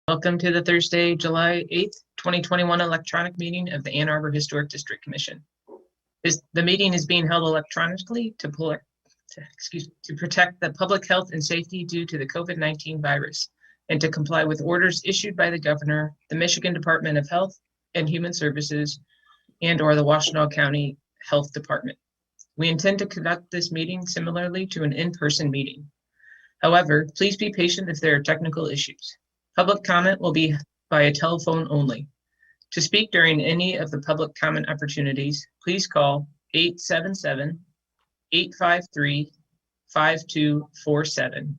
Welcome to the Thursday, July 8th, 2021 electronic meeting of the Ann Arbor Historic District Commission. The meeting is being held electronically to protect the public health and safety due to the COVID-19 virus and to comply with orders issued by the governor, the Michigan Department of Health and Human Services, and/or the Washtenaw County Health Department. We intend to conduct this meeting similarly to an in-person meeting. However, please be patient if there are technical issues. Public comment will be via telephone only. To speak during any of the public comment opportunities, please call 877-853-5247,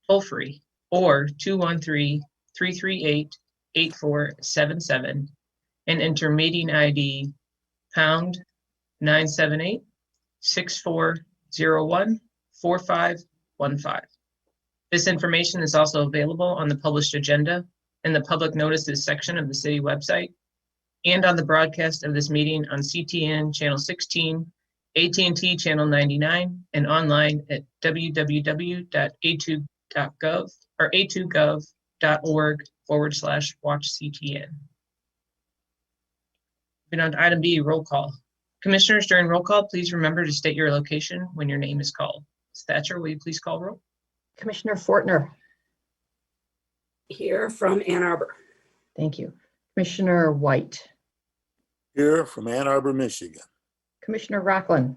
toll free, or 213-338-8477, and enter meeting ID pound 978-6401-4515. This information is also available on the published agenda in the public notices section of the city website and on the broadcast of this meeting on CTN channel 16, AT&T channel 99, and online at www.a2.gov or a2gov.org/watchctn. Moving on to item B, roll call. Commissioners, during roll call, please remember to state your location when your name is called. Ms. Thatcher, will you please call roll? Commissioner Fortner. Here from Ann Arbor. Thank you. Commissioner White. Here from Ann Arbor, Michigan. Commissioner Rockland.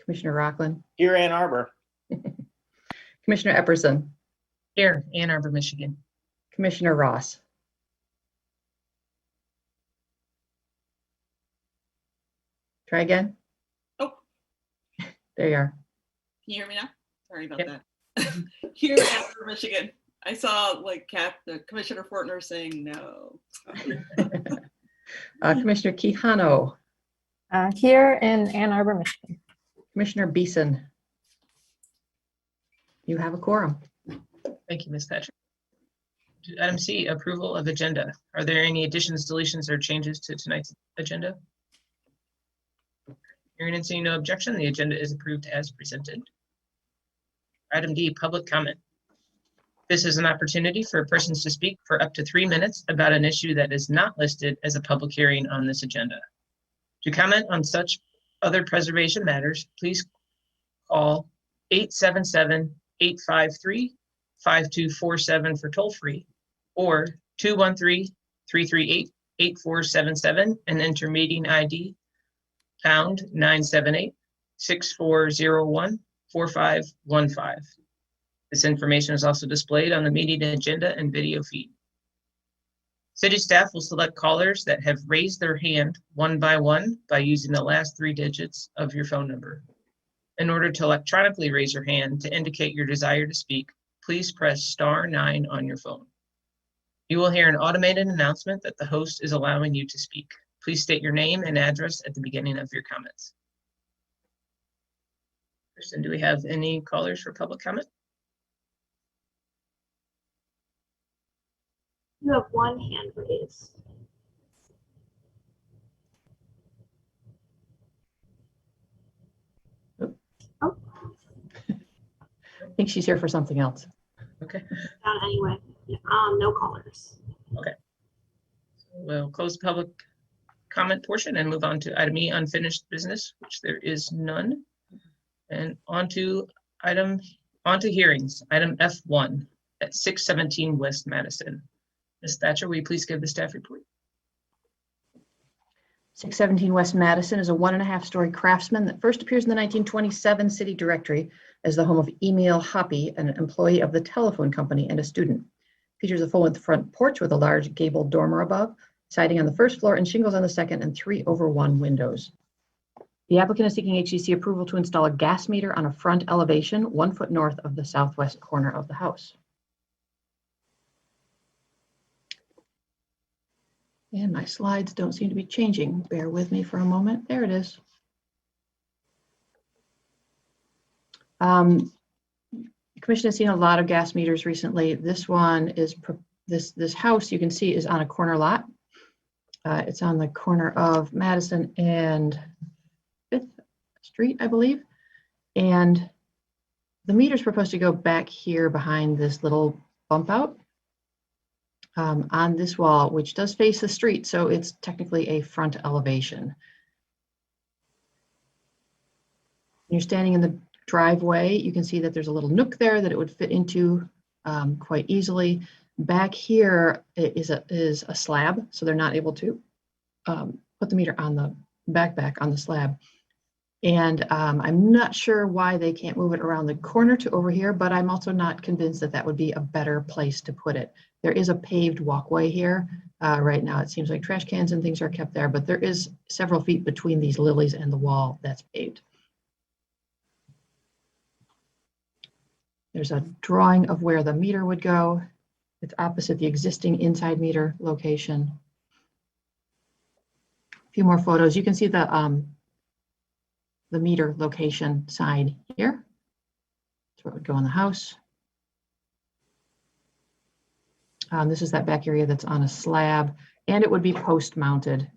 Commissioner Rockland. Here, Ann Arbor. Commissioner Epperson. Here, Ann Arbor, Michigan. Commissioner Ross. Try again. Oh. There you are. Can you hear me now? Sorry about Yep. that. Here in Arbor, Michigan. I saw Commissioner Fortner saying no. Commissioner Quijano. Here in Ann Arbor, Michigan. Commissioner Beeson. You have a quorum. Thank you, Ms. Thatcher. Item C, approval of agenda. Are there any additions, deletions, or changes to tonight's agenda? Hearing and seeing no objection, the agenda is approved as presented. Item D, public comment. This is an opportunity for persons to speak for up to 3 minutes about an issue that is not listed as a public hearing on this agenda. To comment on such other preservation matters, please call 877-853-5247 for toll free, or 213-338-8477 and enter meeting ID pound 978-6401-4515. This information is also displayed on the meeting agenda and video feed. City staff will select callers that have raised their hand one by using the last 3 digits of your phone number. In order to electronically raise your hand to indicate your desire to speak, please press *9 on your phone. You will hear an automated announcement that the host is allowing you to speak. Please state your name and address at the beginning of your comments. Kristen, do we have any callers for public comment? You have one hand raised. I think she's here for something else. Okay. Anyway, no callers. Okay. We'll close the public comment portion and move on to item E, unfinished business, which there is none. And on to hearings, item F1 at 617 West Madison. Ms. Thatcher, will you please give the staff report? 617 West Madison is a 1.5-story craftsman that first appears in the 1927 city directory as the home of Emil Hoppe, an employee of the telephone company and a student. Features a full-length front porch with a large gabled dormer above, siding on the first floor and shingles on the second, and 3/1 windows. The applicant is seeking HDC approval to install a gas meter on a front elevation 1 foot north of the southwest corner of the house. And my slides don't seem to be changing. Bear with me for a moment. There it is. The commission has seen a lot of gas meters recently. This one is, this house you can see is on a corner lot. It's on the corner of Madison and 5th Street, I believe. And the meter's proposed to go back here behind this little bump out on this wall, which does face the street, so it's technically a front elevation. You're standing in the driveway, you can see that there's a little nook there that it would fit into quite easily. Back here is a slab, so they're not able to put the meter on the back on the slab. And I'm not sure why they can't move it around the corner to over here, but I'm also not convinced that that would be a better place to put it. There is a paved walkway here. Right now, it seems like trash cans and things are kept there, but there is several feet between these lilies and the wall that's paved. There's a drawing of where the meter would go. It's opposite the existing inside meter location. A few more photos. You can see the meter location sign here. That's where it would go in the house. This is that back area that's on a slab, and it would be post mounted,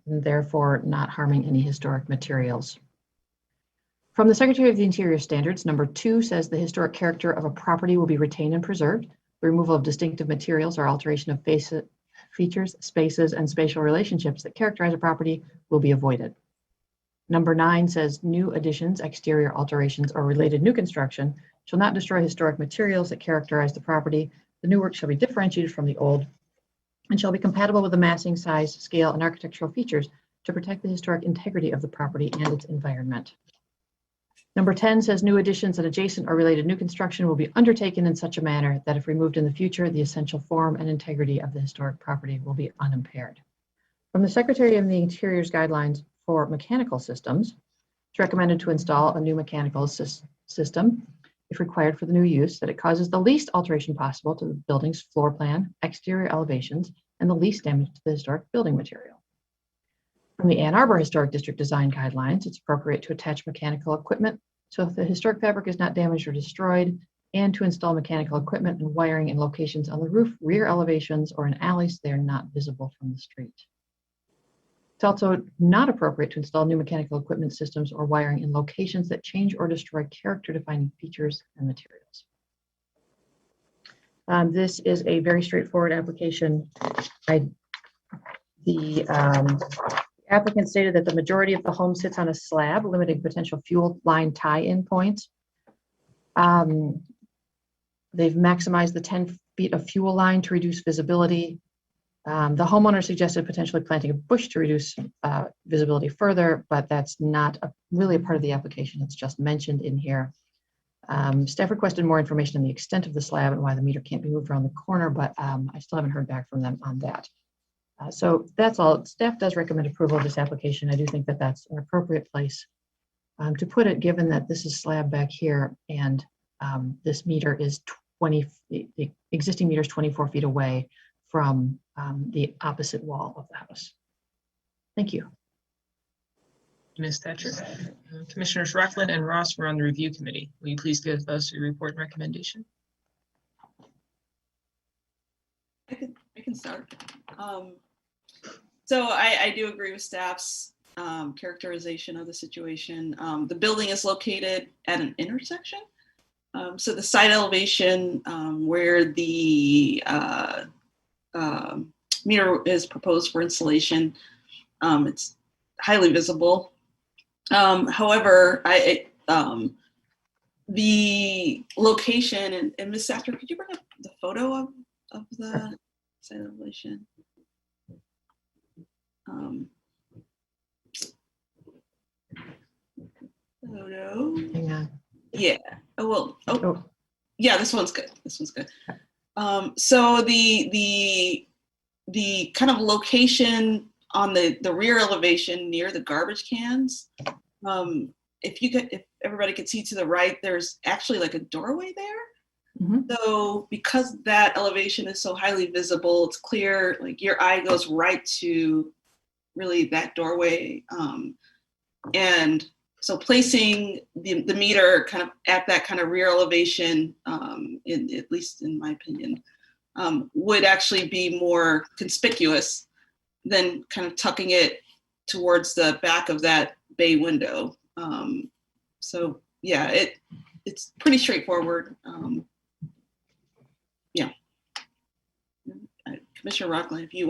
therefore not harming any historic materials. From the Secretary of the Interior Standards, number 2 says the historic character of a property will be retained and preserved. The removal of distinctive materials or alteration of features, spaces, and spatial relationships that characterize a property will be avoided. Number 9 says new additions, exterior alterations, or related new construction shall not destroy historic materials that characterize the property. The new work shall be differentiated from the old and shall be compatible with the massing, size, scale, and architectural features to protect the historic integrity of the property and its environment. Number 10 says new additions and adjacent or related new construction will be undertaken in such a manner that if removed in the future, the essential form and integrity of the historic property will be unimpaired. From the Secretary of the Interior's guidelines for mechanical systems, it's recommended to install a new mechanical system if required for the new use, that it causes the least alteration possible to the building's floor plan, exterior elevations, and the least damage to the historic building material. From the Ann Arbor Historic District Design Guidelines, it's appropriate to attach mechanical equipment so if the historic fabric is not damaged or destroyed, and to install mechanical equipment and wiring in locations on the roof, rear elevations, or in alleys they are not visible from the street. It's also not appropriate to install new mechanical equipment systems or wiring in locations that change or destroy character-defining features and materials. This is a very straightforward application. The applicant stated that the majority of the home sits on a slab, limiting potential fuel line tie-in points. They've maximized the 10 feet of fuel line to reduce visibility. The homeowner suggested potentially planting a bush to reduce visibility further, but that's not really a part of the application. It's just mentioned in here. Staff requested more information on the extent of the slab and why the meter can't be moved around the corner, but I still haven't heard back from them on that. So that's all. Staff does recommend approval of this application. I do think that that's an appropriate place to put it, given that this is slab back here and this meter is the existing meter is 24 feet away from the opposite wall of the house. Thank you. Ms. Thatcher. Commissioners Rockland and Ross were on the review committee. Will you please give us your report and recommendation? I can start. So I do agree with staff's characterization of the situation. The building is located at an intersection. So the site elevation where the meter is proposed for installation, it's highly visible. However, the location, and Ms. Thatcher, could you bring up the photo of the site elevation? Photo. Hang on. Yeah. Oh well. Oh. Yeah. This one's good. This one's good. So the kind of location on the rear elevation near the garbage cans. If everybody could see to the right, there's actually like a doorway there. Mm-hmm. So because that elevation is so highly visible, it's clear, like your eye goes right to really that doorway. And so placing the meter kind of at that kind of rear elevation, at least in my opinion, would actually be more conspicuous than kind of tucking it towards the back of that bay window. So yeah, it's pretty straightforward. Yeah. Commissioner Rockland, if you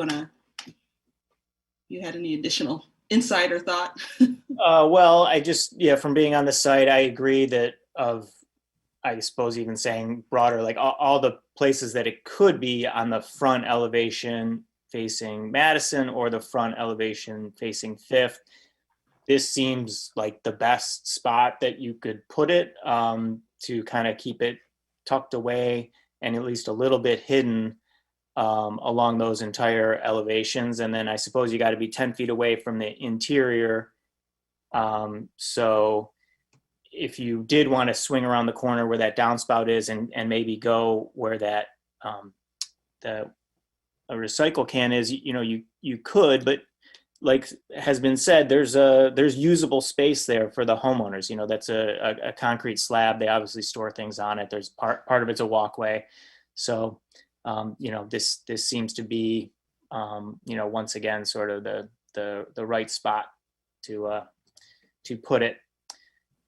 had any additional insight or thought? Well, from being on the site, I agree that I suppose even saying broader, like all the places that it could be on the front elevation facing Madison or the front elevation facing Fifth. This seems like the best spot that you could put it to kind of keep it tucked away and at least a little bit hidden along those entire elevations. And then I suppose you got to be 10 feet away from the interior. So if you did want to swing around the corner where that downspout is and maybe go where that a recycle can is, you could, but like has been said, there's usable space there for the homeowners. That's a concrete slab. They obviously store things on it. There's part of it's a walkway. So, this seems to be, once again, sort of the right spot to put it.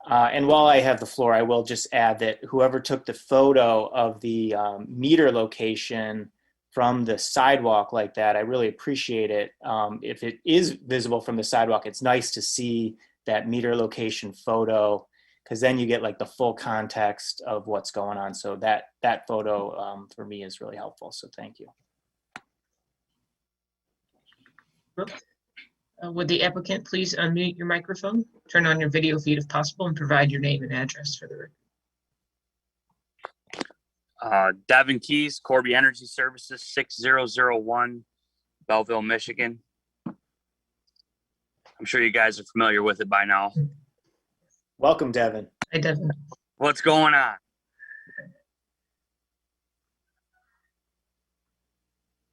And while I have the floor, I will just add that whoever took the photo of the meter location from the sidewalk like that, I really appreciate it. If it is visible from the sidewalk, it's nice to see that meter location photo, because then you get like the full context of what's going on. So that photo for me is really helpful. So thank you. Would the applicant please unmute your microphone, turn on your video feed if possible, and provide your name and address for the record? Devin Keys, Corby Energy Services, 6001 Belleville, Michigan. I'm sure you guys are familiar with it by now. Welcome, Devin. Hi, Devin. What's going on?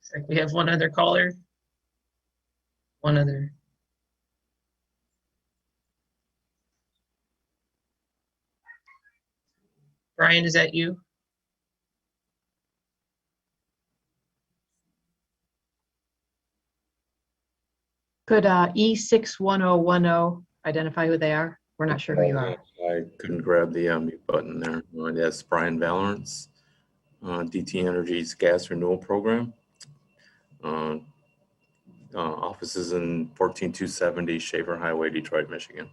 Looks like we have one other caller. One other. Brian, is that you? Could E61010 identify who they are? We're not sure who you are. I couldn't grab the mute button there. That's Brian Valorance, DT Energy's gas renewal program. Offices in 14270 Shaver Highway, Detroit, Michigan.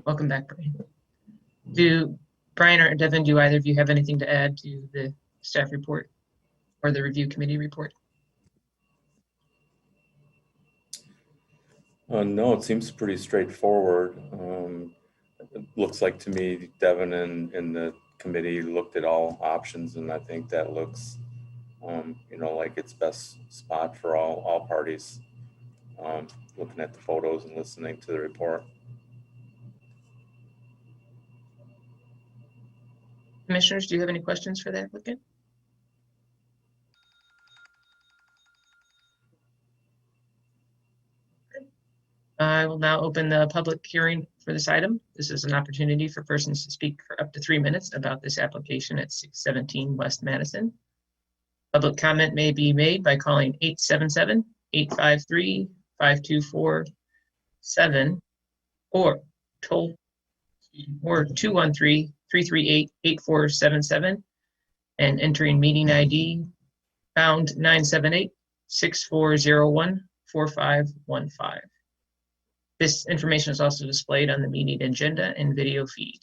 Welcome back, Brian. Brian or Devin, do either of you have anything to add to the staff report or the review committee report? No, it seems pretty straightforward. It looks like to me, Devin and the committee looked at all options, and I think that looks, like it's best spot for all parties. Looking at the photos and listening to the report. Commissioners, do you have any questions for the applicant? I will now open the public hearing for this item. This is an opportunity for persons to speak for up to 3 minutes about this application at 617 West Madison. Public comment may be made by calling 877-853-5247 or 213-338-8477 and entering meeting ID pound 978-6401-4515. This information is also displayed on the meeting agenda and video feed.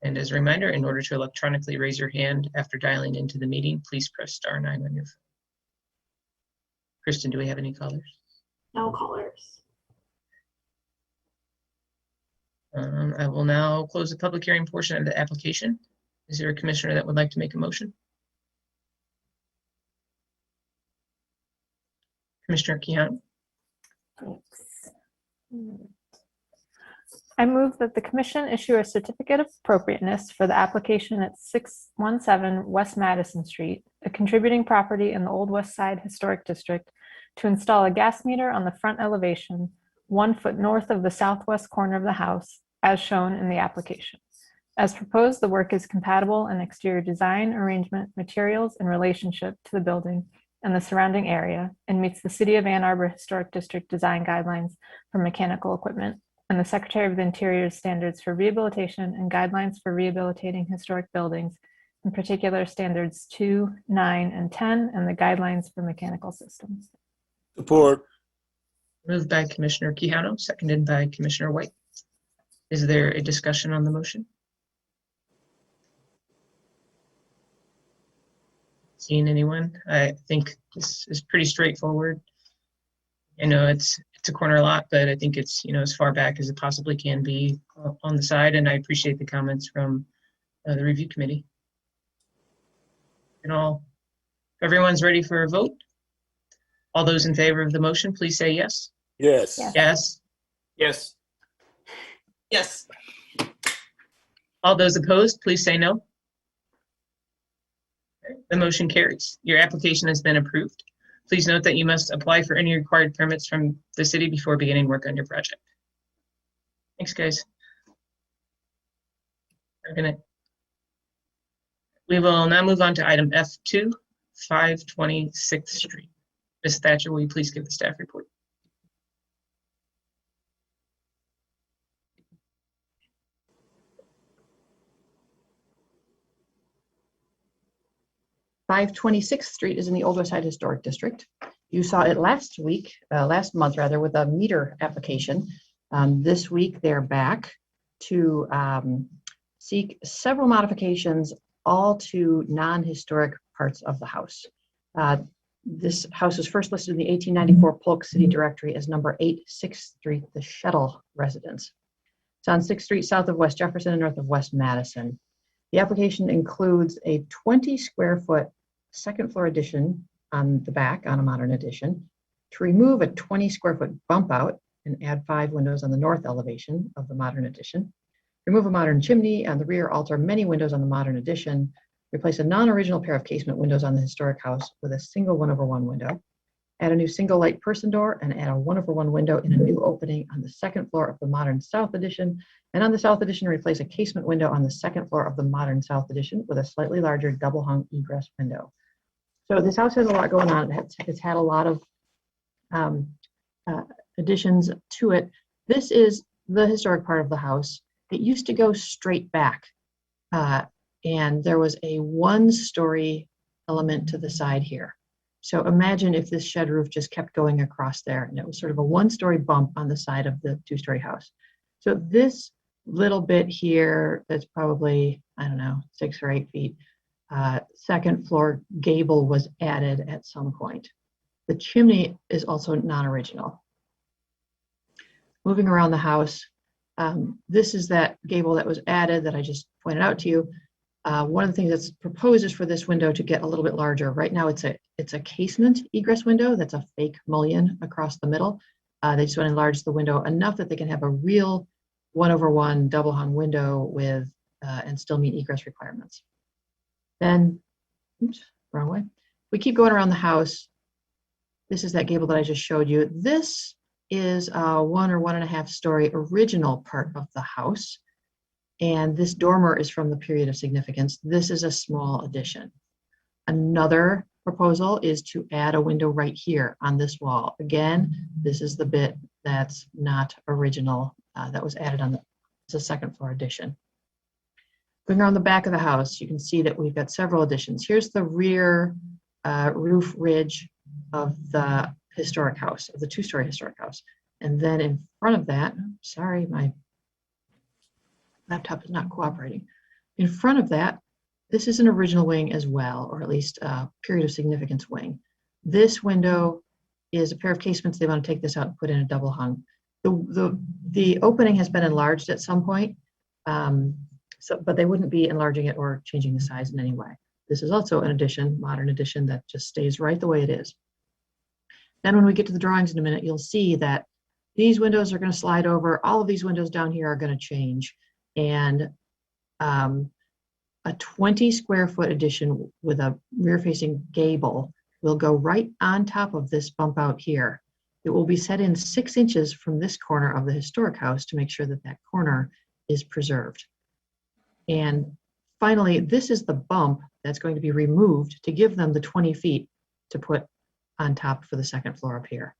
And as a reminder, in order to electronically raise your hand after dialing into the meeting, please press *9 on your phone. Kristen, do we have any callers? No callers. I will now close the public hearing portion of the application. Is there a commissioner that would like to make a motion? Commissioner Keon? I move that the commission issue a certificate of appropriateness for the application at 617 West Madison Street, a contributing property in the Old West Side Historic District, to install a gas meter on the front elevation, 1 foot north of the southwest corner of the house, as shown in the application. As proposed, the work is compatible in exterior design, arrangement, materials, and relationship to the building and the surrounding area, and meets the City of Ann Arbor Historic District design guidelines for mechanical equipment and the Secretary of the Interior's standards for rehabilitation and guidelines for rehabilitating historic buildings, in particular standards 2, 9, and 10, and the guidelines for mechanical systems. Support. Moved by Commissioner Quijano, seconded by Commissioner White. Is there a discussion on the motion? Seeing anyone? I think this is pretty straightforward. I know it's a corner lot, but I think it's, as far back as it possibly can be on the side, and I appreciate the comments from the review committee. And everyone's ready for a vote? All those in favor of the motion, please say yes. Yes. Yes. Yes. Yes. Yes. All those opposed, please say no. The motion carries. Your application has been approved. Please note that you must apply for any required permits from the city before beginning work on your project. Thanks, guys. We will now move on to item F2, 526th Street. Ms. Thatcher, will you please give the staff report? Five 26th Street is in the Old West Side Historic District. You saw it last month with a meter application. This week they're back to seek several modifications, all to non-historic parts of the house. This house was first listed in the 1894 Polk City Directory as number 8 6th Street, the Shettle Residence. It's on 6th Street south of West Jefferson and north of West Madison. The application includes a 20 square foot second floor addition on the back on a modern addition, to remove a 20 square foot bump out and add 5 windows on the north elevation of the modern addition, remove a modern chimney on the rear, alter many windows on the modern addition, replace a non-original pair of casement windows on the historic house with a single 1/1 window, add a new single light person door, and add a 1/1 window in a new opening on the second floor of the modern south addition. And on the south addition, replace a casement window on the second floor of the modern south addition with a slightly larger double hung egress window. So this house has a lot going on. It's had a lot of additions to it. This is the historic part of the house. It used to go straight back, and there was a 1-story element to the side here. So imagine if this shed roof just kept going across there, and it was sort of a 1-story bump on the side of the 2-story house. So this little bit here, that's probably, 6 or 8 feet, second floor gable was added at some point. The chimney is also non-original. Moving around the house, this is that gable that was added that I just pointed out to you. One of the things that's proposed is for this window to get a little bit larger. Right now it's a casement egress window that's a fake mullion across the middle. They just want to enlarge the window enough that they can have a real 1/1 double hung window with and still meet egress requirements. Then, oops, wrong way. We keep going around the house. This is that gable that I just showed you. This is a 1 or 1.5 story original part of the house. And this dormer is from the period of significance. This is a small addition. Another proposal is to add a window right here on this wall. Again, this is the bit that's not original, that was added on the second floor addition. Going around the back of the house, you can see that we've got several additions. Here's the rear roof ridge of the historic house, of the 2-story historic house. And then in front of that, sorry, my laptop is not cooperating. In front of that, this is an original wing as well, or at least a period of significance wing. This window is a pair of casements. They want to take this out and put in a double hung. The opening has been enlarged at some point, but they wouldn't be enlarging it or changing the size in any way. This is also an addition, modern addition, that just stays right the way it is. Then when we get to the drawings in a minute, you'll see that these windows are going to slide over. All of these windows down here are going to change. And a 20 square foot addition with a rear facing gable will go right on top of this bump out here. It will be set in 6 inches from this corner of the historic house to make sure that that corner is preserved. And finally, this is the bump that's going to be removed to give them the 20 feet to put on top for the second floor up here.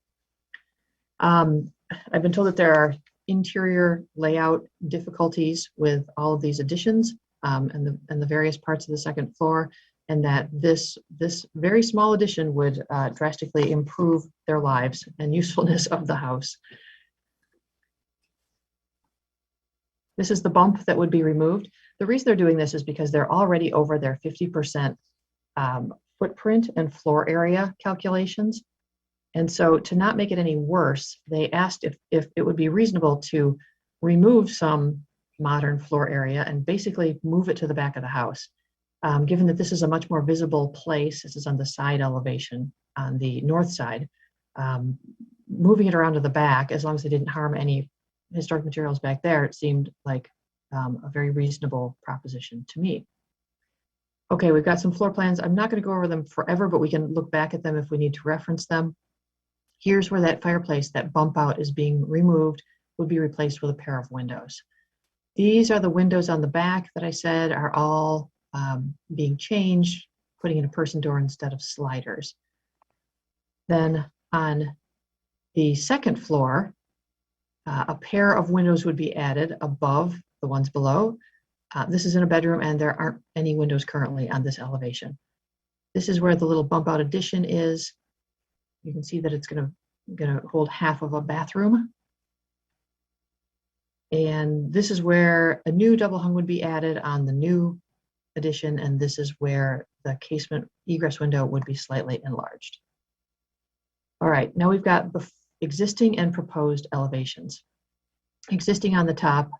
I've been told that there are interior layout difficulties with all of these additions and the various parts of the second floor, and that this very small addition would drastically improve their lives and usefulness of the house. This is the bump that would be removed. The reason they're doing this is because they're already over their 50% footprint and floor area calculations. And so to not make it any worse, they asked if it would be reasonable to remove some modern floor area and basically move it to the back of the house. Given that this is a much more visible place, this is on the side elevation on the north side, moving it around to the back, as long as they didn't harm any historic materials back there, it seemed like a very reasonable proposition to me. Okay, we've got some floor plans. I'm not going to go over them forever, but we can look back at them if we need to reference them. Here's where that fireplace, that bump out, is being removed, would be replaced with a pair of windows. These are the windows on the back that I said are all being changed, putting in a person door instead of sliders. Then on the second floor, a pair of windows would be added above the ones below. This is in a bedroom, and there aren't any windows currently on this elevation. This is where the little bump out addition is. You can see that it's gonna hold half of a bathroom. And this is where a new double hung would be added on the new addition, and this is where the casement egress window would be slightly enlarged. All right, now we've got the existing and proposed elevations. Existing on the top,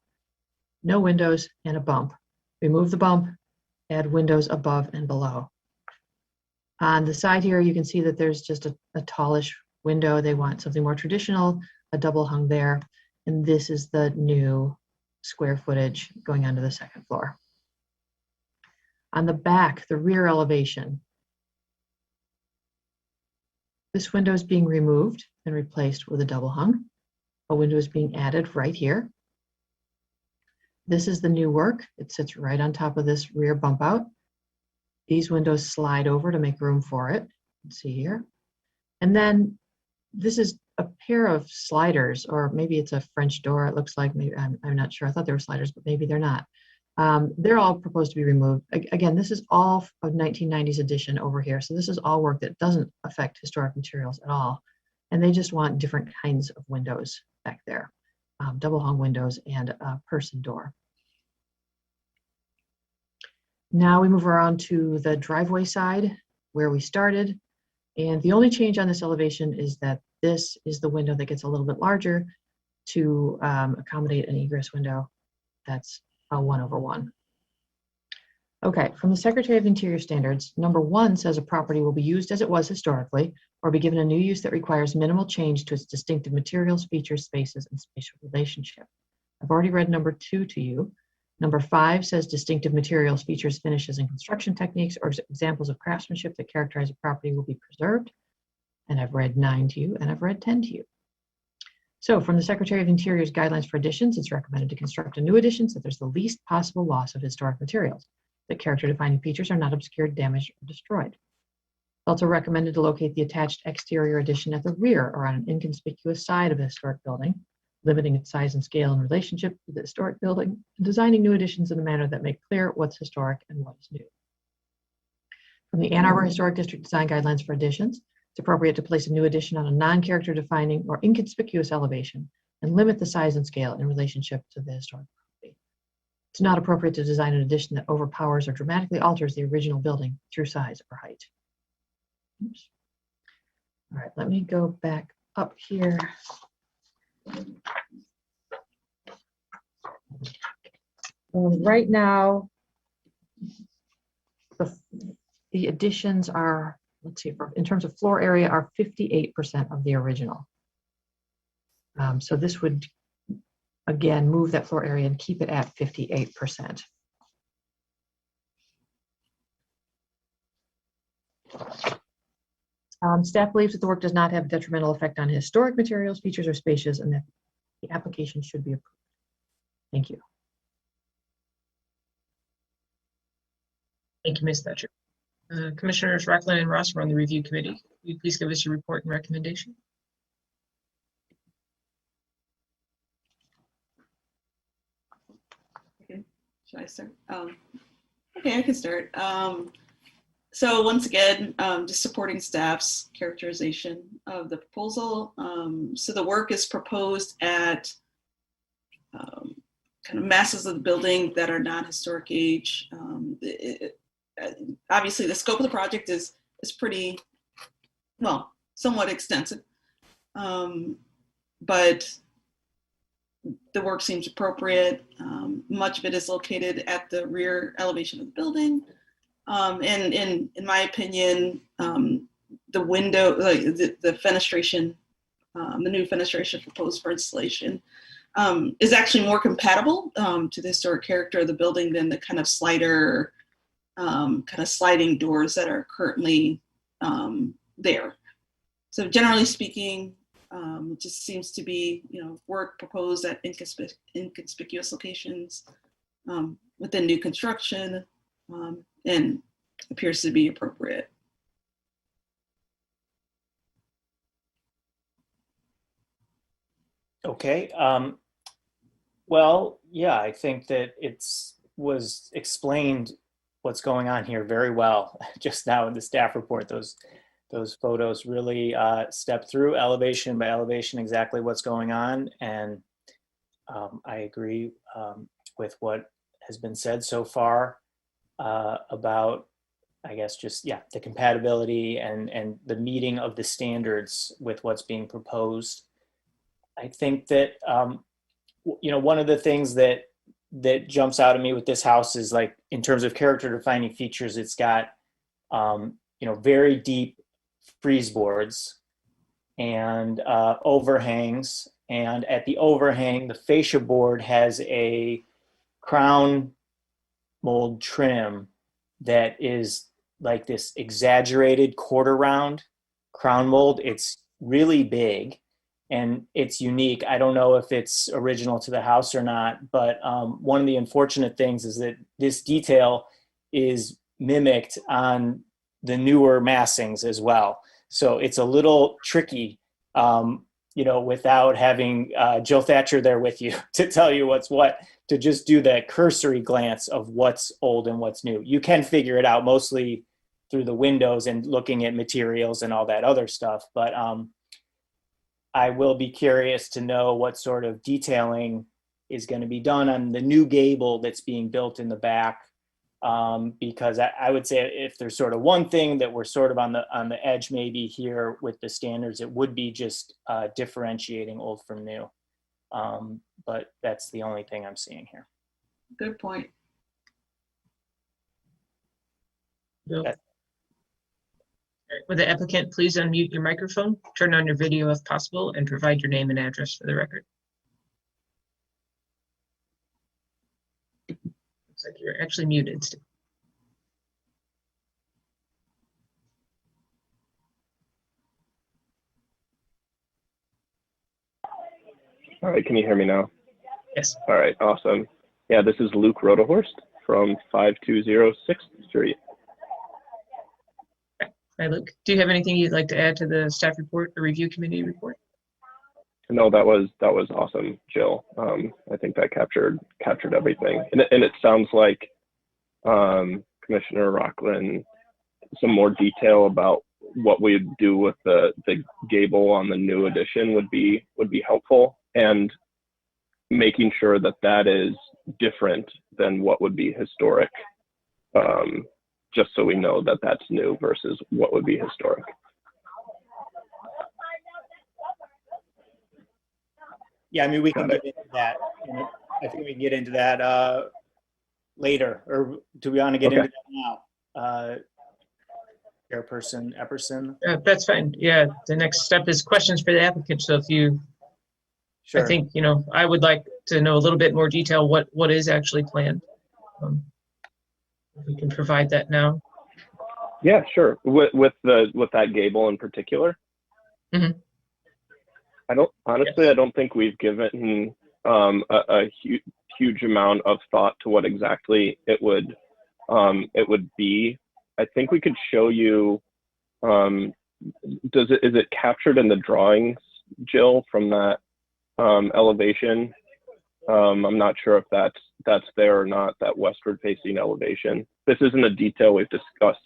no windows and a bump. Remove the bump, add windows above and below. On the side here, you can see that there's just a tallish window. They want something more traditional, a double hung there. And this is the new square footage going onto the second floor. On the back, the rear elevation, this window is being removed and replaced with a double hung. A window is being added right here. This is the new work. It sits right on top of this rear bump out. These windows slide over to make room for it. Let's see here. And then this is a pair of sliders, or maybe it's a French door. It looks like, maybe, I'm not sure. I thought they were sliders, but maybe they're not. They're all proposed to be removed. Again, this is all of 1990s edition over here. So this is all work that doesn't affect historic materials at all. And they just want different kinds of windows back there. Double hung windows and a person door. Now we move around to the driveway side where we started. And the only change on this elevation is that this is the window that gets a little bit larger to accommodate an egress window. That's a 1/1. Okay, from the Secretary of Interior Standards, number 1 says a property will be used as it was historically or be given a new use that requires minimal change to its distinctive materials, features, spaces, and spatial relationship. I've already read number 2 to you. Number 5 says distinctive materials, features, finishes, and construction techniques or examples of craftsmanship that characterize a property will be preserved. And I've read 9 to you, and I've read 10 to you. So from the Secretary of Interior's guidelines for additions, it's recommended to construct a new addition so there's the least possible loss of historic materials. The character-defining features are not obscured, damaged, or destroyed. It's also recommended to locate the attached exterior addition at the rear or on an inconspicuous side of a historic building, limiting its size and scale in relationship to the historic building, and designing new additions in a manner that make clear what's historic and what is new. From the Ann Arbor Historic District Design Guidelines for Additions, it's appropriate to place a new addition on a non-character defining or inconspicuous elevation and limit the size and scale in relationship to the historic property. It's not appropriate to design an addition that overpowers or dramatically alters the original building through size or height. Oops. All right, let me go back up here. Right now, the additions are, let's see, in terms of floor area, are 58% of the original. So this would, again, move that floor area and keep it at 58%. Staff believes that the work does not have a detrimental effect on historic materials, features, or spaces, and that the application should be approved. Thank you. Thank you, Ms. Thatcher. Commissioners Rockland and Ross are on the review committee. Will you please give us your report and recommendation? Should I start? Okay, I can start. So once again, just supporting staff's characterization of the proposal. So the work is proposed at kind of masses of the building that are non-historic age. Obviously, the scope of the project is pretty, well, somewhat extensive, but the work seems appropriate. Much of it is located at the rear elevation of the building. And in my opinion, the window, like the fenestration, the new fenestration proposed for installation is actually more compatible to the historic character of the building than the kind of slider, kind of sliding doors that are currently there. So generally speaking, it just seems to be, work proposed at inconspicuous locations within new construction, and appears to be appropriate. Okay. Well, yeah, I think that was explained what's going on here very well just now in the staff report. Those photos really step through elevation by elevation exactly what's going on, and I agree with what has been said so far about, I guess, just the compatibility and the meeting of the standards with what's being proposed. I think that one of the things that jumps out at me with this house is, like, in terms of character defining features, it's got very deep frieze boards and overhangs, and at the overhang the fascia board has a crown mold trim that is like this exaggerated quarter round crown mold. It's really big and it's unique. I don't know if it's original to the house or not, but one of the unfortunate things is that this detail is mimicked on the newer massings as well. So it's a little tricky, without having Jill Thatcher there with you to tell you what's what, to just do that cursory glance of what's old and what's new. You can figure it out mostly through the windows and looking at materials and all that other stuff. But I will be curious to know what sort of detailing is going to be done on the new gable that's being built in the back. Because I would say if there's sort of one thing that we're sort of on the edge maybe here with the standards, it would be just differentiating old from new. But that's the only thing I'm seeing here. Good point. Bill. Would the applicant please unmute your microphone, turn on your video if possible, and provide your name and address for the record? Looks like you're actually muted. All right, can you hear me now? Yes. All right, awesome. Yeah, this is Luke Rodehorst from 520 6th Street. Hi, Luke. Do you have anything you'd like to add to the staff report, the review committee report? No, that was awesome, Jill. I think that captured everything, and it sounds like Commissioner Rockland, some more detail about what we'd do with the gable on the new addition would be helpful, and making sure that is different than what would be historic, just so we know that that's new versus what would be historic. Yeah, I mean, we can get into that. I think we can get into that later, or do we want to get into that now? Chairperson Epperson? That's fine. Yeah, the next step is questions for the applicant. So if you, Sure. I think, I would like to know a little bit more detail what is actually planned. If we can provide that now. Yeah, sure. With that gable in particular. Mm-hmm. I don't think we've given a huge amount of thought to what exactly it would be. I think we could show you. Is it captured in the drawings, Jill, from that elevation? I'm not sure if that's there or not, that westward facing elevation. This isn't a detail we've discussed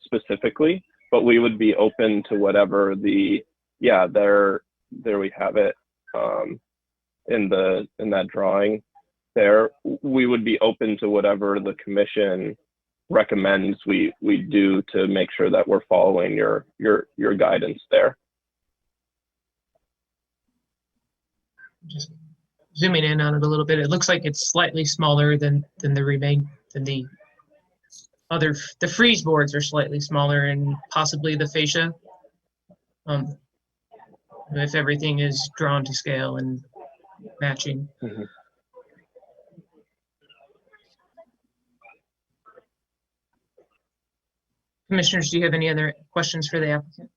specifically, but we would be open to whatever there we have it in that drawing there. We would be open to whatever the commission recommends we do to make sure that we're following your guidance there. Just zooming in on it a little bit, it looks like it's slightly smaller than the frieze boards are slightly smaller, and possibly the fascia. If everything is drawn to scale and matching. Mm-hmm. Commissioners, do you have any other questions for the applicant?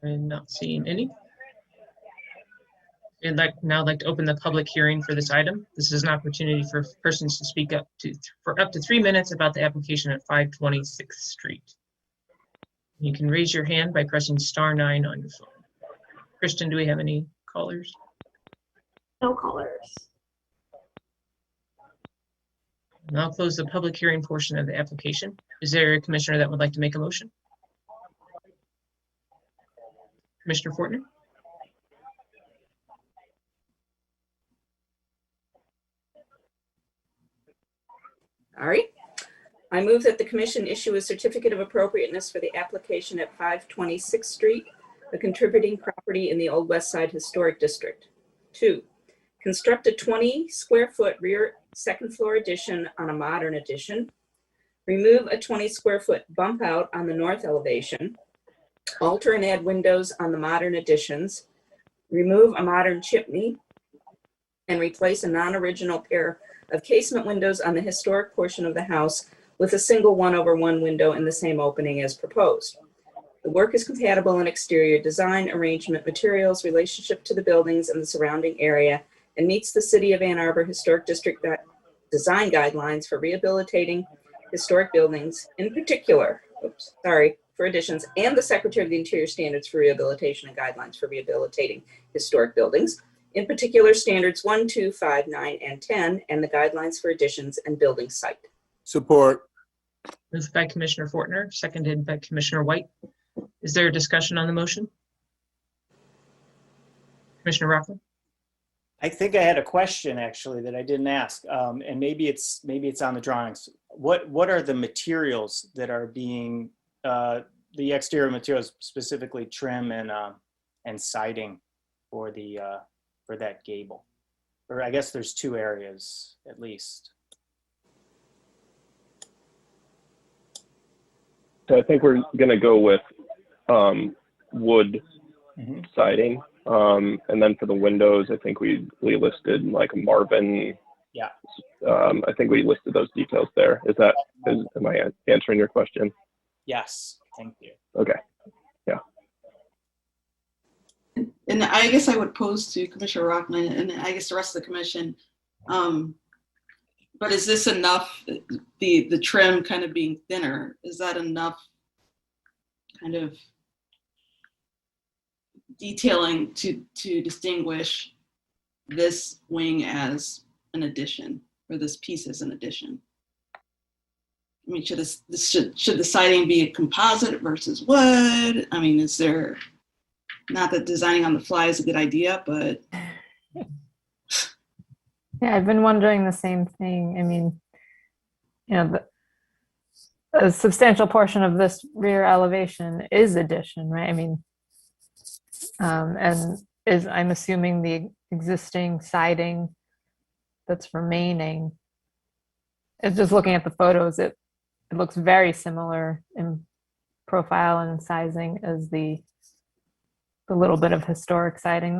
I'm not seeing any. I'd like to open the public hearing for this item. This is an opportunity for persons to speak for up to 3 minutes about the application at 526th Street. You can raise your hand by pressing *9 on your phone. Kristen, do we have any callers? No callers. And I'll close the public hearing portion of the application. Is there a commissioner that would like to make a motion? Commissioner Fortner? All right. I move that the commission issue a certificate of appropriateness for the application at 526th Street, a contributing property in the Old West Side Historic District. 2, construct a 20 square foot rear second floor addition on a modern addition. Remove a 20 square foot bump out on the north elevation. Alter and add windows on the modern additions. Remove a modern chimney and replace a non-original pair of casement windows on the historic portion of the house with a single 1/1 window in the same opening as proposed. The work is compatible in exterior design, arrangement, materials, relationship to the buildings and the surrounding area, and meets the City of Ann Arbor Historic District design guidelines for rehabilitating historic buildings, in particular, for additions, and the Secretary of the Interior standards for rehabilitation and guidelines for rehabilitating historic buildings, in particular standards 1, 2, 5, 9, and 10, and the guidelines for additions and building site. Support. Moved by Commissioner Fortner, seconded by Commissioner White. Is there a discussion on the motion? Commissioner Rockland? I think I had a question actually that I didn't ask, and maybe it's on the drawings. What are the materials that are being the exterior materials, specifically trim and siding for that gable? Or I guess there's 2 areas at least. So I think we're going to go with wood siding. And then for the windows, I think we listed like Marvin. Yeah. I think we listed those details there. Am I answering your question? Yes, thank you. Okay. Yeah. And I guess I would pose to Commissioner Rockland and I guess the rest of the commission, but is this enough, the trim kind of being thinner, is that enough kind of detailing to distinguish this wing as an addition, or this piece as an addition? I mean, should the siding be a composite versus wood? I mean, is there, not that designing on the fly is a good idea, but. Yeah, I've been wondering the same thing. I mean, a substantial portion of this rear elevation is addition, right? I mean, and I'm assuming the existing siding that's remaining, it's just looking at the photos, it looks very similar in profile and sizing as the little bit of historic siding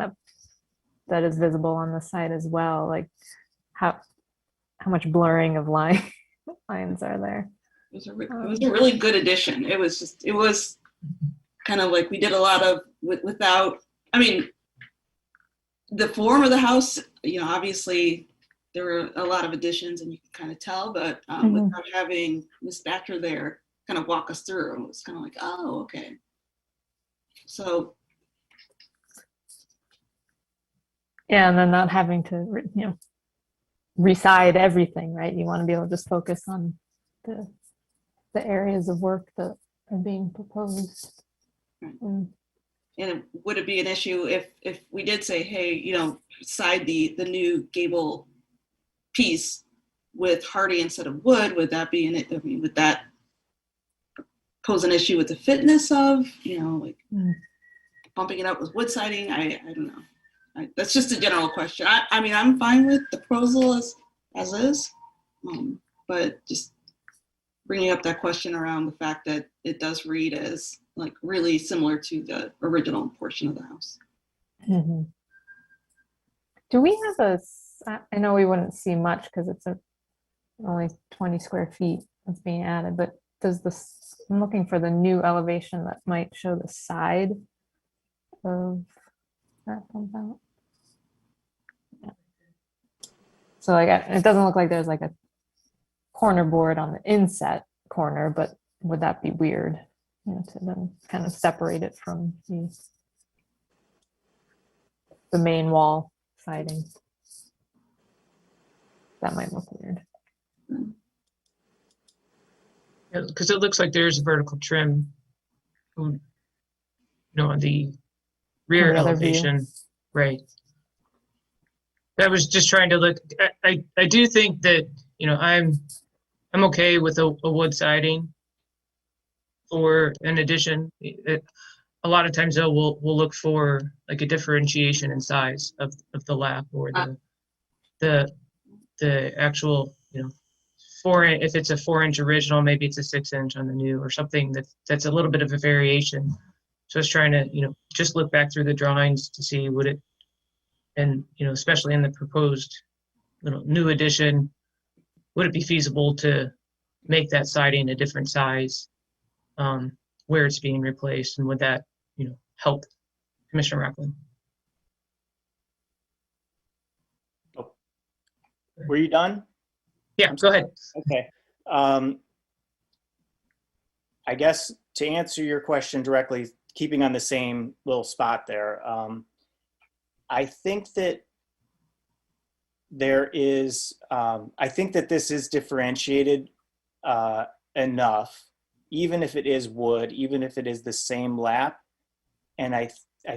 that is visible on the site as well. Like how much blurring of lines are there? It was a really good addition. It was kind of like we did a lot of without, I mean, the form of the house, obviously there were a lot of additions and you can kind of tell, but without having Ms. Thatcher there kind of walk us through, it was kind of like, oh, okay. So Yeah, and then not having to, reside everything, right? You want to be able to just focus on the areas of work that are being proposed. And would it be an issue if we did say, hey, side the new gable piece with hardy instead of wood? Would that be would that pose an issue with the fitness of, bumping it up with wood siding? I don't know. That's just a general question. I mean, I'm fine with the proposal as is, but just bringing up that question around the fact that it does read as like really similar to the original portion of the house. Mm-hmm. Do we have I know we wouldn't see much because it's only 20 square feet that's being added, but I'm looking for the new elevation that might show the side of that pump out. Yeah. So it doesn't look like there's like a corner board on the inset corner, but would that be weird, to then kind of separate it from the main wall siding? That might look weird. Because it looks like there's a vertical trim, on the rear On the other view. elevation, right? I was just trying to look. I do think that I'm okay with a wood siding for an addition. A lot of times though, we'll look for like a differentiation in size of the lap or the actual, if it's a 4-inch original, maybe it's a 6-inch on the new or something that's a little bit of a variation. So I was trying to, just look back through the drawings to see would it, and, especially in the proposed new addition, would it be feasible to make that siding a different size where it's being replaced, and would that, help Commissioner Rockland? Were you done? Yeah, go ahead. Okay. I guess to answer your question directly, keeping on the same little spot there, I think that I think that this is differentiated enough, even if it is wood, even if it is the same lap. And I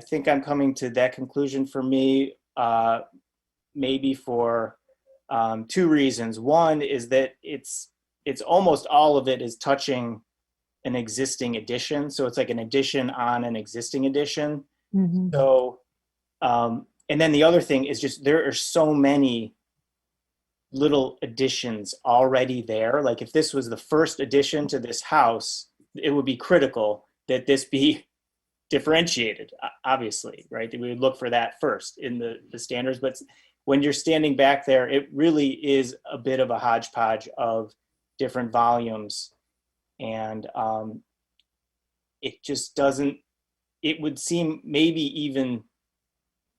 think I'm coming to that conclusion for me, maybe for 2 reasons. One is that it's almost all of it is touching an existing addition. So it's like an addition on an existing addition. Mm-hmm. So, and then the other thing is just there are so many little additions already there. Like if this was the first addition to this house, it would be critical that this be differentiated, obviously, right? We would look for that first in the standards. But when you're standing back there, it really is a bit of a hodgepodge of different volumes. And it just doesn't, it would seem maybe even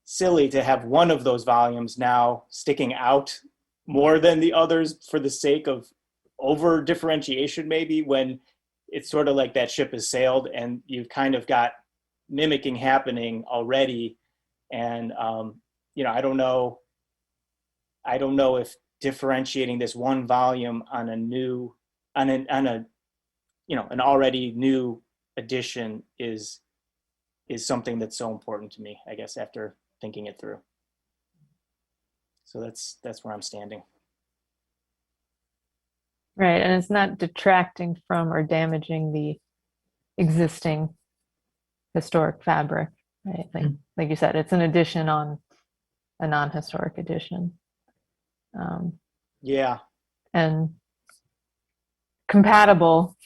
silly to have one of those volumes now sticking out more than the others for the sake of over differentiation, maybe, when it's sort of like that ship has sailed and you've kind of got mimicking happening already. And I don't know if differentiating this one volume on an already new addition is something that's so important to me, I guess, after thinking it through. So that's where I'm standing. Right, and it's not detracting from or damaging the existing historic fabric, right? Like you said, it's an addition on a non-historic addition. Yeah. And compatible,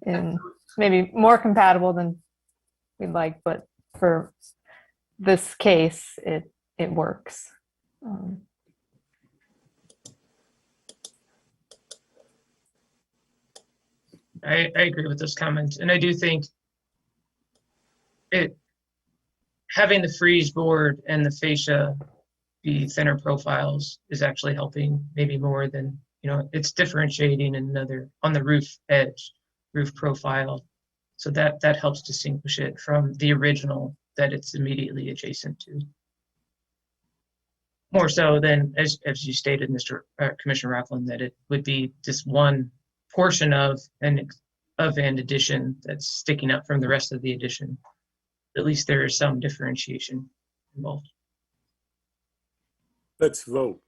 and maybe more compatible than we'd like, but for this case, it works. I agree with those comments, and I do think having the frieze board and the fascia be thinner profiles is actually helping maybe more than, it's differentiating another on the roof edge, roof profile. So that helps distinguish it from the original that it's immediately adjacent to. More so than, as you stated, Mr. Commissioner Rockland, that it would be just one portion of an addition that's sticking up from the rest of the addition. At least there is some differentiation involved. Let's vote.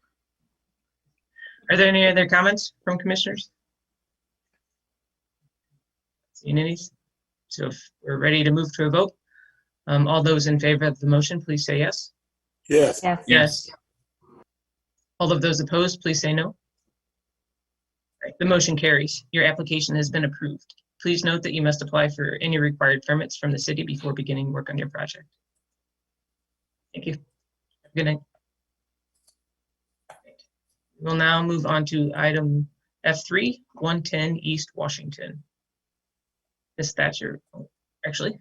Are there any other comments from commissioners? Seen any? So if we're ready to move to a vote, all those in favor of the motion, please say yes. Yes. Yes. Yes. All of those opposed, please say no. Right, the motion carries. Your application has been approved. Please note that you must apply for any required permits from the city before beginning work on your project. Thank you. Good night. We'll now move on to item F3, 110 East Washington. Ms. Thatcher, actually,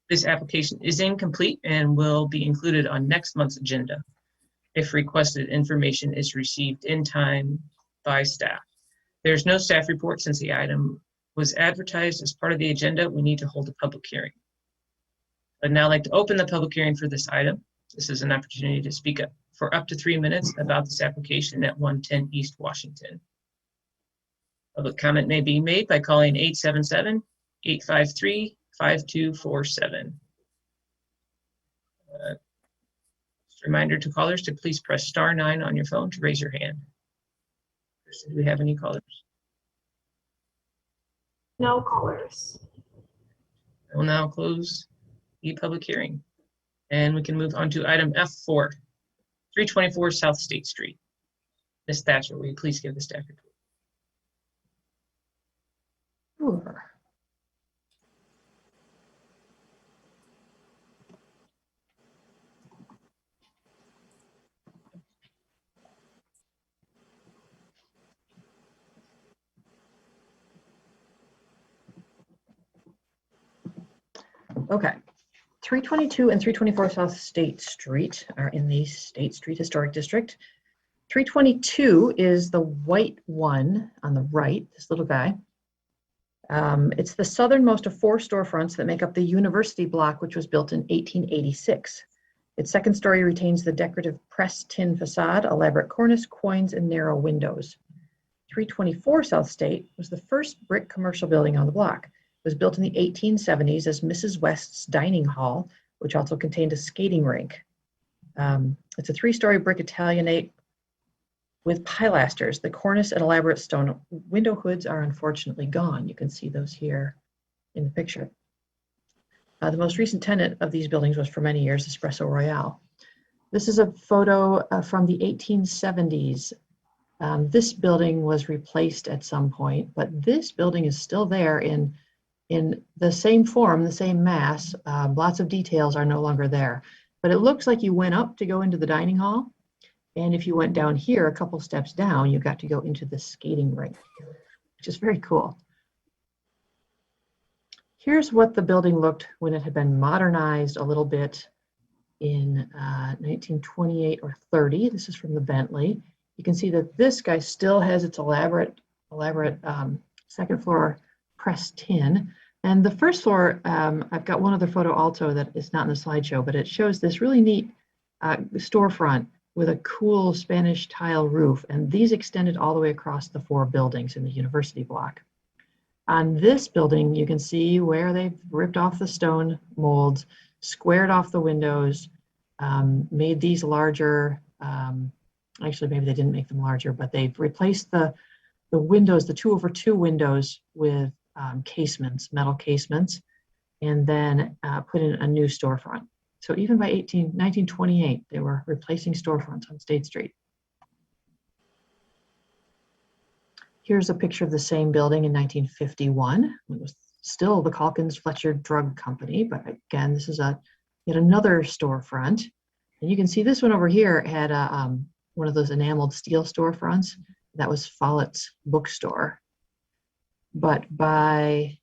this application is incomplete and will be included on next month's agenda if requested information is received in time by staff. There's no staff report since the item was advertised as part of the agenda. We need to hold a public hearing. I'd now like to open the public hearing for this item. This is an opportunity to speak up for up to 3 minutes about this application at 110 East Washington. Public comment may be made by calling 877-853-5247. Just a reminder to callers to please press *9 on your phone to raise your hand. Do we have any callers? No callers. I will now close the public hearing. And we can move on to item F4, 324 South State Street. Ms. Thatcher, will you please give the staff report? Sure. Okay. 322 and 324 South State Street are in the State Street Historic District. 322 is the white one on the right, this little guy. It's the southernmost of 4 storefronts that make up the University block, which was built in 1886. Its second story retains the decorative pressed tin facade, elaborate cornice, quoins, and narrow windows. 324 South State was the first brick commercial building on the block. It was built in the 1870s as Mrs. West's Dining Hall, which also contained a skating rink. It's a 3-story brick Italianate with pilasters. The cornice and elaborate stone window hoods are unfortunately gone. You can see those here in the picture. The most recent tenant of these buildings was for many years Espresso Royale. This is a photo from the 1870s. This building was replaced at some point, but this building is still there in the same form, the same mass. Lots of details are no longer there, but it looks like you went up to go into the dining hall. And if you went down here, a couple steps down, you got to go into the skating rink, which is very cool. Here's what the building looked when it had been modernized a little bit in 1928 or 30. This is from the Bentley. You can see that this guy still has its elaborate second floor pressed tin. And the first floor, I've got one other photo also that is not in the slideshow, but it shows this really neat storefront with a cool Spanish tile roof. And these extended all the way across the 4 buildings in the university block. On this building, you can see where they've ripped off the stone molds, squared off the windows, made these larger. Actually, maybe they didn't make them larger, but they've replaced the windows, the 2/2 windows with casements, metal casements, and then put in a new storefront. So even by 1928, they were replacing storefronts on State Street. Here's a picture of the same building in 1951. It was still the Calkins Fletcher Drug Company, but again, this is yet another storefront. And you can see this one over here had one of those enameled steel storefronts. That was Follett's bookstore. But by,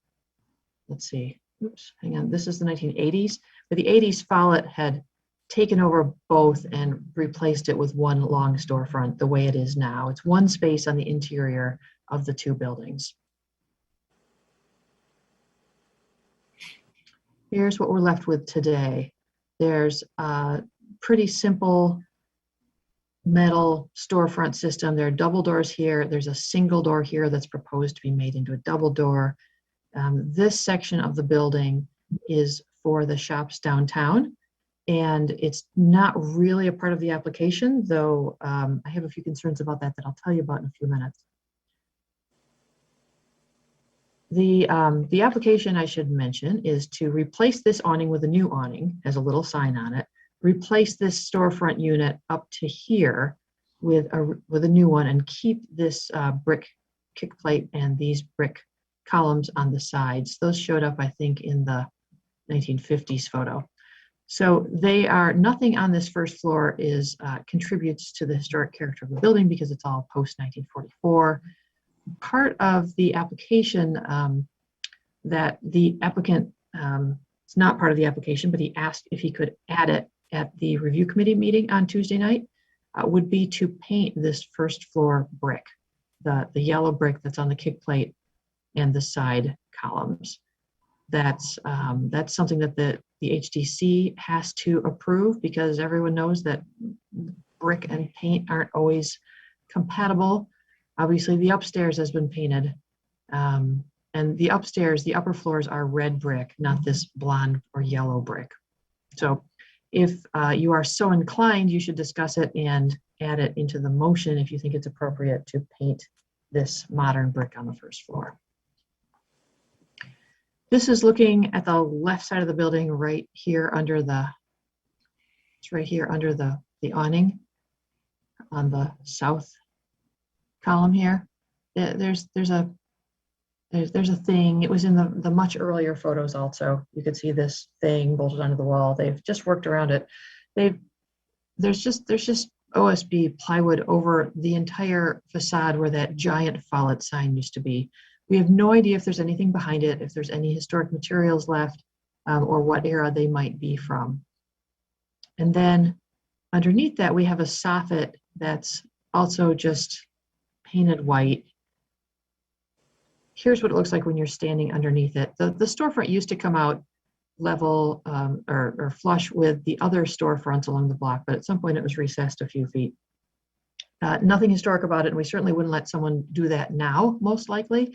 let's see, oops, hang on, this is the 1980s. By the 80s, Follett had taken over both and replaced it with one long storefront the way it is now. It's one space on the interior of the 2 buildings. Here's what we're left with today. There's a pretty simple metal storefront system. There are double doors here. There's a single door here that's proposed to be made into a double door. This section of the building is for the shops downtown, and it's not really a part of the application, though I have a few concerns about that I'll tell you about in a few minutes. The application, I should mention, is to replace this awning with a new awning, has a little sign on it, replace this storefront unit up to here with a new one, and keep this brick kick plate and these brick columns on the sides. Those showed up, I think, in the 1950s photo. So they are, nothing on this first floor is contributes to the historic character of the building because it's all post 1944. Part of the application that the applicant, it's not part of the application, but he asked if he could add it at the review committee meeting on Tuesday night, would be to paint this first floor brick, the yellow brick that's on the kick plate and the side columns. That's something that the HDC has to approve, because everyone knows that brick and paint aren't always compatible. Obviously, the upstairs has been painted, and the upstairs, the upper floors are red brick, not this blonde or yellow brick. So if you are so inclined, you should discuss it and add it into the motion if you think it's appropriate to paint this modern brick on the first floor. This is looking at the left side of the building, right here under the, it's right here under the awning on the south column here. There's a thing. It was in the much earlier photos also. You could see this thing bolted onto the wall. They've just worked around it. There's just OSB plywood over the entire facade where that giant Follett sign used to be. We have no idea if there's anything behind it, if there's any historic materials left, or what era they might be from. And then underneath that, we have a soffit that's also just painted white. Here's what it looks like when you're standing underneath it. The storefront used to come out level or flush with the other storefronts along the block, but at some point it was recessed a few feet. Nothing historic about it, and we certainly wouldn't let someone do that now, most likely.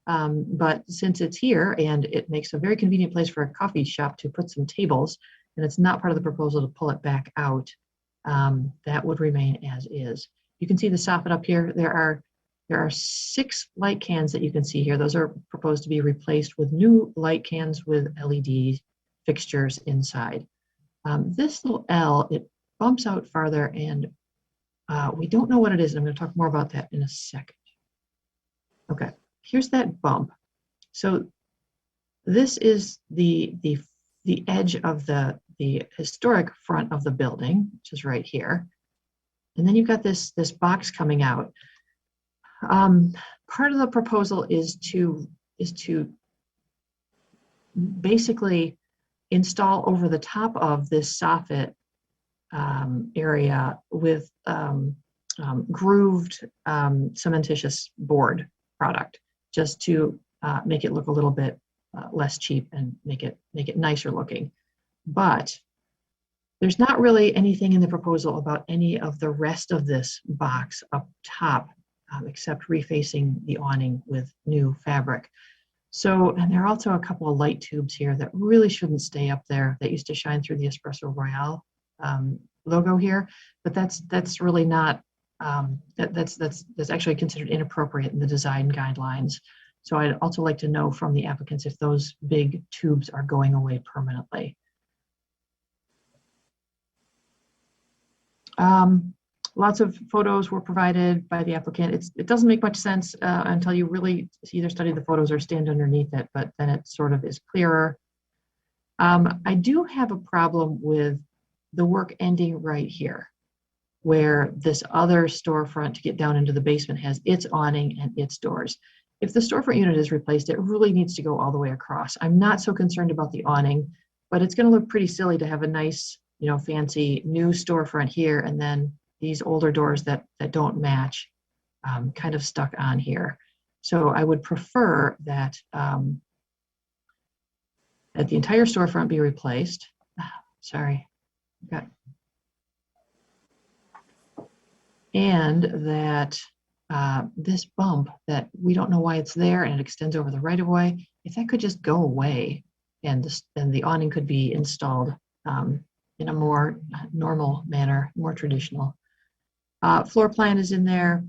But since it's here and it makes a very convenient place for a coffee shop to put some tables, and it's not part of the proposal to pull it back out, that would remain as is. You can see the soffit up here. There are 6 light cans that you can see here. Those are proposed to be replaced with new light cans with LED fixtures inside. This little L, it bumps out farther, and we don't know what it is. I'm going to talk more about that in a second. Okay, here's that bump. So this is the edge of the historic front of the building, which is right here. And then you've got this box coming out. Part of the proposal is to basically install over the top of this soffit area with grooved cementitious board product, just to make it look a little bit less cheap and make it nicer looking. But there's not really anything in the proposal about any of the rest of this box up top, except refacing the awning with new fabric. So, and there are also a couple of light tubes here that really shouldn't stay up there, that used to shine through the Espresso Royale logo here, but that's really not, that's actually considered inappropriate in the design guidelines. So I'd also like to know from the applicants if those big tubes are going away permanently. Lots of photos were provided by the applicant. It doesn't make much sense until you really either study the photos or stand underneath it, but then it sort of is clearer. I do have a problem with the work ending right here, where this other storefront to get down into the basement has its awning and its doors. If the storefront unit is replaced, it really needs to go all the way across. I'm not so concerned about the awning, but it's going to look pretty silly to have a nice, fancy new storefront here and then these older doors that don't match kind of stuck on here. So I would prefer that that the entire storefront be replaced. Sorry, got And that this bump that we don't know why it's there and it extends over the right of way, if that could just go away and the awning could be installed in a more normal manner, more traditional. Floor plan is in there.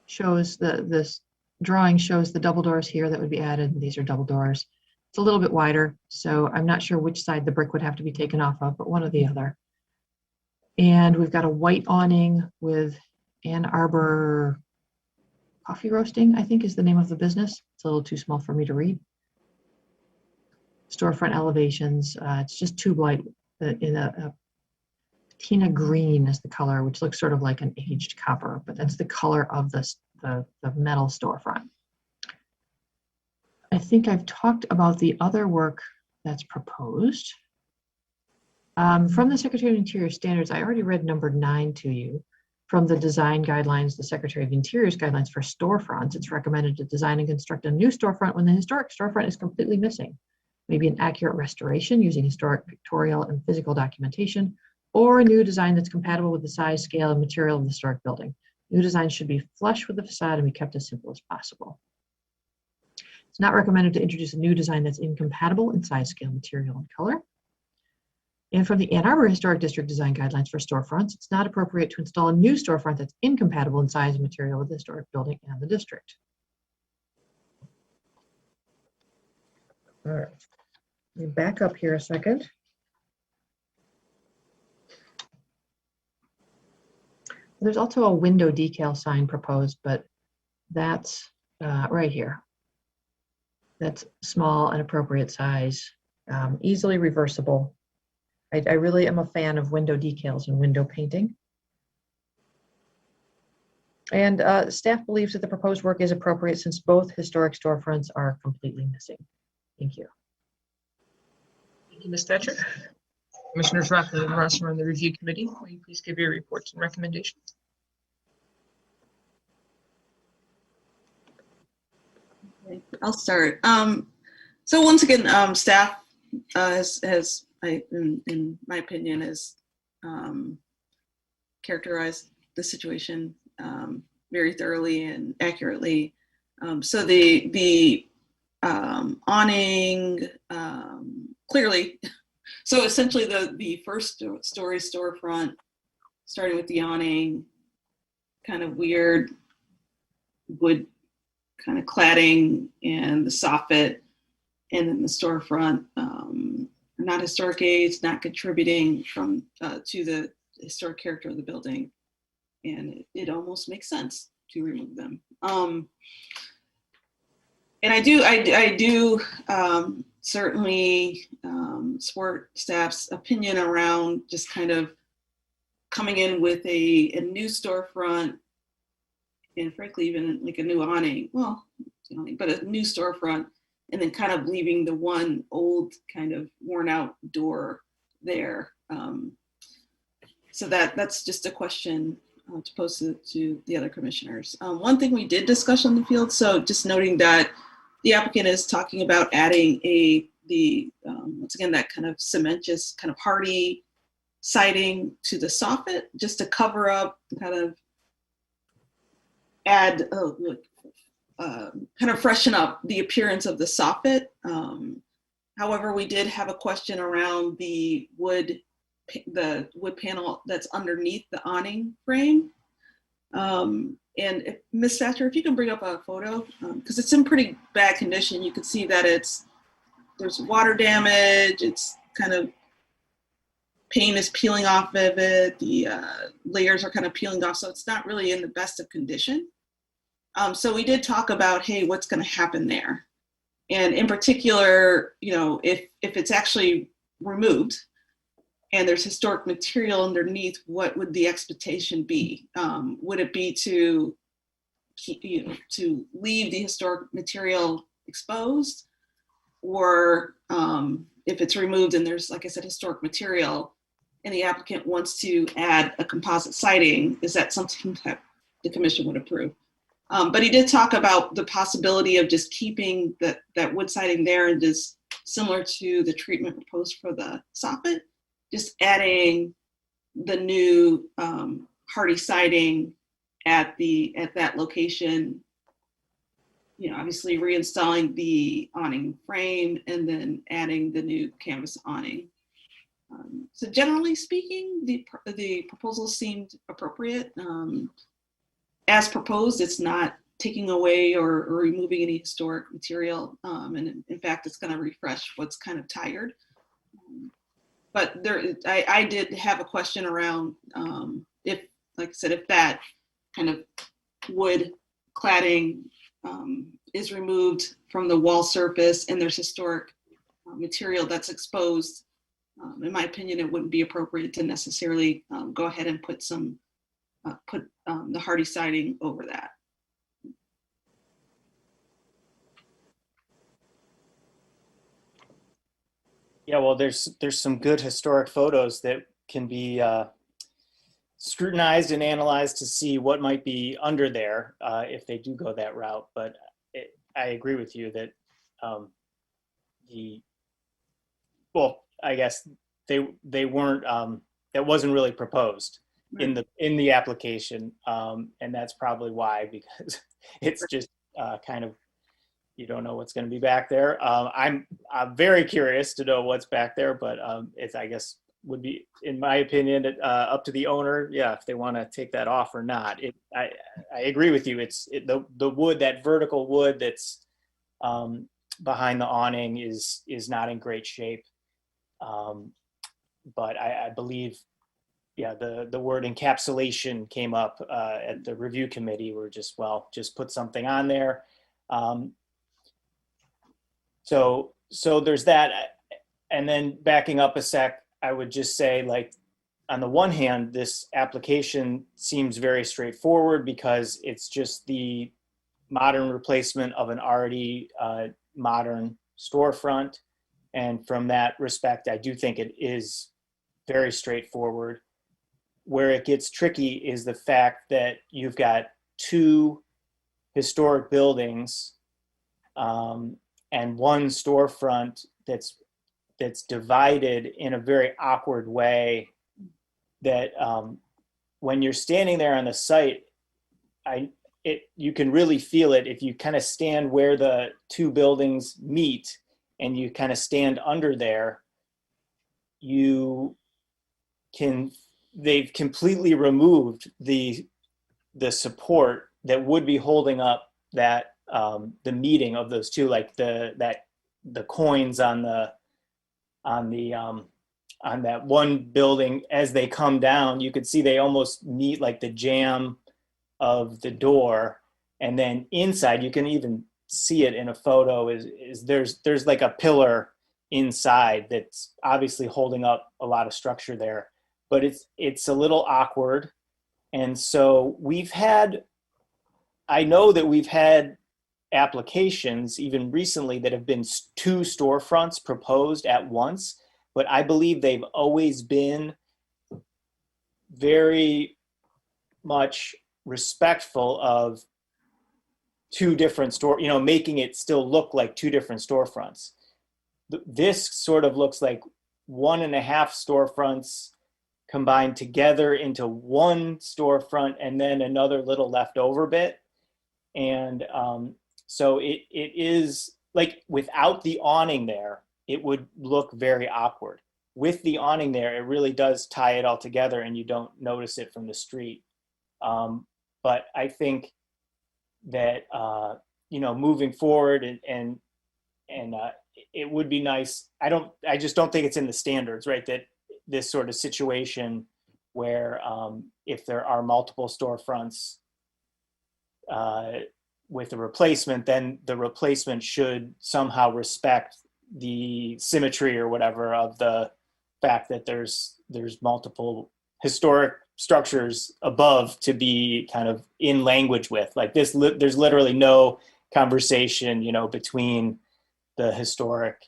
Shows this drawing shows the double doors here that would be added. These are double doors. It's a little bit wider, so I'm not sure which side the brick would have to be taken off of, but one or the other. And we've got a white awning with Ann Arbor Coffee Roasting, I think is the name of the business. It's a little too small for me to read. Storefront elevations. It's just tube light in a patina green is the color, which looks sort of like an aged copper, but that's the color of the metal storefront. I think I've talked about the other work that's proposed. From the Secretary of Interior standards, I already read number 9 to you. From the design guidelines, the Secretary of Interior's guidelines for storefronts, it's recommended to design and construct a new storefront when the historic storefront is completely missing. Maybe an accurate restoration using historic pictorial and physical documentation, or a new design that's compatible with the size, scale, and material of the historic building. New designs should be flush with the facade and be kept as simple as possible. It's not recommended to introduce a new design that's incompatible in size, scale, material, and color. And from the Ann Arbor Historic District Design Guidelines for storefronts, it's not appropriate to install a new storefront that's incompatible in size and material with the historic building and the district. All right, let me back up here a second. There's also a window decal sign proposed, but that's right here. That's small and appropriate size, easily reversible. I really am a fan of window decals and window painting. And staff believes that the proposed work is appropriate since both historic storefronts are completely missing. Thank you. Thank you, Ms. Thatcher. Commissioners Rockland and Ross are on the review committee. Will you please give your reports and recommendations? Okay, I'll start. So once again, staff has in my opinion, has characterized the situation very thoroughly and accurately. So the awning clearly. So essentially, the first story storefront, starting with the awning, kind of weird wood kind of cladding, and the soffit, and then the storefront. Not historic aids, not contributing from to the historic character of the building, and it almost makes sense to remove them. And I do certainly support staff's opinion around just kind of coming in with a new storefront, and frankly even like a new awning. Well, but a new storefront. And then kind of leaving the one old kind of worn out door there. So that's just a question to pose to the other commissioners. One thing we did discuss on the field, so just noting that the applicant is talking about adding once again, that kind of cementous kind of hardy siding to the soffit, just to cover up, kind of add, kind of freshen up the appearance of the soffit. However, we did have a question around the wood panel that's underneath the awning frame. And Ms. Thatcher, if you can bring up a photo, because it's in pretty bad condition. You can see that there's water damage. It's kind of, paint is peeling off of it. The layers are kind of peeling off, so it's not really in the best of condition. So we did talk about, hey, what's going to happen there? And in particular, if it's actually removed and there's historic material underneath, what would the expectation be? Would it be to leave the historic material exposed? Or if it's removed and there's, like I said, historic material, and the applicant wants to add a composite siding, is that something that the commission would approve? But he did talk about the possibility of just keeping that wood siding there, and just similar to the treatment proposed for the soffit, just adding the new hardy siding at that location. Obviously reinstalling the awning frame and then adding the new canvas awning. So generally speaking, the proposal seemed appropriate. As proposed, it's not taking away or removing any historic material. And in fact, it's going to refresh what's kind of tired. But I did have a question around if, like I said, if that kind of wood cladding is removed from the wall surface and there's historic material that's exposed, in my opinion, it wouldn't be appropriate to necessarily go ahead and put the hardy siding over that. Yeah, well, there's some good historic photos that can be scrutinized and analyzed to see what might be under there if they do go that route. But I agree with you that I guess they weren't. That wasn't really proposed in the application, and that's probably why, because it's just kind of, you don't know what's going to be back there. I'm very curious to know what's back there, but it's, I guess, would be, in my opinion, up to the owner. Yeah, if they want to take that off or not. I agree with you. The wood, that vertical wood that's behind the awning is not in great shape. But I believe, yeah, the word encapsulation came up at the review committee. We're just put something on there. So there's that. And then backing up a sec, I would just say, like, on the one hand, this application seems very straightforward because it's just the modern replacement of an already modern storefront. And from that respect, I do think it is very straightforward. Where it gets tricky is the fact that you've got two historic buildings and one storefront that's divided in a very awkward way that when you're standing there on the site, you can really feel it if you kind of stand where the two buildings meet and you kind of stand under there. They've completely removed the support that would be holding up that the meeting of those two, like the coins on that one building. As they come down, you could see they almost meet like the jamb of the door, and then inside you can even see it in a photo is there's like a pillar inside that's obviously holding up a lot of structure there, but it's a little awkward. And so I know that we've had applications even recently that have been two storefronts proposed at once, but I believe they've always been very much respectful of two different making it still look like two different storefronts. This sort of looks like 1.5 storefronts combined together into one storefront and then another little leftover bit. And so it is like, without the awning there, it would look very awkward. With the awning there, it really does tie it all together and you don't notice it from the street. But I think that, moving forward and it would be nice. I just don't think it's in the standards, right? That this sort of situation where if there are multiple storefronts with a replacement, then the replacement should somehow respect the symmetry or whatever of the fact that there's multiple historic structures above to be kind of in language with. Like this, there's literally no conversation, between the historic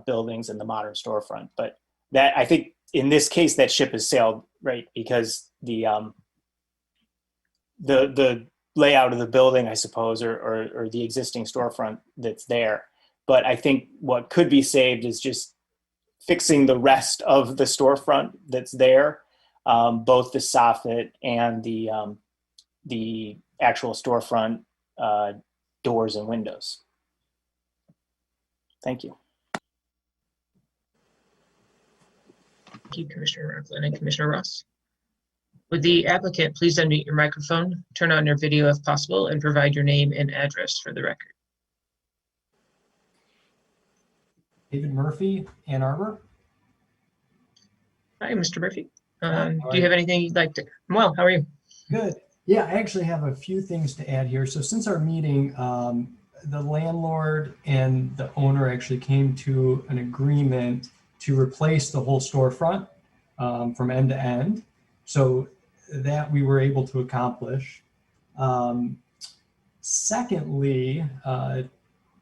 buildings and the modern storefront. But that, I think in this case, that ship has sailed, right? Because the layout of the building, I suppose, or the existing storefront that's there. But I think what could be saved is just fixing the rest of the storefront that's there. both the soffit and the actual storefront doors and windows. Thank you. Thank you, Commissioner Rockland and Commissioner Ross. Would the applicant please unmute your microphone, turn on your video if possible, and provide your name and address for the record. David Murphy, Ann Arbor. Hi, Mr. Murphy. How Do are you you? have anything you'd like to? Well, how are you? Good. Yeah, I actually have a few things to add here. So since our meeting, the landlord and the owner actually came to an agreement to replace the whole storefront from end to end. So that we were able to accomplish. Secondly,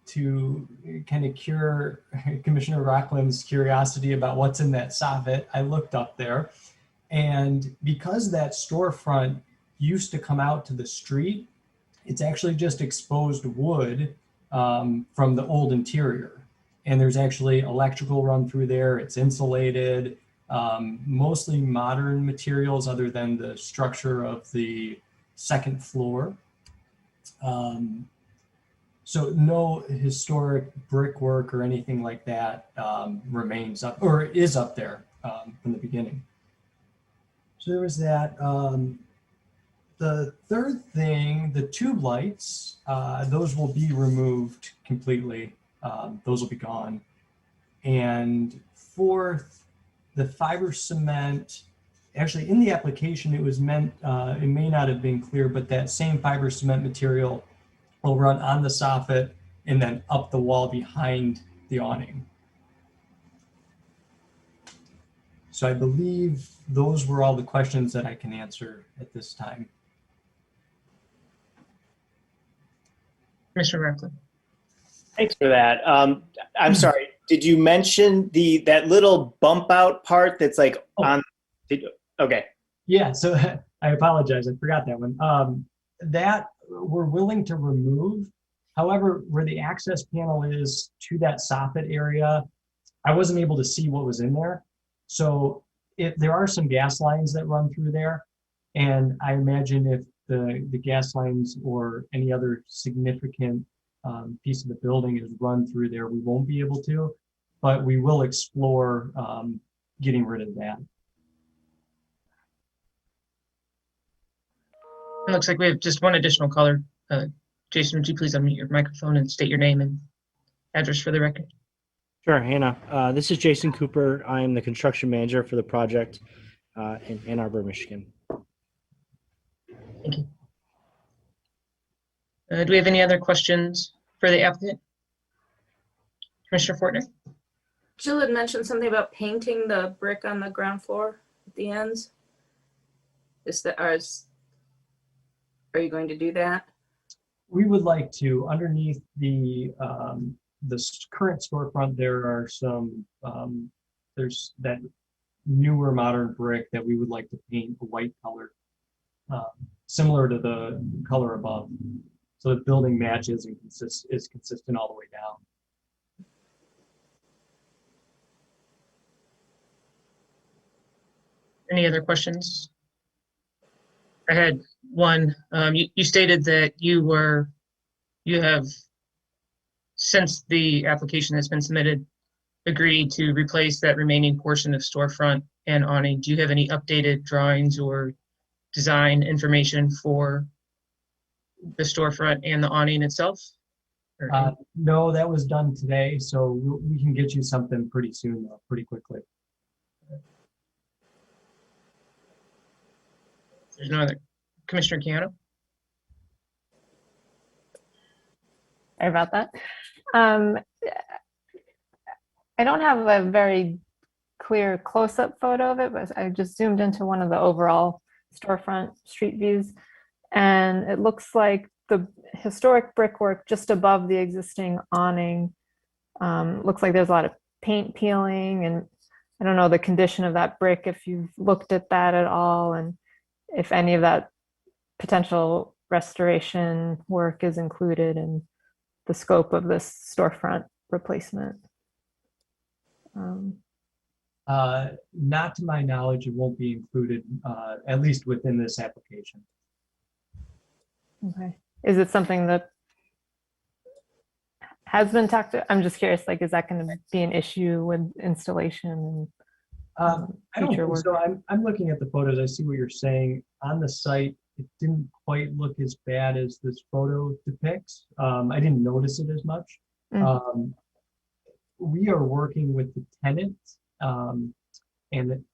to kind of cure Commissioner Rockland's curiosity about what's in that soffit, I looked up there. And because that storefront used to come out to the street, it's actually just exposed wood from the old interior. And there's actually electrical run through there. It's insulated, mostly modern materials other than the structure of the second floor. So no historic brickwork or anything like that remains up or is up there from the beginning. So there was that. The third thing, the tube lights, those will be removed completely. Those will be gone. And fourth, the fiber cement, actually in the application it was meant, it may not have been clear, but that same fiber cement material will run on the soffit and then up the wall behind the awning. So I believe those were all the questions that I can answer at this time. Commissioner Rockland. Thanks for that. I'm sorry. Did you mention that little bump out part that's like on? Okay. Yeah. So I apologize. I forgot that one. That we're willing to remove. However, where the access panel is to that soffit area, I wasn't able to see what was in there. So there are some gas lines that run through there. And I imagine if the gas lines or any other significant piece of the building is run through there, we won't be able to, but we will explore getting rid of that. It looks like we have just one additional caller. Jason, would you please unmute your microphone and state your name and address for the record? Sure, Hannah. This is Jason Cooper. I am the construction manager for the project in Ann Arbor, Michigan. Thank you. Do we have any other questions for the applicant? Commissioner Fortner? Jill had mentioned something about painting the brick on the ground floor at the ends. Are you going to do that? We would like to, underneath the current storefront, there are some, there's that newer modern brick that we would like to paint a white color, similar to the color above. So the building matches and is consistent all the way down. Any other questions? I had one. You stated that you have, since the application has been submitted, agreed to replace that remaining portion of storefront and awning. Do you have any updated drawings or design information for the storefront and the awning itself? No, that was done today, so we can get you something pretty soon, though, pretty quickly. There's no other. Commissioner Keano? Sorry about that. I don't have a very clear close-up photo of it, but I just zoomed into one of the overall storefront street views, and it looks like the historic brickwork just above the existing awning. Looks like there's a lot of paint peeling, and I don't know the condition of that brick, if you've looked at that at all, and if any of that potential restoration work is included in the scope of this storefront replacement. Not to my knowledge, it won't be included, at least within this application. Okay. Is it something that has been talked to? I'm just curious, like, is that going to be an issue with installation and I don't future think work? so. I'm looking at the photos. I see what you're saying. On the site, it didn't quite look as bad as this photo depicts. I didn't notice it as much. We are working with the tenant, and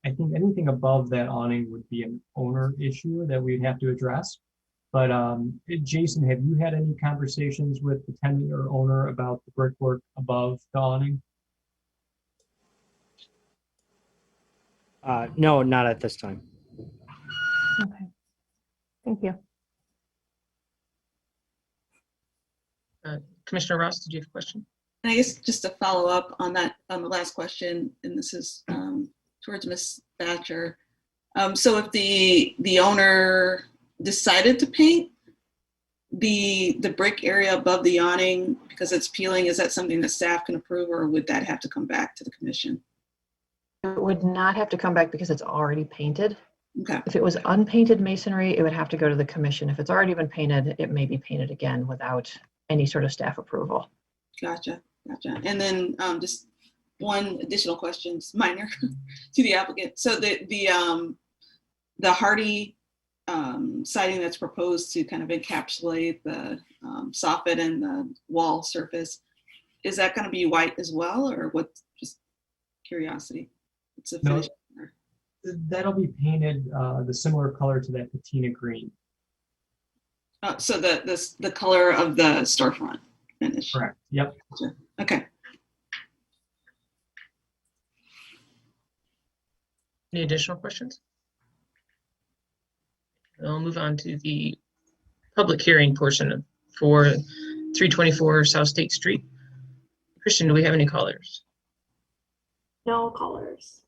I think anything above that awning would be an owner issue that we'd have to address. But Jason, have you had any conversations with the tenant or owner about the brickwork above the awning? No, not at this time. Okay. Thank you. Commissioner Ross, did you have a question? And I guess just to follow up on that, on the last question, and this is towards Ms. Thatcher. So if the owner decided to paint the brick area above the awning because it's peeling, is that something that staff can approve, or would that have to come back to the commission? It would not have to come back because it's already painted. Okay. If it was unpainted masonry, it would have to go to the commission. If it's already been painted, it may be painted again without any sort of staff approval. Gotcha. And then just one additional question, minor, to the applicant. So the hardy siding that's proposed to kind of encapsulate the soffit and the wall surface, is that going to be white as well, or what? Just curiosity. It's a finish. That'll be painted the similar color to that patina green. So the color of the storefront finish. Correct. Yep. Okay. Any additional questions? We'll move on to the public hearing portion for 324 South State Street. Christian, do we have any callers? No callers.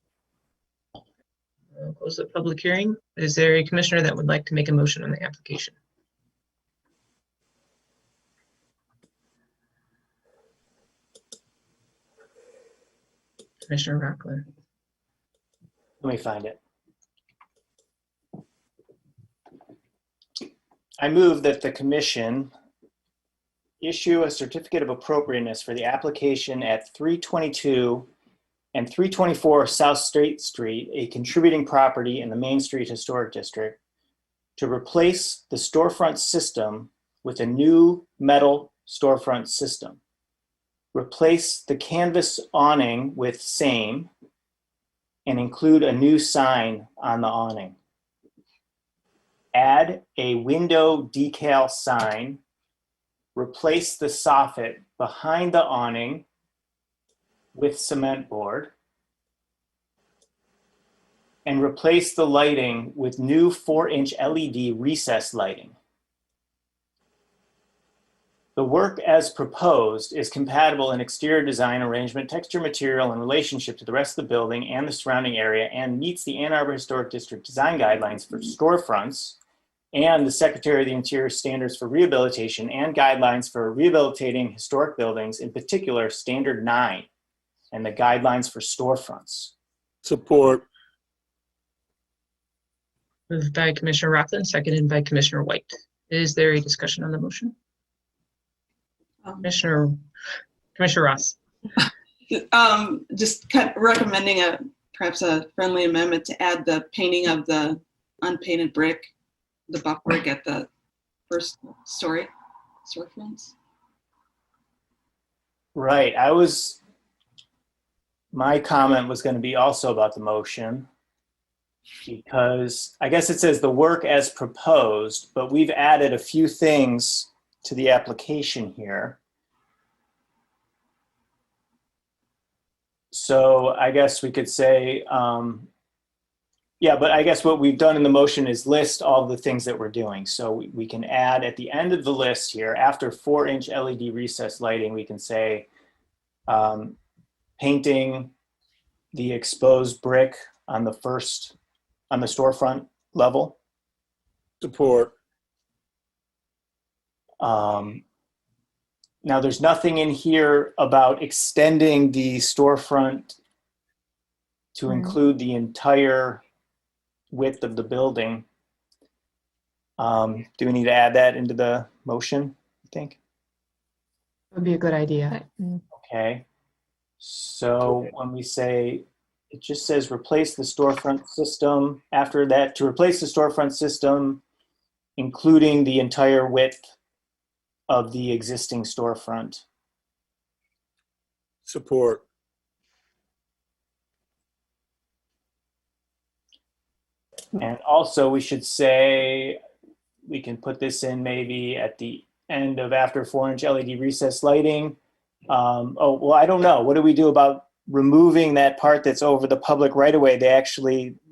I'll close the public hearing. Is there a commissioner that would like to make a motion on the application? Commissioner Rockland. Let me find it. I move that the commission issue a certificate of appropriateness for the application at 322 and 324 South State Street, a contributing property in the Main Street Historic District, to replace the storefront system with a new metal storefront system. Replace the canvas awning with same and include a new sign on the awning. Add a window decal sign. Replace the soffit behind the awning with cement board. And replace the lighting with new 4-inch LED recessed lighting. The work as proposed is compatible in exterior design, arrangement, texture, material, and relationship to the rest of the building and the surrounding area, and meets the Ann Arbor Historic District design guidelines for storefronts and the Secretary of the Interior standards for rehabilitation and guidelines for rehabilitating historic buildings, in particular Standard 9 and the guidelines for storefronts. Support. Moved by Commissioner Rockland, seconded by Commissioner White. Is there a discussion on the motion? Commissioner Ross. Just kind of recommending perhaps a friendly amendment to add the painting of the unpainted brick, the buck brick at the first storefronts. Right. My comment was going to be also about the motion, because I guess it says the work as proposed, but we've added a few things to the application here. So I guess we could say, yeah, but I guess what we've done in the motion is list all the things that we're doing. So we can add at the end of the list here, after 4-inch LED recessed lighting, we can say painting the exposed brick on the storefront level. Support. Now, there's nothing in here about extending the storefront to include the entire width of the building. Do we need to add that into the motion, you think? Would be a good idea. Okay. So when we say, it just says replace the storefront system. After that, to replace the storefront system, including the entire width of the existing storefront. Support. And also we should say, we can put this in maybe at the end of after 4-inch LED recessed lighting. Oh, well, I don't know. What do we do about removing that part that's over the public right of way?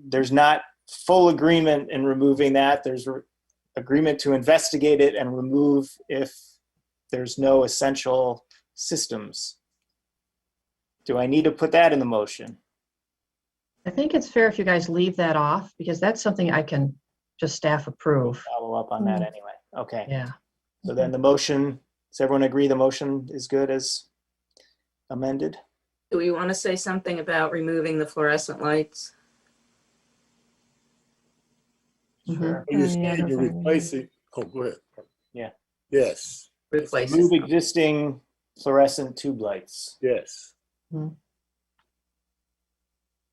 There's not full agreement in removing that. There's agreement to investigate it and remove if there's no essential systems. Do I need to put that in the motion? I think it's fair if you guys leave that off because that's something I can just staff approve. Follow up on that anyway. Okay. Yeah. So then the motion, does everyone agree the motion is good as amended? Do we want to say something about removing the fluorescent lights? Sure. You're saying you're replacing, oh, go ahead. Yeah. Yes, Replace Remove it. existing fluorescent tube lights. yes.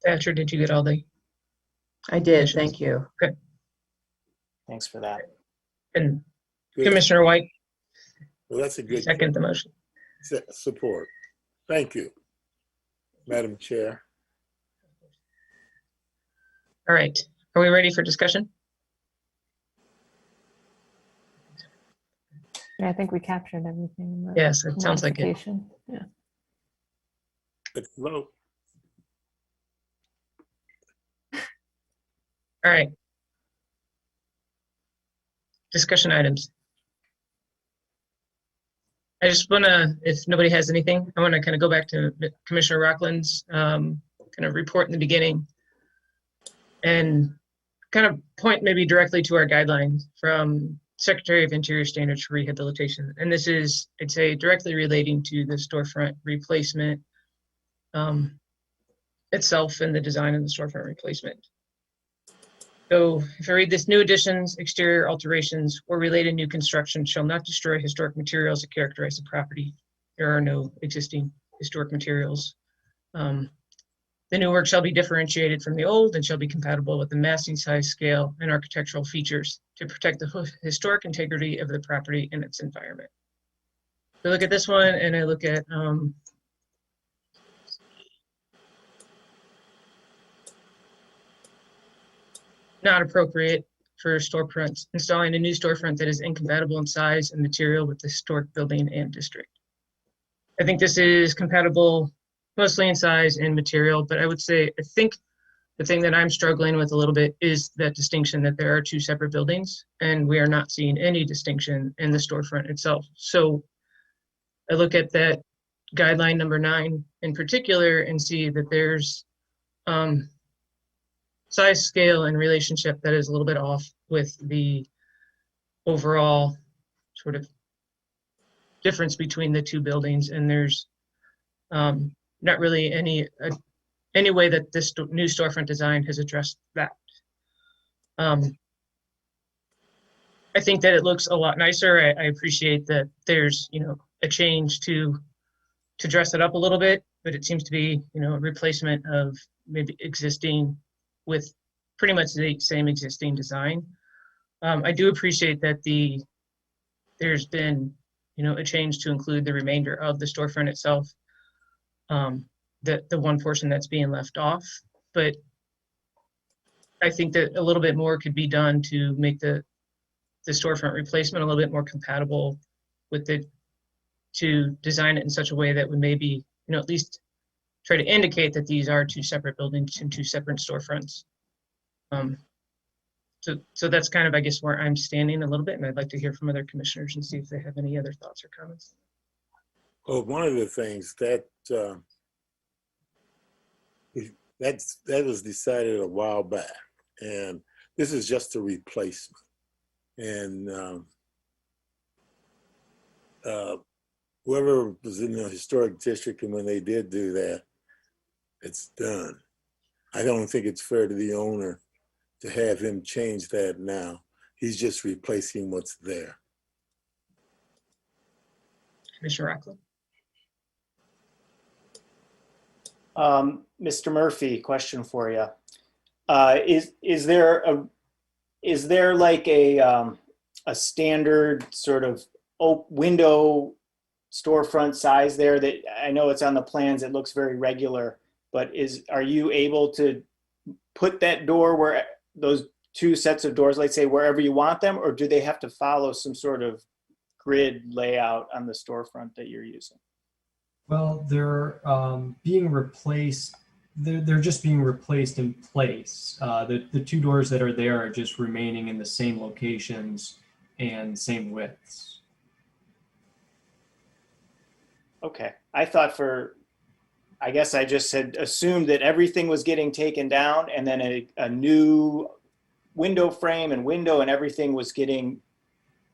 Thatcher, did you get all the? I did. Thank you. Good. Thanks for that. And Good. Commissioner White, Well, that's a good second the motion. support. Thank you, Madam Chair. All right. Are we ready for discussion? Yeah, I think we captured everything. in the Yes, it sounds like it. modification. Yeah. Let's vote. All right. Discussion items. I just want to, if nobody has anything, I want to kind of go back to Commissioner Rockland's kind of report in the beginning and kind of point maybe directly to our guidelines from Secretary of Interior Standards for Rehabilitation. And this is, I'd say, directly relating to the storefront replacement itself and the design of the storefront replacement. So if I read this, new additions, exterior alterations, or related new construction shall not destroy historic materials that characterize the property. There are no existing historic materials. The new work shall be differentiated from the old and shall be compatible with the massing size, scale, and architectural features to protect the historic integrity of the property and its environment. So I look at this one and I look at not appropriate for storefronts, installing a new storefront that is incompatible in size and material with the historic building and district. I think this is compatible mostly in size and material, but I would say, I think the thing that I'm struggling with a little bit is that distinction that there are two separate buildings and we are not seeing any distinction in the storefront itself. So I look at that guideline number 9 in particular and see that there's size, scale, and relationship that is a little bit off with the overall sort of difference between the two buildings. And there's not really any way that this new storefront design has addressed that. I think that it looks a lot nicer. I appreciate that there's, a change to dress it up a little bit, but it seems to be, a replacement of maybe existing with pretty much the same existing design. I do appreciate that there's been, a change to include the remainder of the storefront itself. The one portion that's being left off, but I think that a little bit more could be done to make the storefront replacement a little bit more compatible with to design it in such a way that would maybe, at least try to indicate that these are two separate buildings and two separate storefronts. So that's kind of, I guess, where I'm standing a little bit, and I'd like to hear from other commissioners and see if they have any other thoughts or comments. Well, one of the things that that was decided a while back, and this is just a replacement. And whoever was in the historic district, and when they did do that, it's done. I don't think it's fair to the owner to have him change that now. He's just replacing what's there. Commissioner Rockland? Mr. Murphy, question for you. Is there like a standard sort of window storefront size there that I know it's on the plans, it looks very regular, but are you able to put that door where those two sets of doors, let's say wherever you want them, or do they have to follow some sort of grid layout on the storefront that you're using? Well, they're being replaced. They're just being replaced in place. The two doors that are there are just remaining in the same locations and same widths. Okay, I guess I just had assumed that everything was getting taken down and then a new window frame and window and everything was getting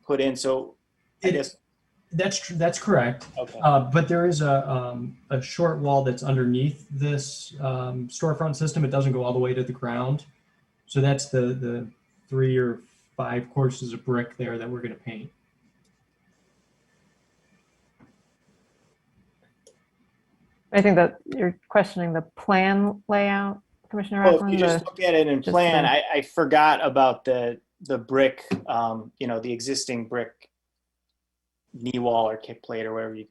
put in. So I guess that's correct. Okay. But there is a short wall that's underneath this storefront system. It doesn't go all the way to the ground. So that's the 3 or 5 courses of brick there that we're going to paint. I think that you're questioning the plan layout, Commissioner Well, Rockland. if you just look at it in just plan, the- I forgot about the brick, the existing brick knee wall or kick plate or whatever you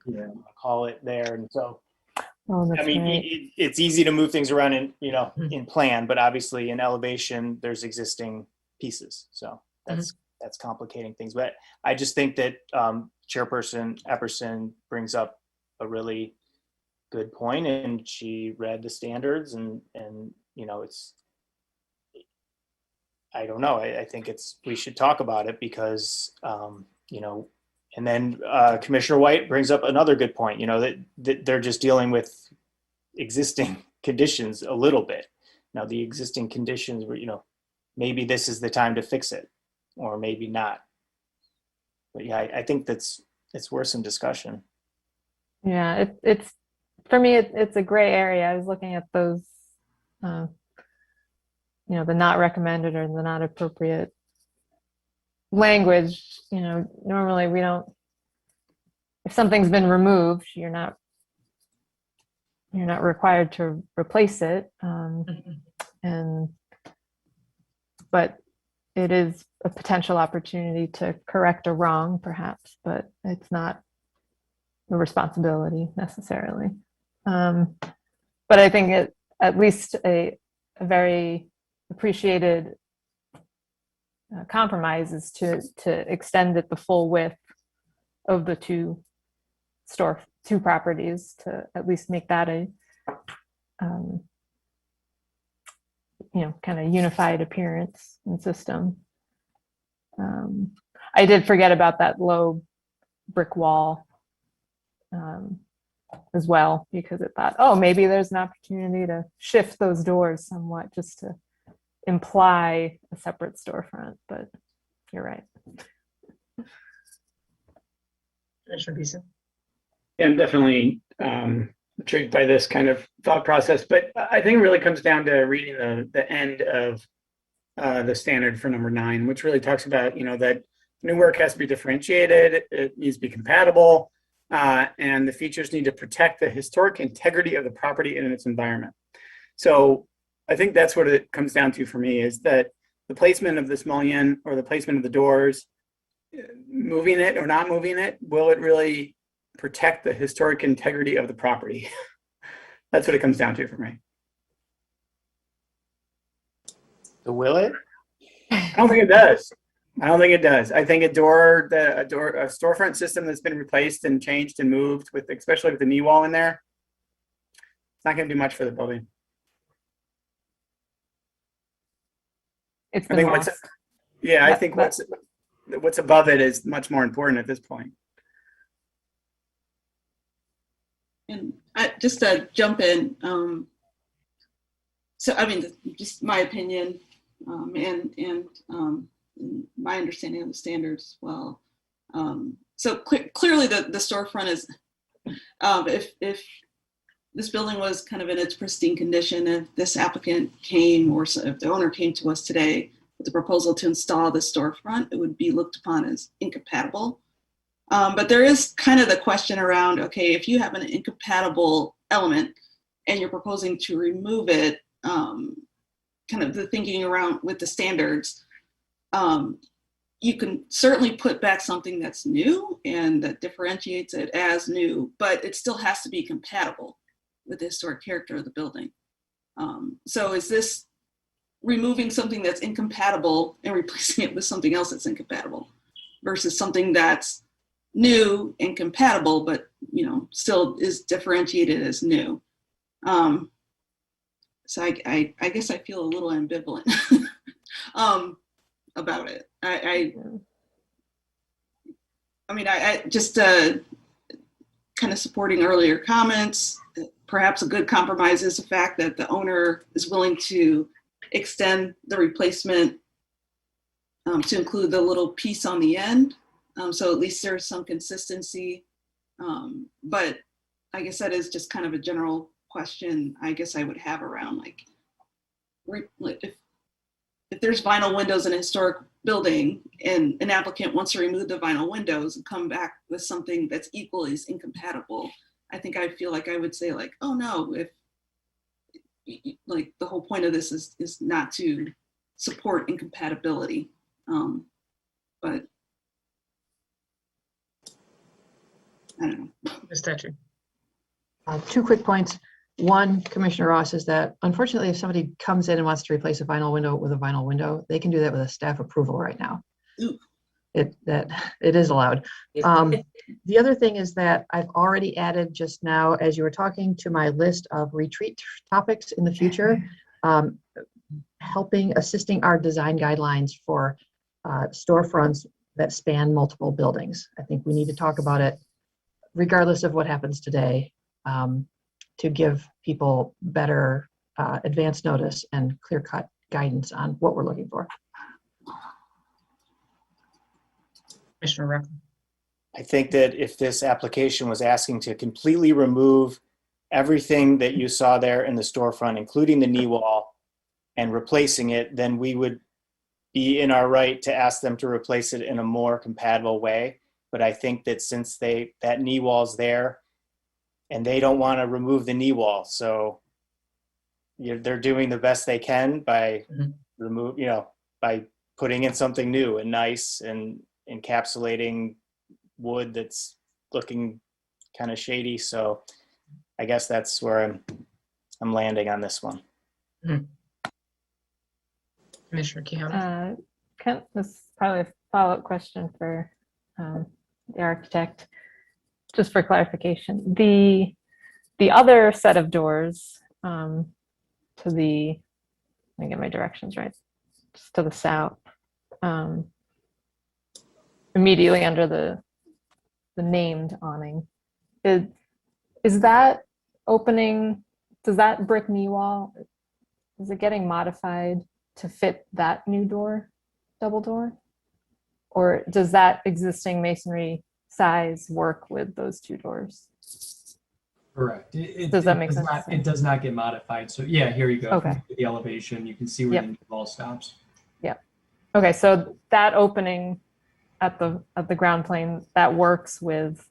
call it there. And so, Oh, that's I mean, right. it's easy to move things around in plan, but obviously in elevation, there's existing pieces. So that's complicating things. But I just think that Chairperson Epperson brings up a really good point, and she read the standards and it's, I don't know. I think we should talk about it because, and then Commissioner White brings up another good point, that they're just dealing with existing conditions a little bit. Now the existing conditions were, maybe this is the time to fix it or maybe not. But yeah, I think it's worth some discussion. Yeah, it's for me, it's a gray area. I was looking at those, the not recommended or the not appropriate language. Normally we don't, if something's been removed, you're not required to replace it. But it is a potential opportunity to correct a wrong, perhaps, but it's not the responsibility necessarily. But I think at least a very appreciated compromise is to extend it the full width of the two properties, to at least make that a kind of unified appearance and system. I did forget about that low brick wall as well, because it thought, oh, maybe there's an opportunity to shift those doors somewhat just to imply a separate storefront, but you're right. Commissioner Beeson? Yeah, I'm definitely intrigued by this kind of thought process, but I think it really comes down to reading the end of the standard for number 9, which really talks about, that new work has to be differentiated, it needs to be compatible, and the features need to protect the historic integrity of the property and its environment. So I think that's what it comes down to for me, is that the placement of this mullion or the placement of the doors, moving it or not moving it, will it really protect the historic integrity of the property? That's what it comes down to for me. So will it? I don't think it does. I think a storefront system that's been replaced and changed and moved, especially with the knee wall in there, it's not going to do much for the building. It's been lost. I think what's above it is much more important at this point. And just to jump in, so I mean, just my opinion, and my understanding of the standards as well. So clearly the storefront is, if this building was kind of in its pristine condition, if this applicant came, or if the owner came to us today with the proposal to install the storefront, it would be looked upon as incompatible. But there is kind of the question around, okay, if you have an incompatible element and you're proposing to remove it, kind of the thinking around with the standards, you can certainly put back something that's new and that differentiates it as new, but it still has to be compatible with the historic character of the building. So is this removing something that's incompatible and replacing it with something else that's incompatible versus something that's new and compatible, but still is differentiated as new? So I guess I feel a little ambivalent about it. I mean, I just kind of supporting earlier comments. Perhaps a good compromise is the fact that the owner is willing to extend the replacement to include the little piece on the end. So at least there's some consistency. But I guess that is just kind of a general question I guess I would have around, like, if there's vinyl windows in a historic building and an applicant wants to remove the vinyl windows and come back with something that's equally as incompatible, I think I feel like I would say, like, oh no, if like the whole point of this is not to support incompatibility. But I don't know. Ms. Thatcher. 2 quick points. One, Commissioner Ross, is that unfortunately, if somebody comes in and wants to replace a vinyl window with a vinyl window, they can do that with a staff approval right now. Ooh. It is allowed. The other thing is that I've already added just now, as you were talking, to my list of retreat topics in the future, assisting our design guidelines for storefronts that span multiple buildings. I think we need to talk about it regardless of what happens today, to give people better advance notice and clear-cut guidance on what we're looking for. Commissioner Rucker. I think that if this application was asking to completely remove everything that you saw there in the storefront, including the knee wall, and replacing it, then we would be in our right to ask them to replace it in a more compatible way. But I think that since that knee wall's there, and they don't want to remove the knee wall, so they're doing the best they can by by putting in something new and nice and encapsulating wood that's looking kind of shady. So I guess that's where I'm landing on this one. Commissioner Keown. This is probably a follow-up question for the architect, just for clarification. The other set of doors to the, let me get my directions right, just to the south, immediately under the named awning, is that opening, does that brick knee wall, is it getting modified to fit that new door, double door? Or does that existing masonry size work with those 2 doors? Correct. Does that make sense? It does not get modified. So yeah, here you go. Okay. The elevation, you can see where the wall stops. Yeah. Okay, so that opening at the ground plane, that works with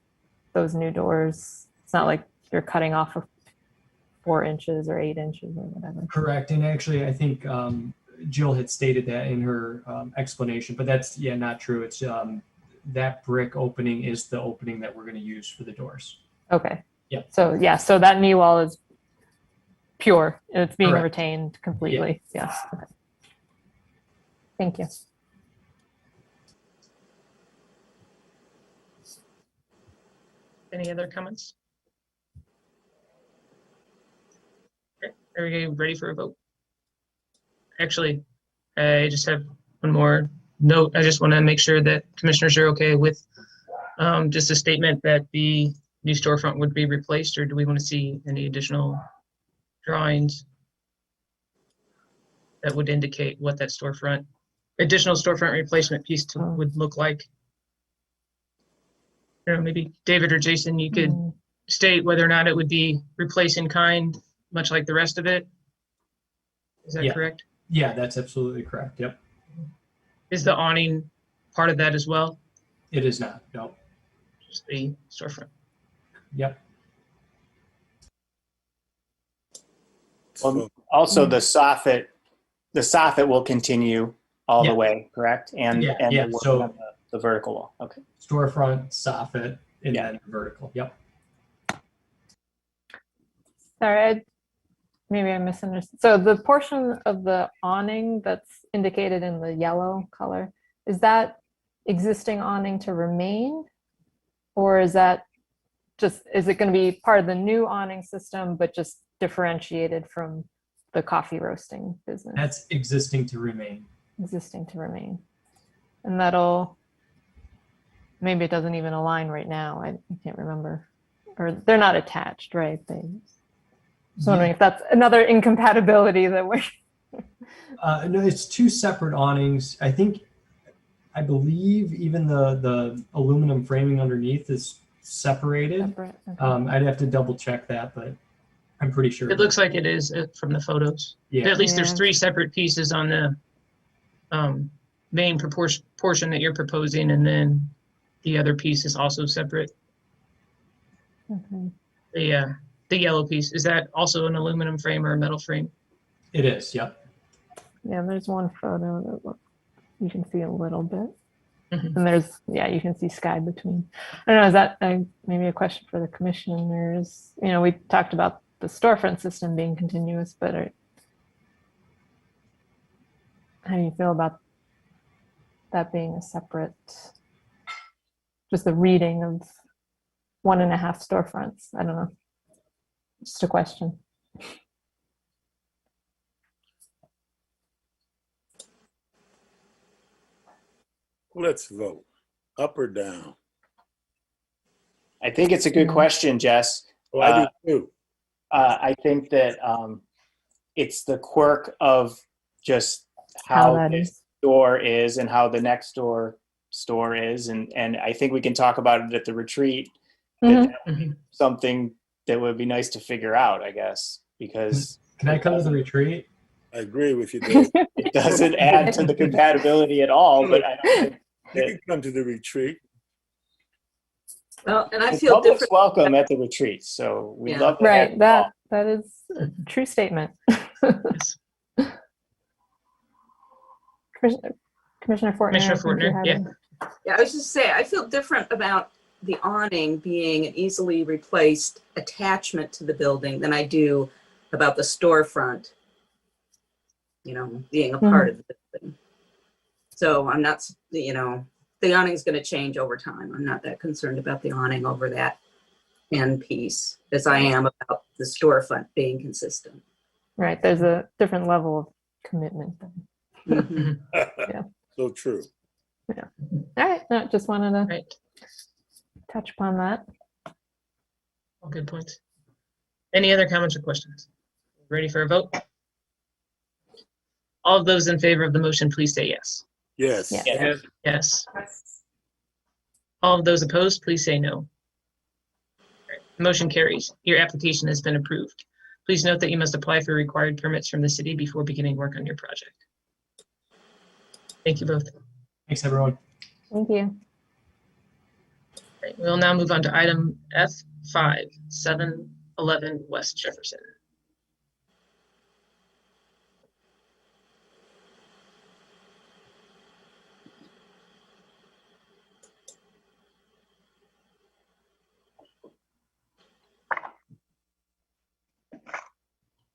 those new doors. It's not like you're cutting off of 4 inches or 8 inches or whatever. Correct. And actually, I think Jill had stated that in her explanation, but that's not true. It's that brick opening is the opening that we're going to use for the doors. Okay. Yeah. So so that knee wall is pure. It's being Correct. retained completely. Yeah. Yes. Okay. Thank you. Any other comments? Okay, are we ready for a vote? Actually, I just have one more note. I just want to make sure that commissioners are okay with just a statement that the new storefront would be replaced, or do we want to see any additional drawings that would indicate what that additional storefront replacement piece would look like? Maybe David or Jason, you could state whether or not it would be replace in kind, much like the rest of it? Is that Yeah. correct? Yeah, that's absolutely correct. Yep. Is the awning part of that as well? It is not. No. Just the storefront. Yep. Well, also the soffit will continue all the way, correct? And Yeah, and yeah. the work So on the vertical wall. Okay. storefront, soffit, and Yeah. then vertical. Yep. Sorry, maybe I misunderstood. So the portion of the awning that's indicated in the yellow color, is that existing awning to remain? Or is that just, is it going to be part of the new awning system, but just differentiated from the coffee roasting business? That's existing to remain. Existing to remain. And that'll, maybe it doesn't even align right now. I can't remember. Or they're not attached, right? Just wondering if that's another incompatibility that we're. No, it's two separate awnings. I believe even the aluminum framing underneath is separated. Separate, okay. I'd have to double check that, but I'm pretty sure. It looks like it is from the photos. Yeah. At least there's Yeah. 3 separate pieces on the main portion that you're proposing, and then the other piece is also separate. Okay. The yellow piece, is that also an aluminum frame or a metal frame? It is. Yep. Yeah, there's one photo that you can see a little bit. Mhm. And there's, yeah, you can see sky between. I don't know, is that maybe a question for the commissioners? You know, we talked about the storefront system being continuous, but how do you feel about that being a separate, just the reading of 1.5 storefronts? I don't know. Just a question. Let's vote. Up or down? I think it's a good question, Jess. Oh, I do too. I think that it's the quirk of just How how that this is. store is and how the next door store is, and I think we can talk about it at the retreat. Mhm. That would be something that would be nice to figure out, I guess, because Can I come to the retreat? I agree with you, Dave. it doesn't add to the compatibility at all. But I don't think You can come to the retreat. Well, and I the feel public's different. welcome at the retreat, so we Yeah. love to have Right, you all. that is a true statement. Commissioner Fortner, Commissioner I think you Fortner, had yeah. Yeah, I was just saying, I feel different about the awning being an easily replaced attachment to the building than I do about the storefront, you know, being a part of the building. So I'm not, you know, the awning's going to change over time. I'm not that concerned about the awning over that end piece as I am about the storefront being consistent. Right, there's a different level of commitment. Mhm. Yeah. So true. Yeah. All right, no, just wanted to Right. touch upon that. All good points. Any other comments or questions? Ready for a vote? All of those in favor of the motion, please say yes. Yes. Yes. Yes. All of those opposed, please say no. All right, motion carries. Your application has been approved. Please note that you must apply for required permits from the city before beginning work on your project. Thank you both. Thanks, everyone. Thank you. Right, we'll now move on to item F5, 711 West Jefferson.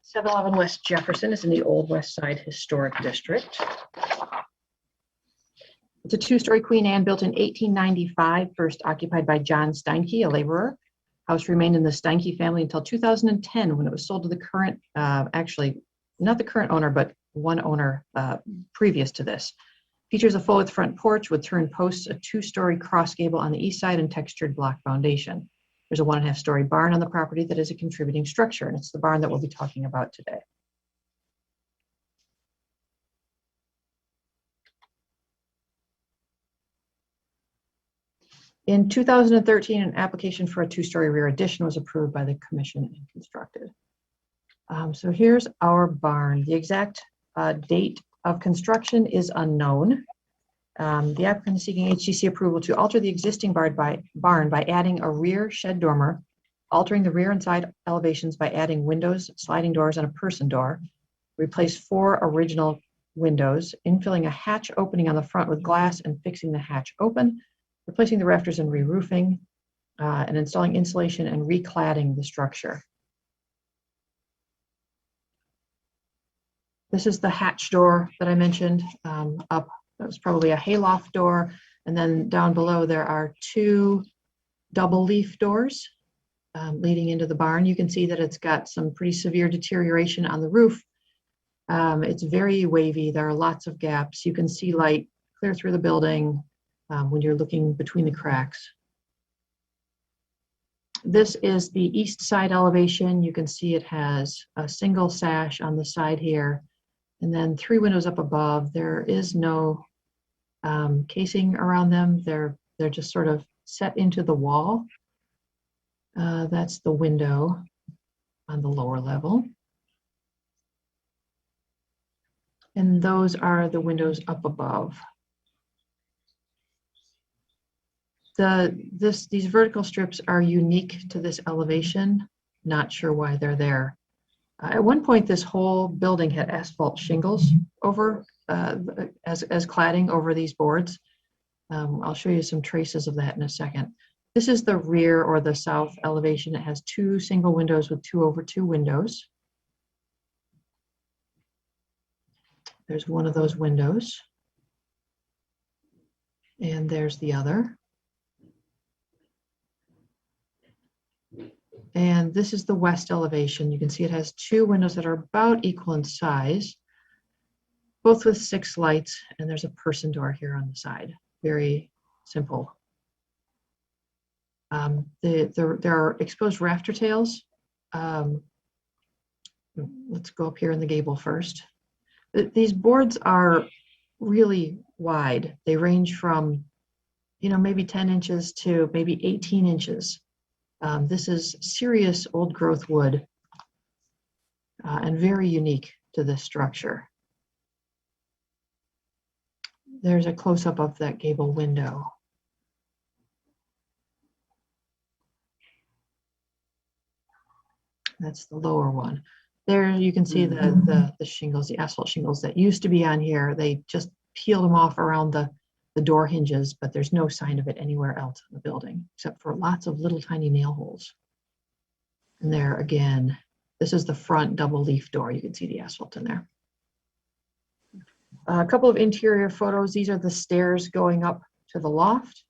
Seven 711 West Jefferson is in the Old West Side Historic District. It's a 2-story Queen Anne built in 1895, first occupied by John Steinke, a laborer. House remained in the Steinke family until 2010 when it was sold to the current, actually, not the current owner, but one owner previous to this. Features a full-width front porch with turned posts, a 2-story cross gable on the east side, and textured block foundation. There's a 1.5-story barn on the property that is a contributing structure, and it's the barn that we'll be talking about today. In 2013, an application for a 2-story rear addition was approved by the commission and constructed. So here's our barn. The exact date of construction is unknown. The applicant is seeking HDC approval to alter the existing barn by adding a rear shed dormer, altering the rear and side elevations by adding windows, sliding doors, and a person door, replace 4 original windows, infilling a hatch opening on the front with glass and fixing the hatch open, replacing the rafters and re-roofing, and installing insulation and recladding the structure. This is the hatch door that I mentioned up. That was probably a hayloft door. And then down below there are 2 double leaf doors leading into the barn. You can see that it's got some pretty severe deterioration on the roof. It's very wavy. There are lots of gaps. You can see light clear through the building when you're looking between the cracks. This is the east side elevation. You can see it has a single sash on the side here, and then 3 windows up above. There is no casing around them. They're just sort of set into the wall. That's the window on the lower level. And those are the windows up above. These vertical strips are unique to this elevation. Not sure why they're there. At one point, this whole building had asphalt shingles over as cladding over these boards. I'll show you some traces of that in a second. This is the rear or the south elevation. It has 2 single windows with 2 over 2 windows. There's one of those windows. And there's the other. And this is the west elevation. You can see it has 2 windows that are about equal in size, both with 6 lights, and there's a person door here on the side. Very simple. There are exposed rafter tails. Let's go up here in the gable first. These boards are really wide. They range from, maybe 10 inches to maybe 18 inches. This is serious old growth wood and very unique to this structure. There's a close-up of that gable window. That's the lower one. There you can see the shingles, the asphalt shingles that used to be on here. They just peeled them off around the door hinges, but there's no sign of it anywhere else in the building, except for lots of little tiny nail holes. And there again, this is the front double leaf door. You can see the asphalt in there. A couple of interior photos. These are the stairs going up to the loft.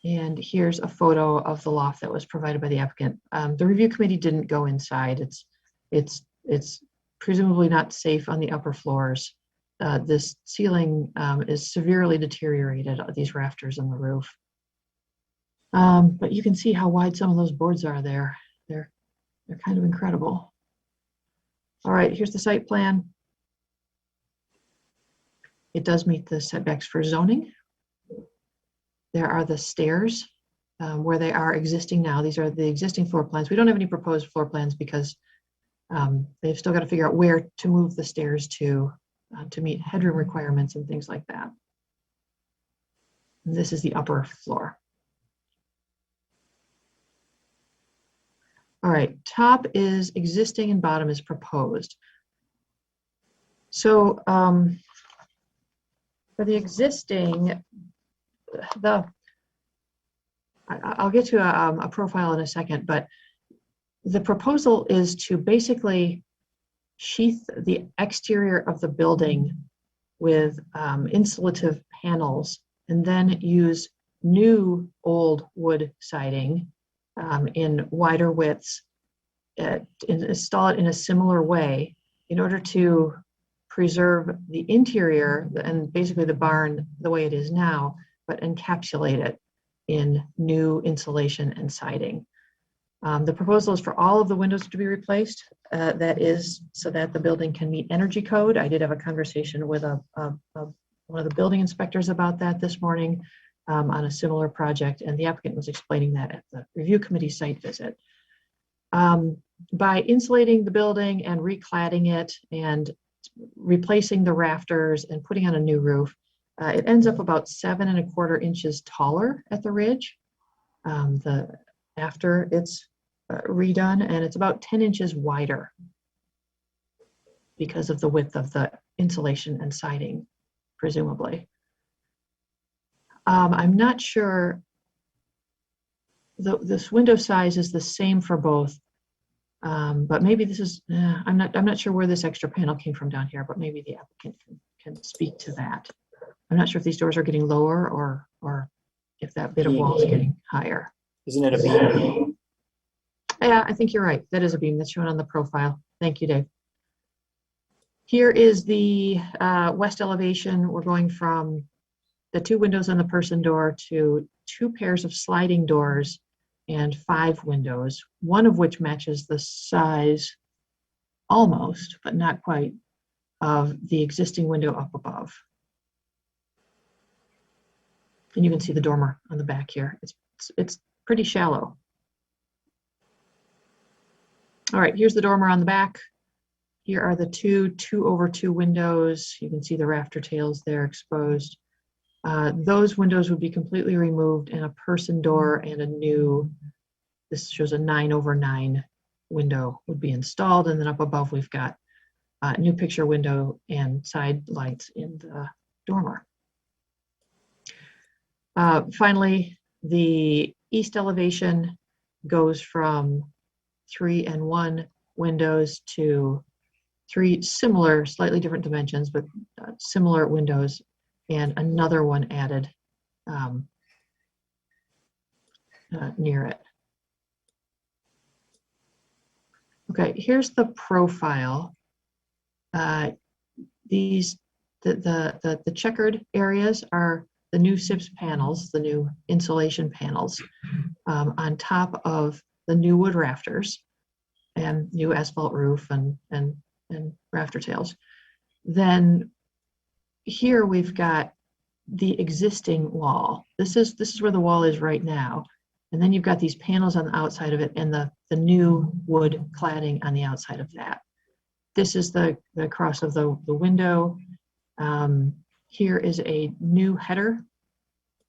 And here's a photo of the loft that was provided by the applicant. The review committee didn't go inside. It's presumably not safe on the upper floors. This ceiling is severely deteriorated, these rafters and the roof. But you can see how wide some of those boards are there. They're kind of incredible. All right, here's the site plan. It does meet the setbacks for zoning. There are the stairs where they are existing now. These are the existing floor plans. We don't have any proposed floor plans because they've still got to figure out where to move the stairs to meet headroom requirements and things like that. And this is the upper floor. All right, top is existing and bottom is proposed. So for the existing, I'll get to a profile in a second, but the proposal is to basically sheath the exterior of the building with insulative panels and then use new old wood siding in wider widths, install it in a similar way in order to preserve the interior and basically the barn the way it is now, but encapsulate it in new insulation and siding. The proposal is for all of the windows to be replaced. That is so that the building can meet energy code. I did have a conversation with a one of the building inspectors about that this morning on a similar project, and the applicant was explaining that at the review committee site visit. By insulating the building and recladding it and replacing the rafters and putting on a new roof, it ends up about 7¼ inches taller at the ridge after it's redone, and it's about 10 inches wider because of the width of the insulation and siding, presumably. I'm not sure this window size is the same for both, but maybe this is, I'm not sure where this extra panel came from down here, but maybe the applicant can speak to that. I'm not sure if these doors are getting lower or if that bit of wall is getting higher. Isn't it a beam? Yeah, I think you're right. That is a beam that's shown on the profile. Thank you, Dave. Here is the west elevation. We're going from the 2 windows on the person door to 2 pairs of sliding doors and 5 windows, one of which matches the size almost, but not quite, of the existing window up above. And you can see the dormer on the back here. It's pretty shallow. All right, here's the dormer on the back. Here are the 2 2/2 windows. You can see the rafter tails there exposed. Those windows would be completely removed, and a person door and a new, this shows a 9/9 window would be installed. And then up above, we've got a new picture window and side lights in the dormer. Finally, the east elevation goes from 3 and 1 windows to 3 similar, slightly different dimensions, but similar windows, and another one added near it. Okay, here's the profile. The checkered areas are the new SIPS panels, the new insulation panels, on top of the new wood rafters and new asphalt roof and rafter tails. Then here we've got the existing wall. This is where the wall is right now. And then you've got these panels on the outside of it and the new wood cladding on the outside of that. This is the cross of the window. Here is a new header.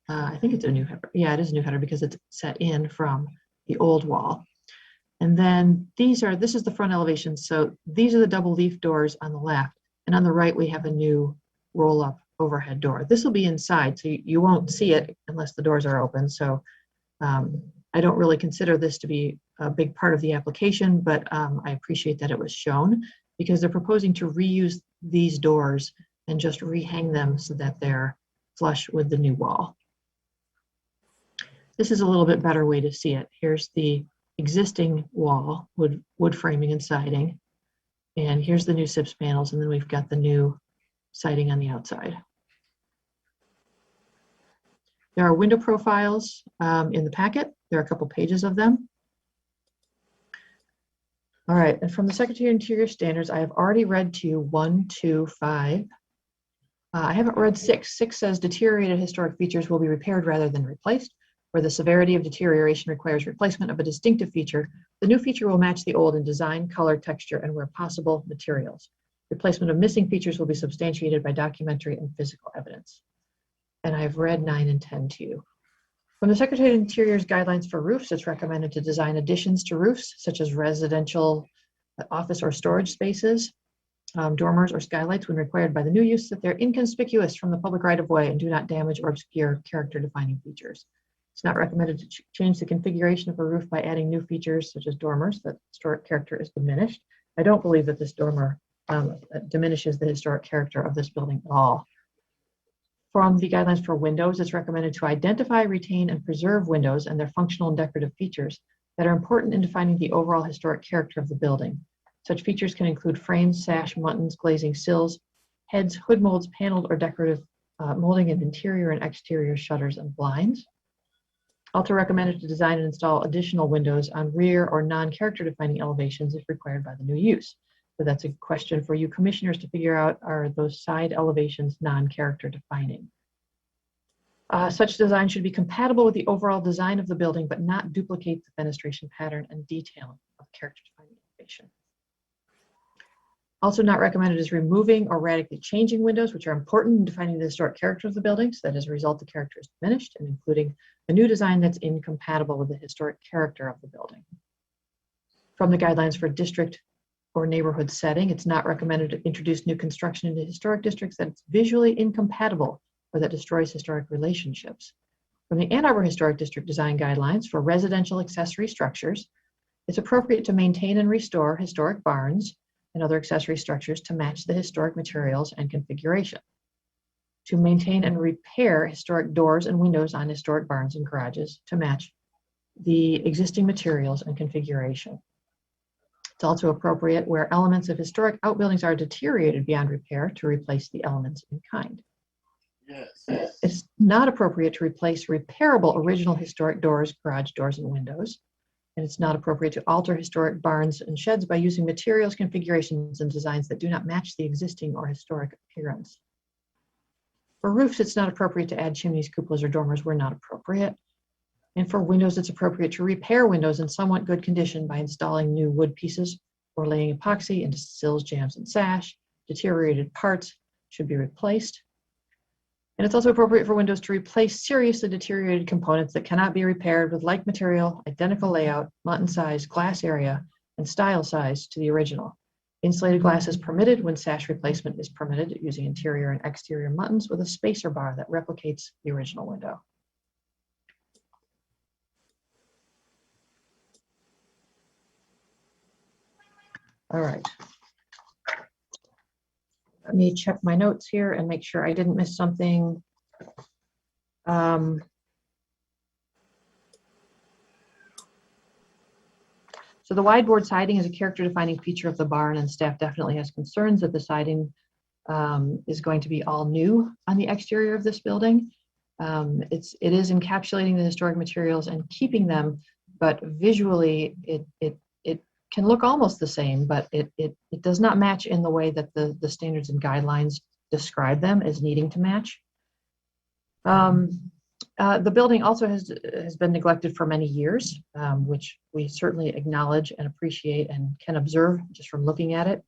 I think it's a new header. Yeah, it is a new header because it's set in from the old wall. And then this is the front elevation. So these are the double leaf doors on the left. And on the right, we have a new roll-up overhead door. This will be inside, so you won't see it unless the doors are open. So I don't really consider this to be a big part of the application, but I appreciate that it was shown because they're proposing to reuse these doors and just rehang them so that they're flush with the new wall. This is a little bit better way to see it. Here's the existing wall, wood framing and siding. And here's the new SIPS panels, and then we've got the new siding on the outside. There are window profiles in the packet. There are a couple pages of them. All right, and from the Secretary of Interior standards, I have already read to you 1, 2, 5. I haven't read 6. 6 says deteriorated historic features will be repaired rather than replaced. Where the severity of deterioration requires replacement of a distinctive feature, the new feature will match the old in design, color, texture, and where possible, materials. Replacement of missing features will be substantiated by documentary and physical evidence. And I've read 9 and 10 to you. From the Secretary of Interior's guidelines for roofs, it's recommended to design additions to roofs, such as residential, office, or storage spaces, dormers, or skylights when required by the new use, that they're inconspicuous from the public right-of-way and do not damage or obscure character-defining features. It's not recommended to change the configuration of a roof by adding new features such as dormers. That historic character is diminished. I don't believe that this dormer diminishes the historic character of this building at all. From the guidelines for windows, it's recommended to identify, retain, and preserve windows and their functional and decorative features that are important in defining the overall historic character of the building. Such features can include frames, sash, muntins, glazing sills, heads, hood molds, paneled or decorative molding of interior and exterior shutters and blinds. Also recommended to design and install additional windows on rear or non-character defining elevations if required by the new use. So that's a question for you commissioners to figure out, are those side elevations non-character defining? Such design should be compatible with the overall design of the building, but not duplicate the fenestration pattern and detailing of character defining elevation. Also not recommended is removing or radically changing windows, which are important in defining the historic character of the building, so that as a result, the character is diminished, and including a new design that's incompatible with the historic character of the building. From the guidelines for district or neighborhood setting, it's not recommended to introduce new construction into historic districts that's visually incompatible or that destroys historic relationships. From the Ann Arbor Historic District Design Guidelines for residential accessory structures, it's appropriate to maintain and restore historic barns and other accessory structures to match the historic materials and configuration. To maintain and repair historic doors and windows on historic barns and garages to match the existing materials and configuration. It's also appropriate where elements of historic outbuildings are deteriorated beyond repair to replace the elements in kind. Yes. It's not appropriate to replace repairable original historic doors, garage doors, and windows. And it's not appropriate to alter historic barns and sheds by using materials, configurations, and designs that do not match the existing or historic appearance. For roofs, it's not appropriate to add chimneys, cupolas, or dormers where not appropriate. And for windows, it's appropriate to repair windows in somewhat good condition by installing new wood pieces or laying epoxy into sills, jambs, and sash. Deteriorated parts should be replaced. And it's also appropriate for windows to replace seriously deteriorated components that cannot be repaired with like material, identical layout, muntine size, glass area, and style size to the original. Insulated glass is permitted when sash replacement is permitted using interior and exterior muntines with a spacer bar that replicates the original window. All right. Let me check my notes here and make sure I didn't miss something. So the wide board siding is a character defining feature of the barn, and staff definitely has concerns that the siding is going to be all new on the exterior of this building. It is encapsulating the historic materials and keeping them, but visually it can look almost the same, but it does not match in the way that the standards and guidelines describe them as needing to match. The building also has been neglected for many years, which we certainly acknowledge and appreciate and can observe just from looking at it.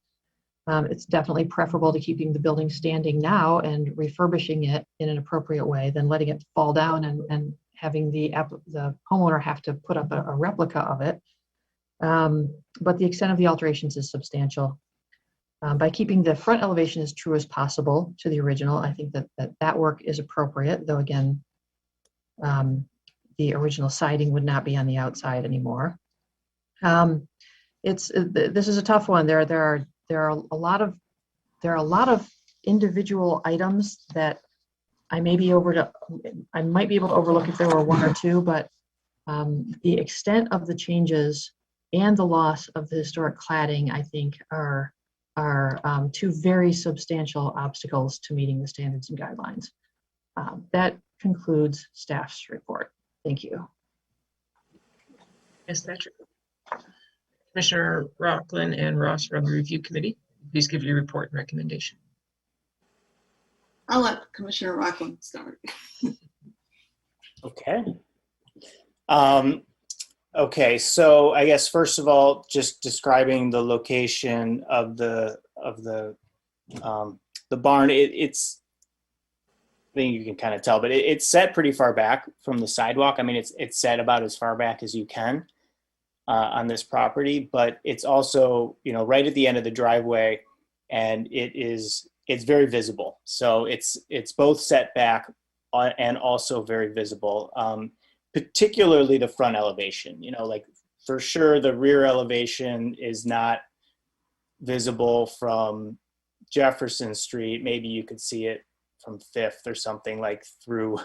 It's definitely preferable to keeping the building standing now and refurbishing it in an appropriate way than letting it fall down and having the homeowner have to put up a replica of it. But the extent of the alterations is substantial. By keeping the front elevation as true as possible to the original, I think that work is appropriate, though again, the original siding would not be on the outside anymore. This is a tough one. There are a lot of individual items that I might be able to overlook if there were one or two, but the extent of the changes and the loss of the historic cladding, I think, are two very substantial obstacles to meeting the standards and guidelines. That concludes staff's report. Thank you. Yes, Patrick. Commissioner Rockland and Ross from the review committee, please give your report and recommendation. I'll let Commissioner Rockland start. Okay. Okay, so I guess first of all, just describing the location of the barn. It's I think you can kind of tell, but it's set pretty far back from the sidewalk. I mean, it's set about as far back as you can on this property, but it's also, right at the end of the driveway, and it's very visible. So it's both set back and also very visible. Particularly the front elevation, like for sure the rear elevation is not visible from Jefferson Street. Maybe you could see it from 5th or something, like through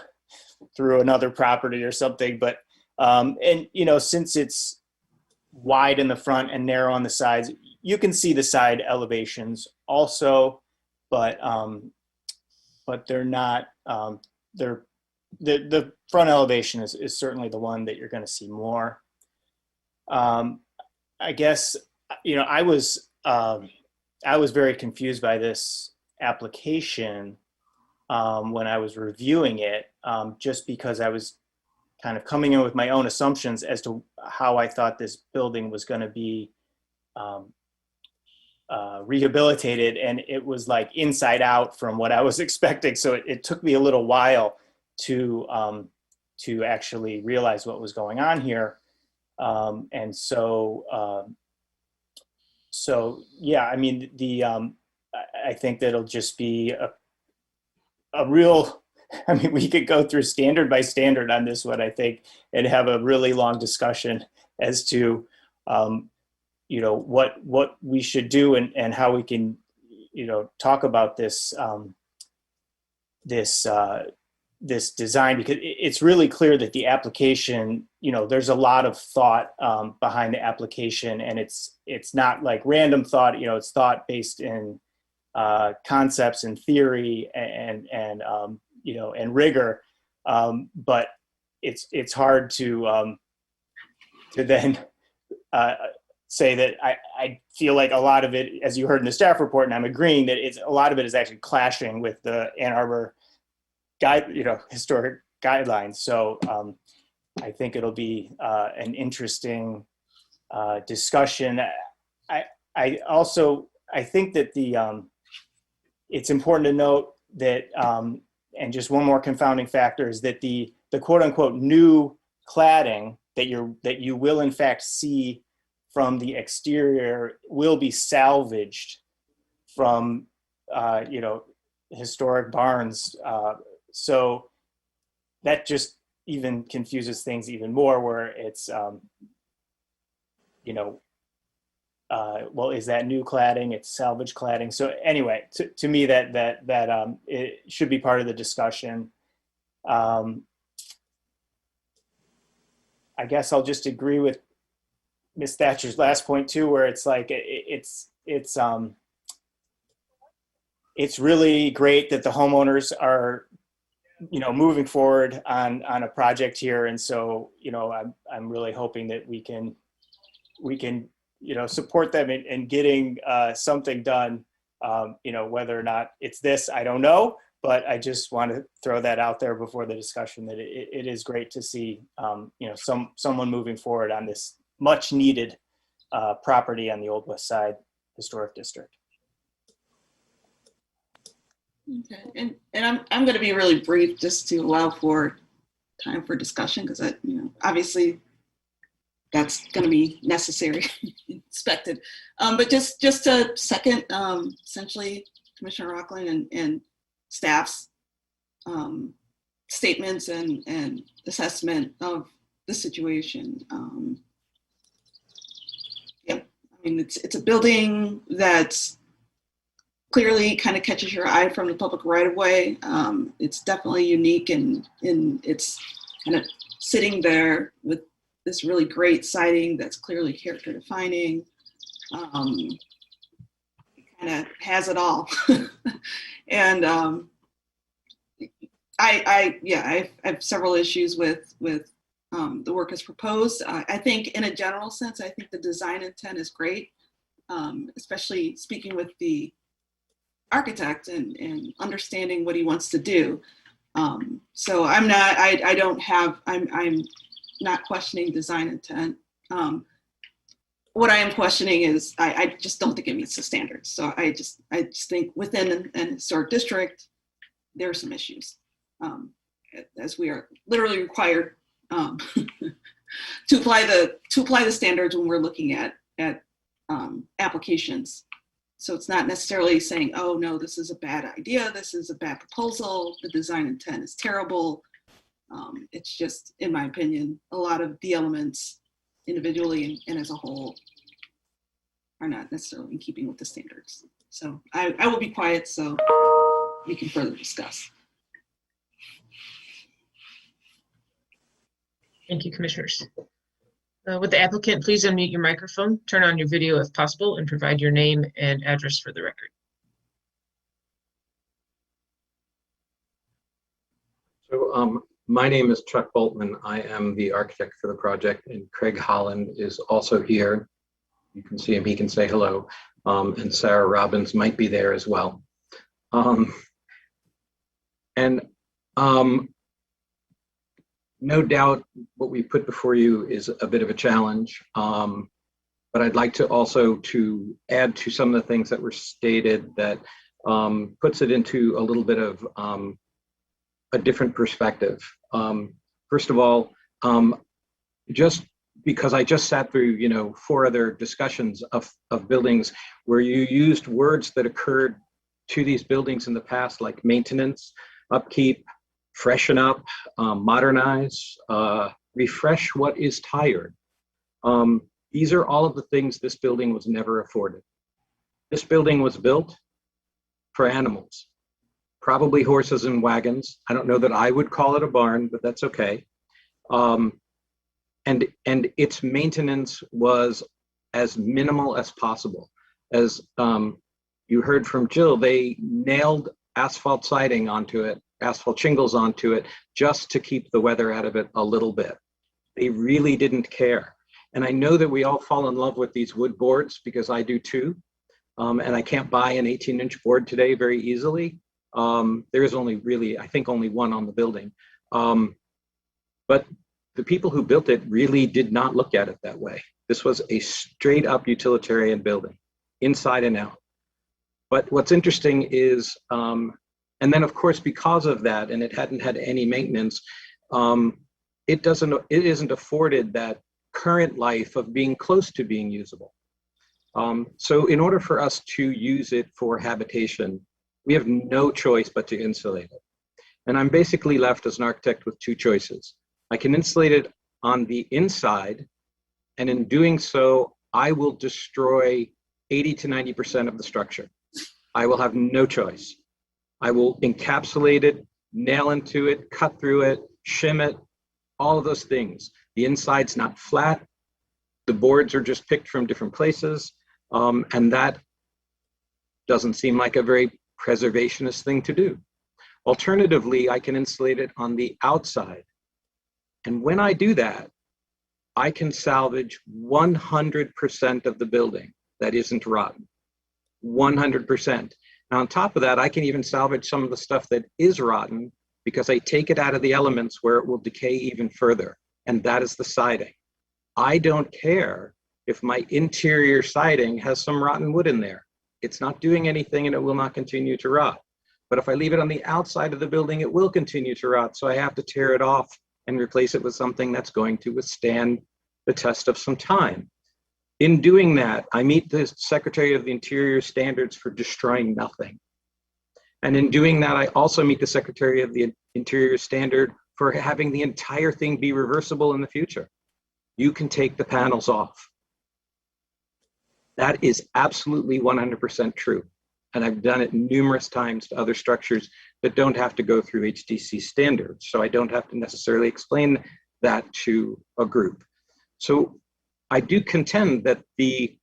another property or something. But, since it's wide in the front and narrow on the sides, you can see the side elevations also, but they're not, the front elevation is certainly the one that you're going to see more. I guess, I was I was very confused by this application when I was reviewing it, just because I was kind of coming in with my own assumptions as to how I thought this building was going to be rehabilitated, and it was like inside out from what I was expecting. So it took me a little while to actually realize what was going on here. And so yeah, I mean, I think that it'll just be a real, I mean, we could go through standard by standard on this one, I think, and have a really long discussion as to, you know, what we should do and how we can, you know, talk about this, this design, because it's really clear that the application, you know, there's a lot of thought behind the application, and it's not like random thought, you know, it's thought based in concepts and theory and you know, and rigor, but it's hard to then say that I feel like a lot of it, as you heard in the staff report, and I'm agreeing that a lot of it is actually clashing with the Ann Arbor historic guidelines. So I think it'll be an interesting discussion. I also think that it's important to note that, and just one more confounding factor is that the quote unquote new cladding that you will in fact see from the exterior will be salvaged from you know, historic barns. So that just even confuses things even more, where it's, you know, well, is that new cladding? It's salvage cladding. So anyway, to me, that it should be part of the discussion. I guess I'll just agree with Ms. Thatcher's last point too, where it's like it's really great that the homeowners are, you know, moving forward on a project here, and so, you know, I'm really hoping that we can you know, support them in getting something done. You know, whether or not it's this, I don't know, but I just want to throw that out there before the discussion, that it is great to see, you know, someone moving forward on this much needed property on the Old West Side Historic District. Okay, and I'm going to be really brief just to allow for time for discussion, because you know, obviously that's going to be necessary, expected. But just a second, essentially Commissioner Rockland and staff's statements and assessment of the situation. Yeah, I mean, it's a building that's clearly kind of catches your eye from the public right of way. It's definitely unique, and it's kind of sitting there with this really great siding that's clearly character defining. Kind of has it all. And I have several issues with the work as proposed. I think in a general sense, I think the design intent is great, especially speaking with the architect and understanding what he wants to do. So I'm not questioning design intent. What I am questioning is I just don't think it meets the standards. So I just think within an historic district, there are some issues, as we are literally required to apply the standards when we're looking at applications. So it's not necessarily saying, oh no, this is a bad idea, this is a bad proposal, the design intent is terrible. It's just, in my opinion, a lot of the elements individually and as a whole are not necessarily in keeping with the standards. So I will be quiet so we can further discuss. Thank you, commissioners. Would the applicant please unmute your microphone, turn on your video if possible, and provide your name and address for the record. So my name is Chuck Boltman. I am the architect for the project, and Craig Holland is also here. You can see him, he can say hello. and Sarah Robbins might be there as well. No doubt what we put before you is a bit of a challenge, but I'd like to also to add to some of the things that were stated that puts it into a little bit of a different perspective. First of all, just because I just sat through, 4 other discussions of buildings where you used words that occurred to these buildings in the past, like maintenance, upkeep, freshen up, modernize, refresh what is tired. These are all of the things this building was never afforded. This building was built for animals, probably horses and wagons. I don't know that I would call it a barn, but that's okay. And its maintenance was as minimal as possible. As you heard from Jill, they nailed asphalt siding onto it, asphalt shingles onto it, just to keep the weather out of it a little bit. They really didn't care. And I know that we all fall in love with these wood boards, because I do too. And I can't buy an 18-inch board today very easily. There is only really, I think, only one on the building. But the people who built it really did not look at it that way. This was a straight up utilitarian building, inside and out. But what's interesting is, and then of course, because of that, and it hadn't had any maintenance, it isn't afforded that current life of being close to being usable. So in order for us to use it for habitation, we have no choice but to insulate it. And I'm basically left as an architect with 2 choices. I can insulate it on the inside, and in doing so, I will destroy 80 to 90% of the structure. I will have no choice. I will encapsulate it, nail into it, cut through it, shim it, all of those things. The inside's not flat. The boards are just picked from different places. And that doesn't seem like a very preservationist thing to do. Alternatively, I can insulate it on the outside. And when I do that, I can salvage 100% of the building that isn't rotten. 100%. Now, on top of that, I can even salvage some of the stuff that is rotten, because I take it out of the elements where it will decay even further. And that is the siding. I don't care if my interior siding has some rotten wood in there. It's not doing anything and it will not continue to rot. But if I leave it on the outside of the building, it will continue to rot. So I have to tear it off and replace it with something that's going to withstand the test of some time. In doing that, I meet the Secretary of the Interior standards for destroying nothing. And in doing that, I also meet the Secretary of the Interior standard for having the entire thing be reversible in the future. You can take the panels off. That is absolutely 100% true. And I've done it numerous times to other structures that don't have to go through HDC standards. So I don't have to necessarily explain that to a group. So I do contend that the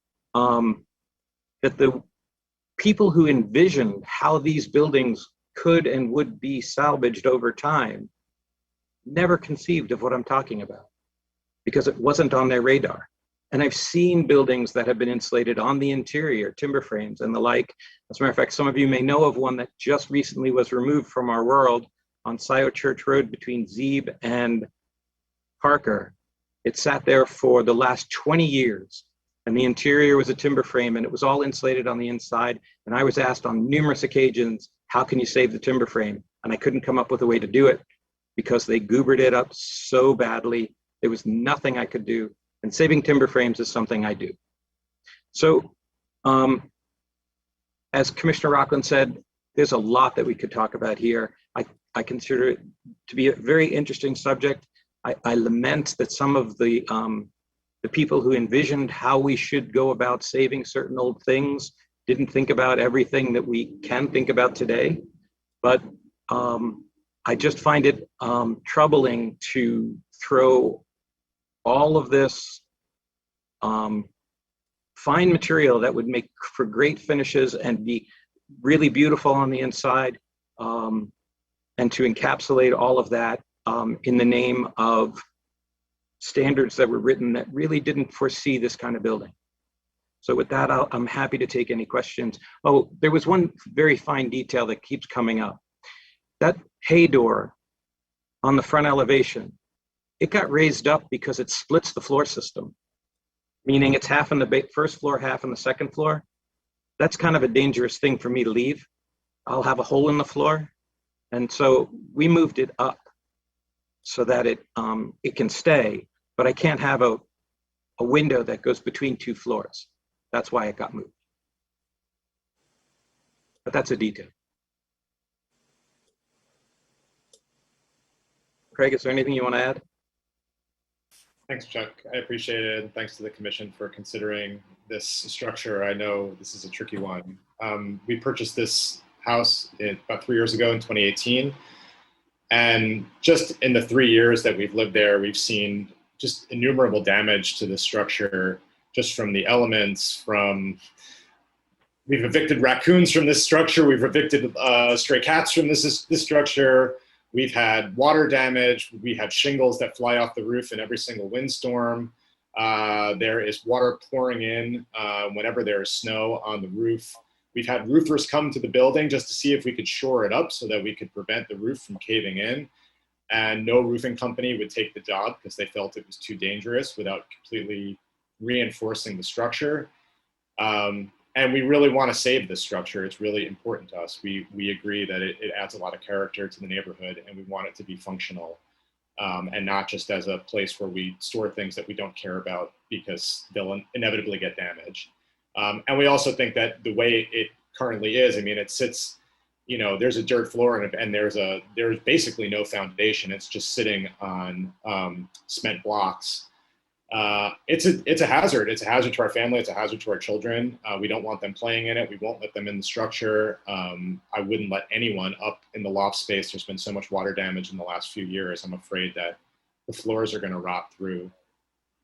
people who envisioned how these buildings could and would be salvaged over time never conceived of what I'm talking about, because it wasn't on their radar. And I've seen buildings that have been insulated on the interior, timber frames and the like. As a matter of fact, some of you may know of one that just recently was removed from our world on Scioto Church Road between Zeeb and Parker. It sat there for the last 20 years, and the interior was a timber frame, and it was all insulated on the inside. And I was asked on numerous occasions, how can you save the timber frame? And I couldn't come up with a way to do it, because they goobered it up so badly. There was nothing I could do. And saving timber frames is something I do. So as Commissioner Rockland said, there's a lot that we could talk about here. I consider it to be a very interesting subject. I lament that some of the people who envisioned how we should go about saving certain old things didn't think about everything that we can think about today. But I just find it troubling to throw all of this fine material that would make for great finishes and be really beautiful on the inside, and to encapsulate all of that in the name of standards that were written that really didn't foresee this kind of building. So with that, I'm happy to take any questions. Oh, there was one very fine detail that keeps coming up. That hay door on the front elevation, it got raised up because it splits the floor system, meaning it's half on the first floor, half on the second floor. That's kind of a dangerous thing for me to leave. I'll have a hole in the floor. And so we moved it up so that it can stay, but I can't have a window that goes between two floors. That's why it got moved. But that's a detail. Craig, is there anything you want to add? Thanks, Chuck. I appreciate it. And thanks to the commission for considering this structure. I know this is a tricky one. We purchased this house about 3 years ago in 2018. And just in the 3 years that we've lived there, we've seen just innumerable damage to the structure, just from the elements, we've evicted raccoons from this structure, we've evicted stray cats from this structure, we've had water damage, we have shingles that fly off the roof in every single windstorm, there is water pouring in whenever there is snow on the roof. We've had roofers come to the building just to see if we could shore it up so that we could prevent the roof from caving in. And no roofing company would take the job because they felt it was too dangerous without completely reinforcing the structure. And we really want to save this structure. It's really important to us. We agree that it adds a lot of character to the neighborhood, and we want it to be functional and not just as a place where we store things that we don't care about because they'll inevitably get damaged. And we also think that the way it currently is, I mean, it sits, you know, there's a dirt floor and there's basically no foundation. It's just sitting on cement blocks. It's a hazard. It's a hazard to our family. It's a hazard to our children. We don't want them playing in it. We won't let them in the structure. I wouldn't let anyone up in the loft space. There's been so much water damage in the last few years. I'm afraid that the floors are going to rot through.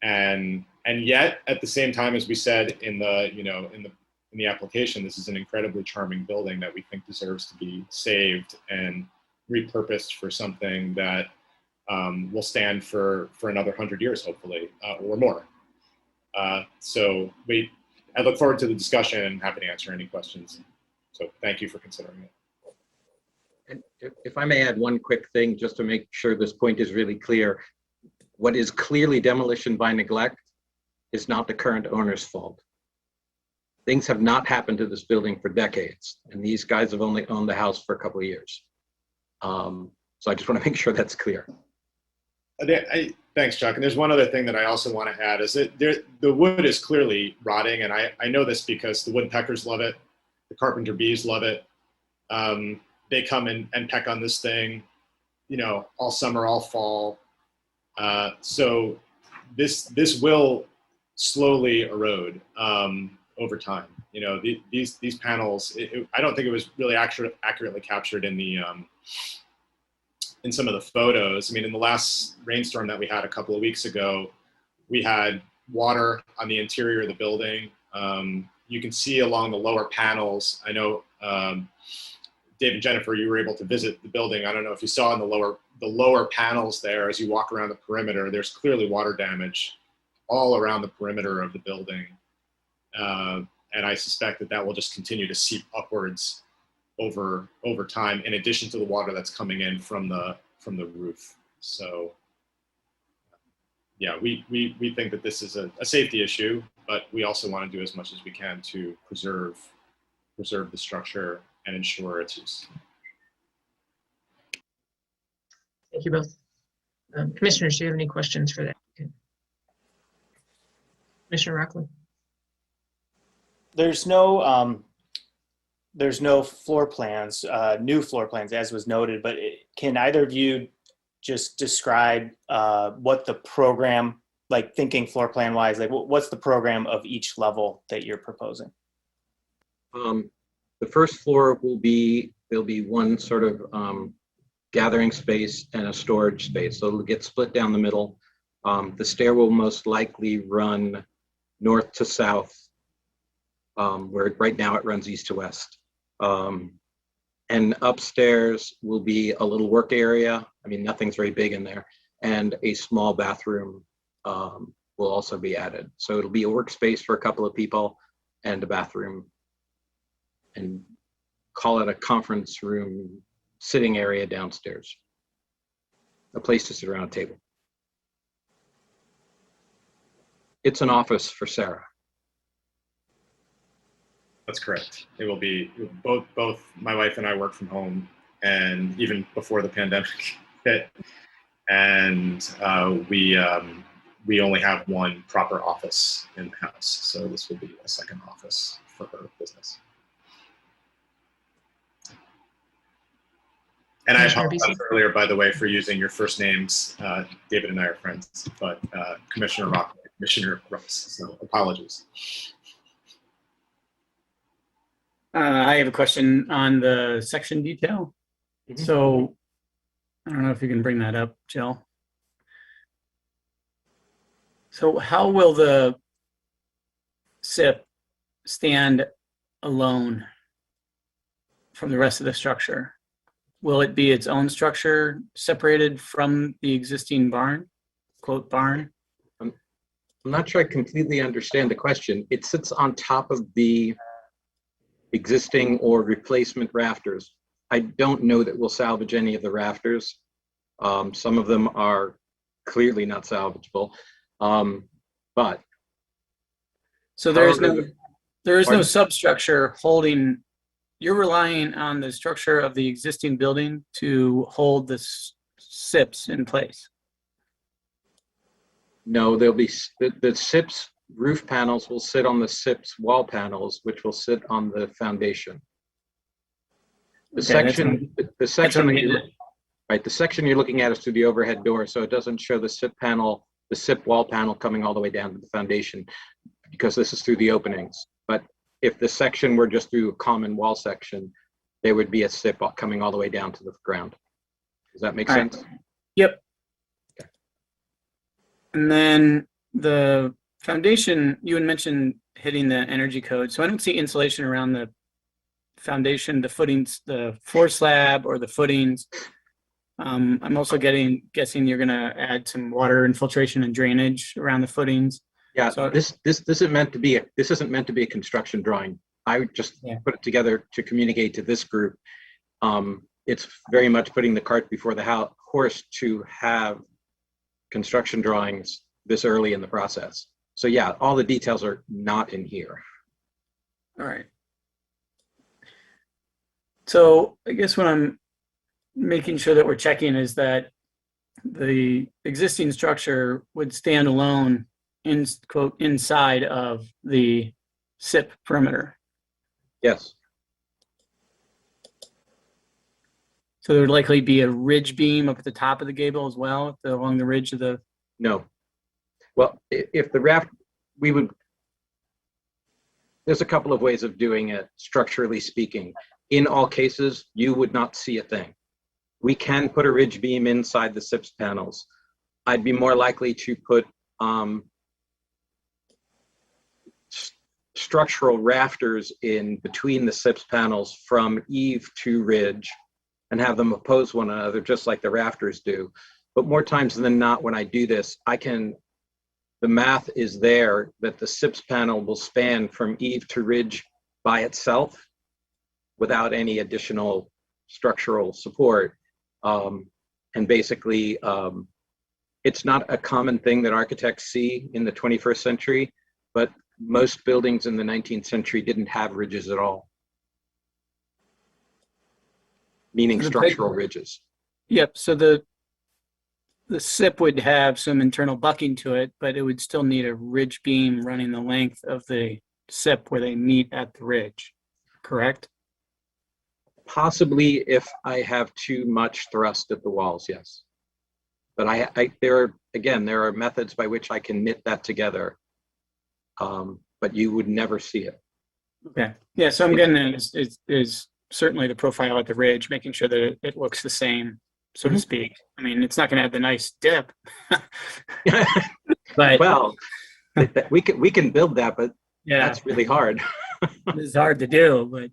And yet, at the same time, as we said in the application, this is an incredibly charming building that we think deserves to be saved and repurposed for something that will stand for another 100 years, hopefully, or more. So I look forward to the discussion and happy to answer any questions. So thank you for considering it. And if I may add one quick thing, just to make sure this point is really clear, what is clearly demolition by neglect is not the current owner's fault. Things have not happened to this building for decades, and these guys have only owned the house for a couple of years. So I just want to make sure that's clear. Thanks, Chuck. And there's one other thing that I also want to add is that the wood is clearly rotting, and I know this because the woodpeckers love it, the carpenter bees love it. They come and peck on this thing, you know, all summer, all fall. So this will slowly erode over time. You know, these panels, I don't think it was really accurately captured in the in some of the photos. I mean, in the last rainstorm that we had a couple of weeks ago, we had water on the interior of the building. You can see along the lower panels, I know Dave and Jennifer, you were able to visit the building. I don't know if you saw in the lower panels there, as you walk around the perimeter, there's clearly water damage all around the perimeter of the building. And I suspect that will just continue to seep upwards over time, in addition to the water that's coming in from the roof. So yeah, we think that this is a safety issue, but we also want to do as much as we can to preserve the structure and ensure its use. Thank you both. Commissioners, do you have any questions for that? Commissioner Rockland? There's no floor plans, new floor plans, as was noted, but can either of you just describe what the program, like thinking floor plan wise, like what's the program of each level that you're proposing? The first floor there'll be one sort of gathering space and a storage space. So it'll get split down the middle. The stair will most likely run north to south, where right now it runs east to west. And upstairs will be a little work area. I mean, nothing's very big in there. And a small bathroom will also be added. So it'll be a workspace for a couple of people, and a bathroom, and call it a conference room sitting area downstairs. A place to sit around a table. It's an office for Sarah. That's correct. It will be both my wife and I work from home, and even before the pandemic hit, and we only have one proper office in the house. So this will be a second office for her business. And I apologize earlier, by the way, for using your first names. David and I are friends, but Commissioner Rock, Commissioner Russ. So apologies. I have a question on the section detail. So I don't know if you can bring that up, Jill. So how will the SIP stand alone from the rest of the structure? Will it be its own structure separated from the existing barn, quote barn? I'm not sure I completely understand the question. It sits on top of the existing or replacement rafters. I don't know that we'll salvage any of the rafters. Some of them are clearly not salvageable. But so there is no substructure holding. You're relying on the structure of the existing building to hold the SIPs in place. No, there'll be the SIPs roof panels will sit on the SIPs wall panels, which will sit on the foundation. The section you're looking at is through the overhead door, so it doesn't show the SIP panel, the SIP wall panel coming all the way down to the foundation, because this is through the openings. But if the section were just through a common wall section, there would be a SIP coming all the way down to the ground. Does that make sense? Right. Yep. Okay. And then the foundation, you had mentioned hitting the energy code. So I don't see insulation around the foundation, the footings, the floor slab, or the footings. I'm also guessing you're going to add some water infiltration and drainage around the footings. Yeah, so this isn't meant to be a construction drawing. I just put it together to communicate to this group. It's very much putting the cart before the horse to have construction drawings this early in the process. So yeah, all the details are not in here. All right. So I guess what I'm making sure that we're checking is that the existing structure would stand alone inside of the SIP perimeter. Yes. So there would likely be a ridge beam up at the top of the gable as well, along the ridge of the. No. Well, if the raft, there's a couple of ways of doing it, structurally speaking. In all cases, you would not see a thing. We can put a ridge beam inside the SIPs panels. I'd be more likely to put structural rafters in between the SIPs panels from eave to ridge and have them oppose one another just like the rafters do. But more times than not, when I do this, the math is there that the SIPs panel will span from eave to ridge by itself without any additional structural support. And basically, it's not a common thing that architects see in the 21st century, but most buildings in the 19th century didn't have ridges at all, meaning structural ridges. Yep. So the SIP would have some internal bucking to it, but it would still need a ridge beam running the length of the SIP where they meet at the ridge, correct? Possibly if I have too much thrust at the walls, yes. But there are methods by which I can knit that together, but you would never see it. Okay. Yeah. So I'm getting is certainly the profile at the ridge, making sure that it looks the same, so to speak. I mean, it's not going to have the nice dip, but well, we can build that, but yeah, that's really hard. It's hard to do, but it'd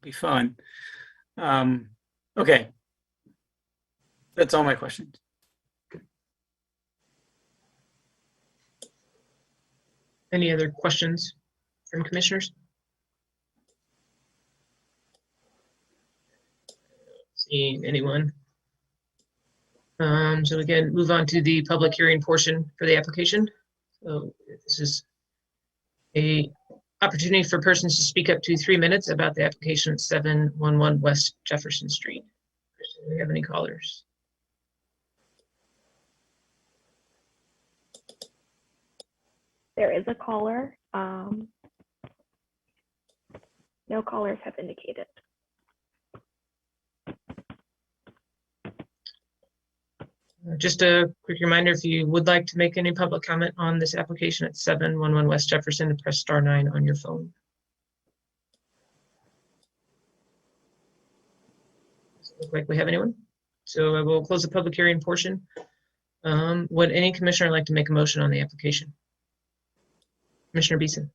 be fun. Okay. That's all my questions. Any other questions from commissioners? Seeing anyone? So again, move on to the public hearing portion for the application. So this is a opportunity for persons to speak up to 3 minutes about the application at 711 West Jefferson Street. Do we have any callers? There is a caller. No callers have indicated. Just a quick reminder, if you would like to make any public comment on this application at 711 West Jefferson, press *9 on your phone. Doesn't look like we have anyone. So I will close the public hearing portion. Would any commissioner like to make a motion on the application? Commissioner Beeson.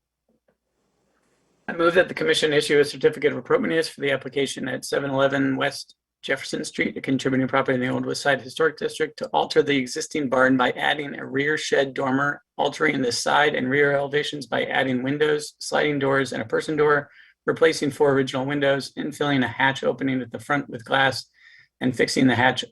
I move that the commission issue a certificate of appropriateness for the application at 711 West Jefferson Street, a contributing property in the Old West Side Historic District, to alter the existing barn by adding a rear shed dormer, altering the side and rear elevations by adding windows, sliding doors, and a person door, replacing 4 original windows, infilling a hatch opening at the front with glass, and fixing the hatch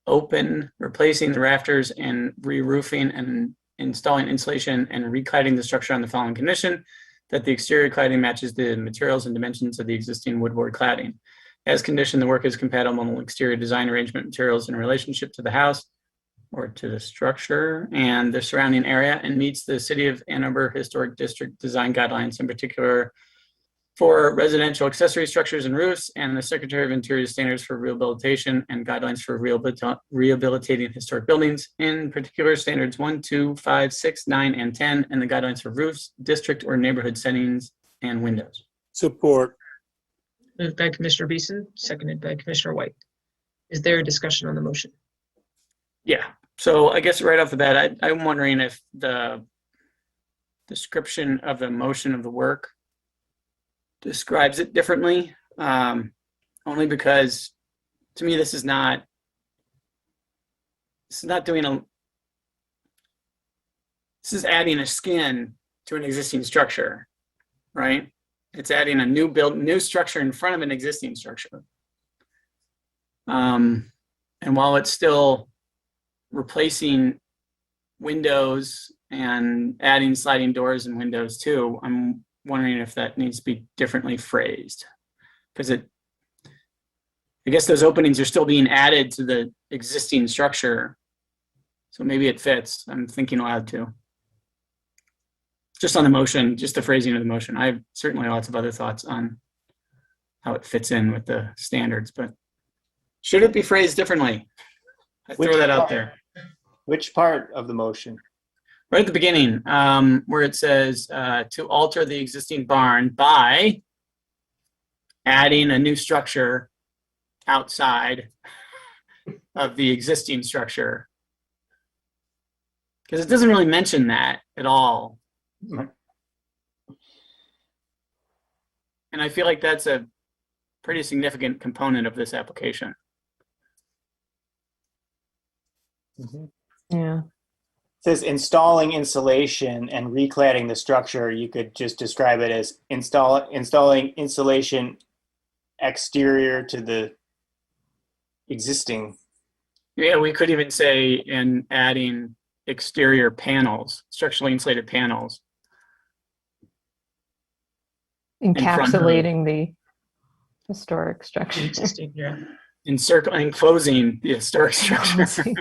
open, replacing the rafters and re-roofing and installing insulation and recladding the structure on the following condition: that the exterior cladding matches the materials and dimensions of the existing woodboard cladding. As conditioned, the work is compatible with exterior design arrangement materials in relationship to the house or to the structure and the surrounding area, and meets the City of Ann Arbor Historic District design guidelines, in particular for residential accessory structures and roofs, and the Secretary of Interior standards for rehabilitation and guidelines for rehabilitating historic buildings, in particular standards 1, 2, 5, 6, 9, and 10, and the guidelines for roofs, district or neighborhood settings, and windows. Support. Moved by Commissioner Beeson, seconded by Commissioner White. Is there a discussion on the motion? Yeah, so I guess right off the bat, I'm wondering if the description of the motion of the work describes it differently, only because to me this is not doing this is adding a skin to an existing structure, right? It's adding a new structure in front of an existing structure. And while it's still replacing windows and adding sliding doors and windows too, I'm wondering if that needs to be differently phrased, because I guess those openings are still being added to the existing structure. So maybe it fits. I'm thinking aloud too. Just on the motion, just the phrasing of the motion. I have certainly lots of other thoughts on how it fits in with the standards, but should it be phrased differently? I throw that out there. Which part of the motion? Right at the beginning, where it says to alter the existing barn by adding a new structure outside of the existing structure. Because it doesn't really mention that at all. And I feel like that's a pretty significant component of this application. Yeah. It says installing insulation and recladding the structure. You could just describe it as installing insulation exterior to the existing. Yeah, we could even say in adding exterior panels, structurally insulated panels. Encapsulating the historic structure. Yeah. Enclosing the historic structure.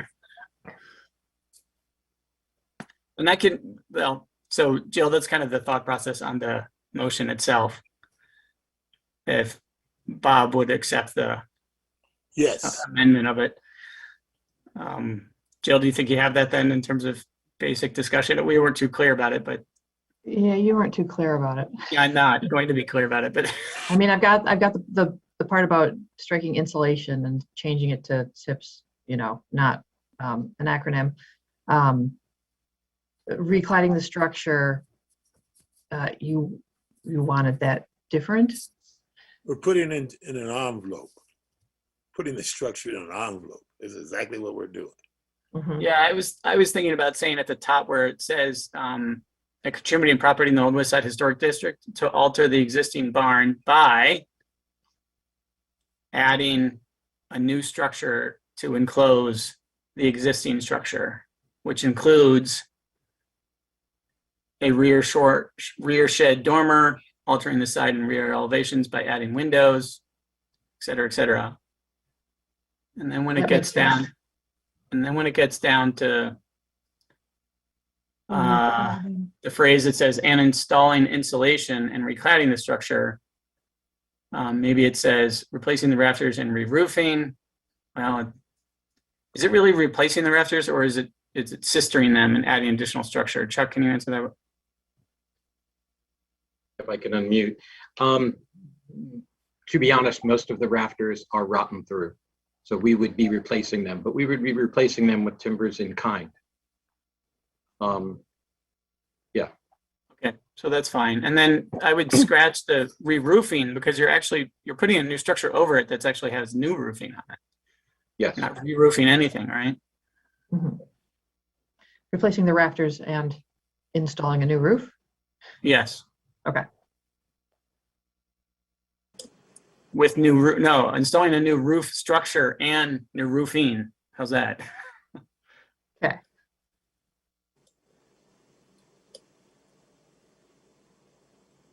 And that can, well, so Jill, that's kind of the thought process on the motion itself. If Bob would accept the amendment of it. Jill, do you think you have that then in terms of basic discussion? We weren't too clear about it, but. Yeah, you weren't too clear about it. Yeah, I'm not going to be clear about it, but. I mean, I've got the part about striking insulation and changing it to SIPs, not an acronym. Recladding the structure, you wanted that different? We're putting it in an envelope. Putting the structure in an envelope is exactly what we're doing. Mm-hmm. Yeah, I was thinking about saying at the top where it says a contributing property in the Old West Side Historic District to alter the existing barn by adding a new structure to enclose the existing structure, which includes a rear shed dormer, altering the side and rear elevations by adding windows, et cetera, et cetera. And then when it That gets makes sense. down, and then when it gets down to the phrase that says, and installing insulation and recladding the structure, maybe it says replacing the rafters and re-roofing. Well, is it really replacing the rafters, or is it sistering them and adding additional structure? Chuck, can you answer that? If I can unmute. To be honest, most of the rafters are rotten through. So we would be replacing them, but we would be replacing them with timbers in kind. Yeah. Okay, so that's fine. And then I would scratch the re-roofing, because you're putting a new structure over it that actually has new roofing on it. Yes. You're not re-roofing anything, right? Mhm. Replacing the rafters and installing a new roof? Yes. Okay. With installing a new roof structure and new roofing. How's that? Okay.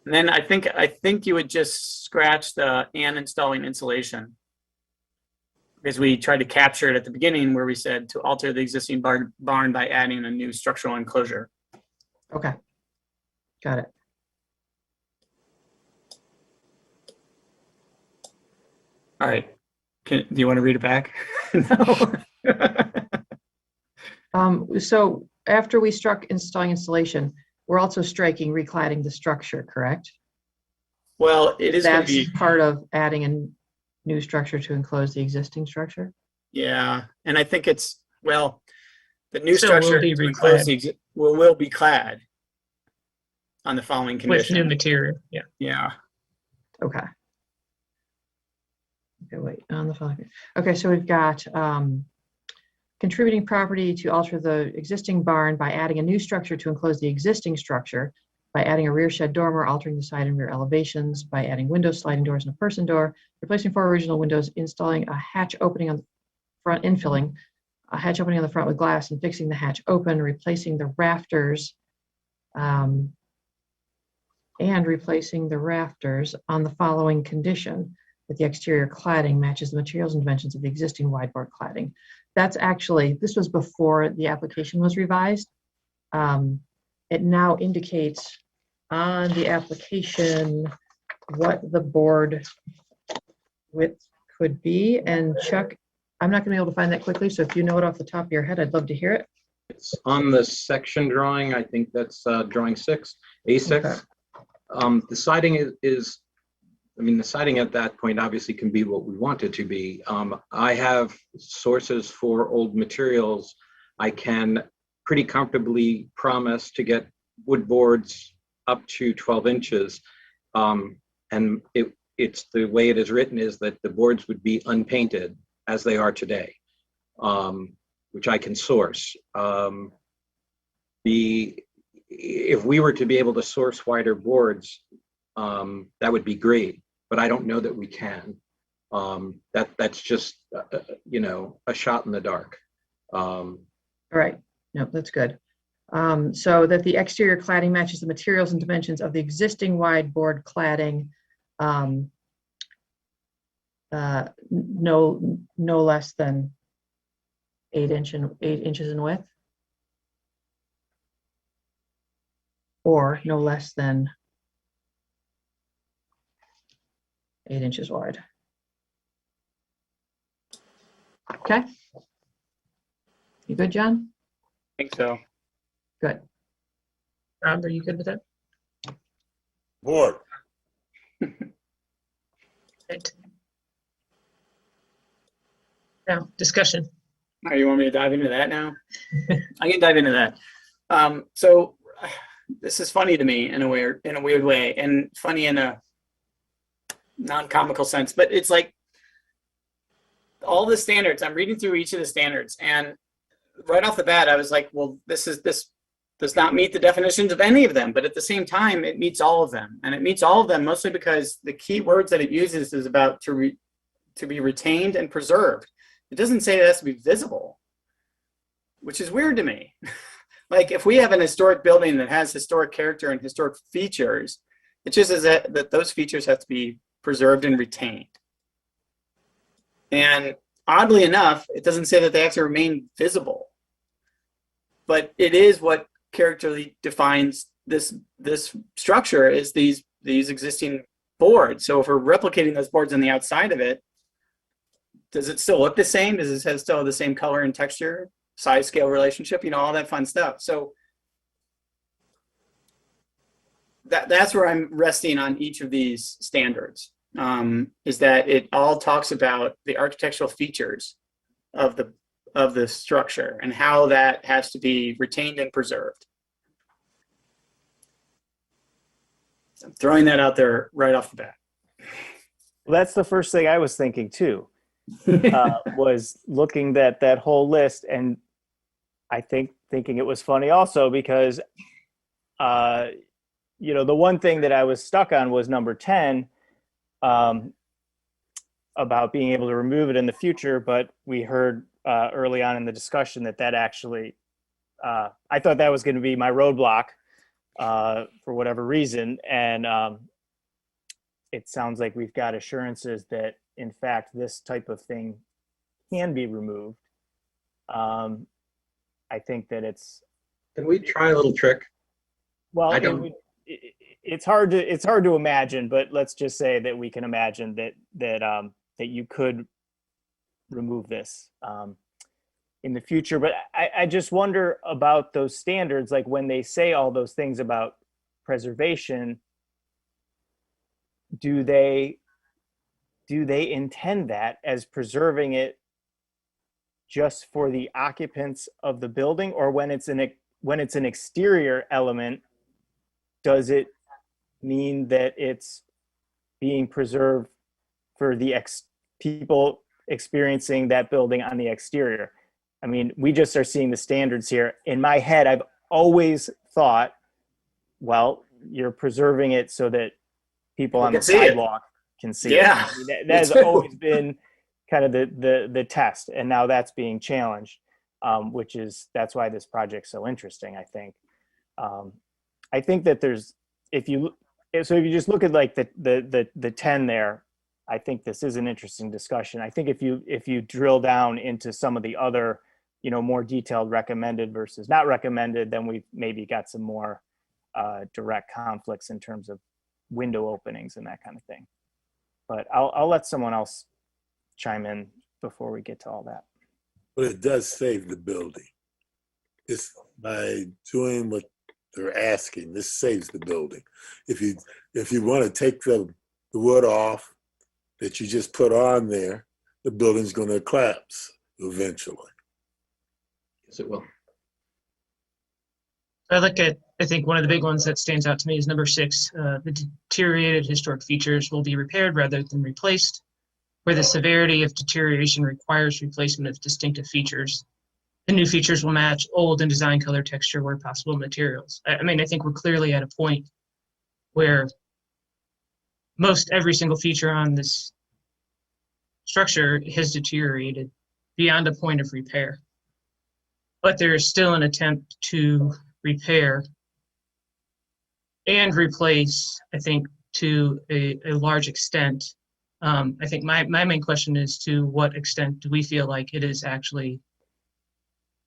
And then I think you would just scratch the and installing insulation, because we tried to capture it at the beginning where we said to alter the existing barn by adding a new structural enclosure. Okay. Got it. All right. Do you want to read it back? So after we struck installing insulation, we're also striking recladding the structure, correct? Well, it is going to be part of adding a new structure to enclose the existing structure. Yeah, and I think the new Still will structure be to enclose reclad. will be clad on the following With condition. new material, yeah. Yeah. Okay. Okay, wait, on the following. Okay, so we've got contributing property to alter the existing barn by adding a new structure to enclose the existing structure, by adding a rear shed dormer, altering the side and rear elevations, by adding windows, sliding doors, and a person door, replacing 4 original windows, installing a hatch opening on the front, infilling a hatch opening on the front with glass and fixing the hatch open, replacing the rafters, and replacing the rafters on the following condition: that the exterior cladding matches the materials and dimensions of the existing wide board cladding. This was before the application was revised. It now indicates on the application what the board width could be. And Chuck, I'm not gonna be able to find that quickly, so if you know it off the top of your head, I'd love to hear it. It's on the section drawing. I think that's drawing 6, A6. Okay. The siding is, the siding at that point obviously can be what we want it to be. I have sources for old materials. I can pretty comfortably promise to get wood boards up to 12 inches. And it's the way it is written is that the boards would be unpainted as they are today, which I can source. If we were to be able to source wider boards, that would be great, but I don't know that we can. That's just, a shot in the dark. All right, no, that's good. So that the exterior cladding matches the materials and dimensions of the existing wide board cladding, no less than 8 inches in width, or no less than 8 inches wide. Okay. You good, John? I think so. Good. Rob, are you good with that? Board. Right. Now, discussion. Oh, you want me to dive into that now? I can dive into that. So this is funny to me in a weird way, and funny in a non-comical sense, but it's like all the standards, I'm reading through each of the standards, and right off the bat, I was like, well, this does not meet the definitions of any of them, but at the same time, it meets all of them. And it meets all of them mostly because the key words that it uses is about to be retained and preserved. It doesn't say it has to be visible, which is weird to me. Like if we have an historic building that has historic character and historic features, it just says that those features have to be preserved and retained. And oddly enough, it doesn't say that they have to remain visible, but it is what characterly defines this structure is these existing boards. So if we're replicating those boards on the outside of it, does it still look the same? Does it still have the same color and texture, size scale relationship, all that fun stuff? So that's where I'm resting on each of these standards, is that it all talks about the architectural features of the structure and how that has to be retained and preserved. So I'm throwing that out there right off the bat. Well, that's the first thing I was thinking too, was looking at that whole list, and I thinking it was funny also because, the one thing that I was stuck on was number 10, about being able to remove it in the future, but we heard early on in the discussion that actually, I thought that was going to be my roadblock for whatever reason. And it sounds like we've got assurances that, in fact, this type of thing can be removed. I think that it's. Can we try a little trick? Well, it's hard to imagine, but let's just say that we can imagine that you could remove this in the future. But I just wonder about those standards, like when they say all those things about preservation, do they intend that as preserving it just for the occupants of the building, or when it's an exterior element, does it mean that it's being preserved for the people experiencing that building on the exterior? I mean, we just are seeing the standards here. In my head, I've always thought, well, you're preserving it so that people on the sidewalk can see it. I mean, that has always been kind of the test, and now that's being challenged, that's why this project's so interesting, I think. I think that if you just look at like the 10 there, I think this is an interesting discussion. I think if you drill down into some of the other, more detailed recommended versus not recommended, then we've maybe got some more direct conflicts in terms of window openings and that kind of thing. But I'll let someone else chime in before we get to all that. But it does save the building. It's by doing what they're asking, this saves the building. If you want to take the wood off that you just put on there, the building's going to collapse eventually. Yes, it will. I think one of the big ones that stands out to me is number 6. The deteriorated historic features will be repaired rather than replaced, where the severity of deterioration requires replacement of distinctive features. The new features will match old and design, color, texture where possible, materials. I mean, I think we're clearly at a point where most every single feature on this structure has deteriorated beyond a point of repair. But there is still an attempt to repair and replace, I think, to a large extent. I think my main question is, to what extent do we feel like it is actually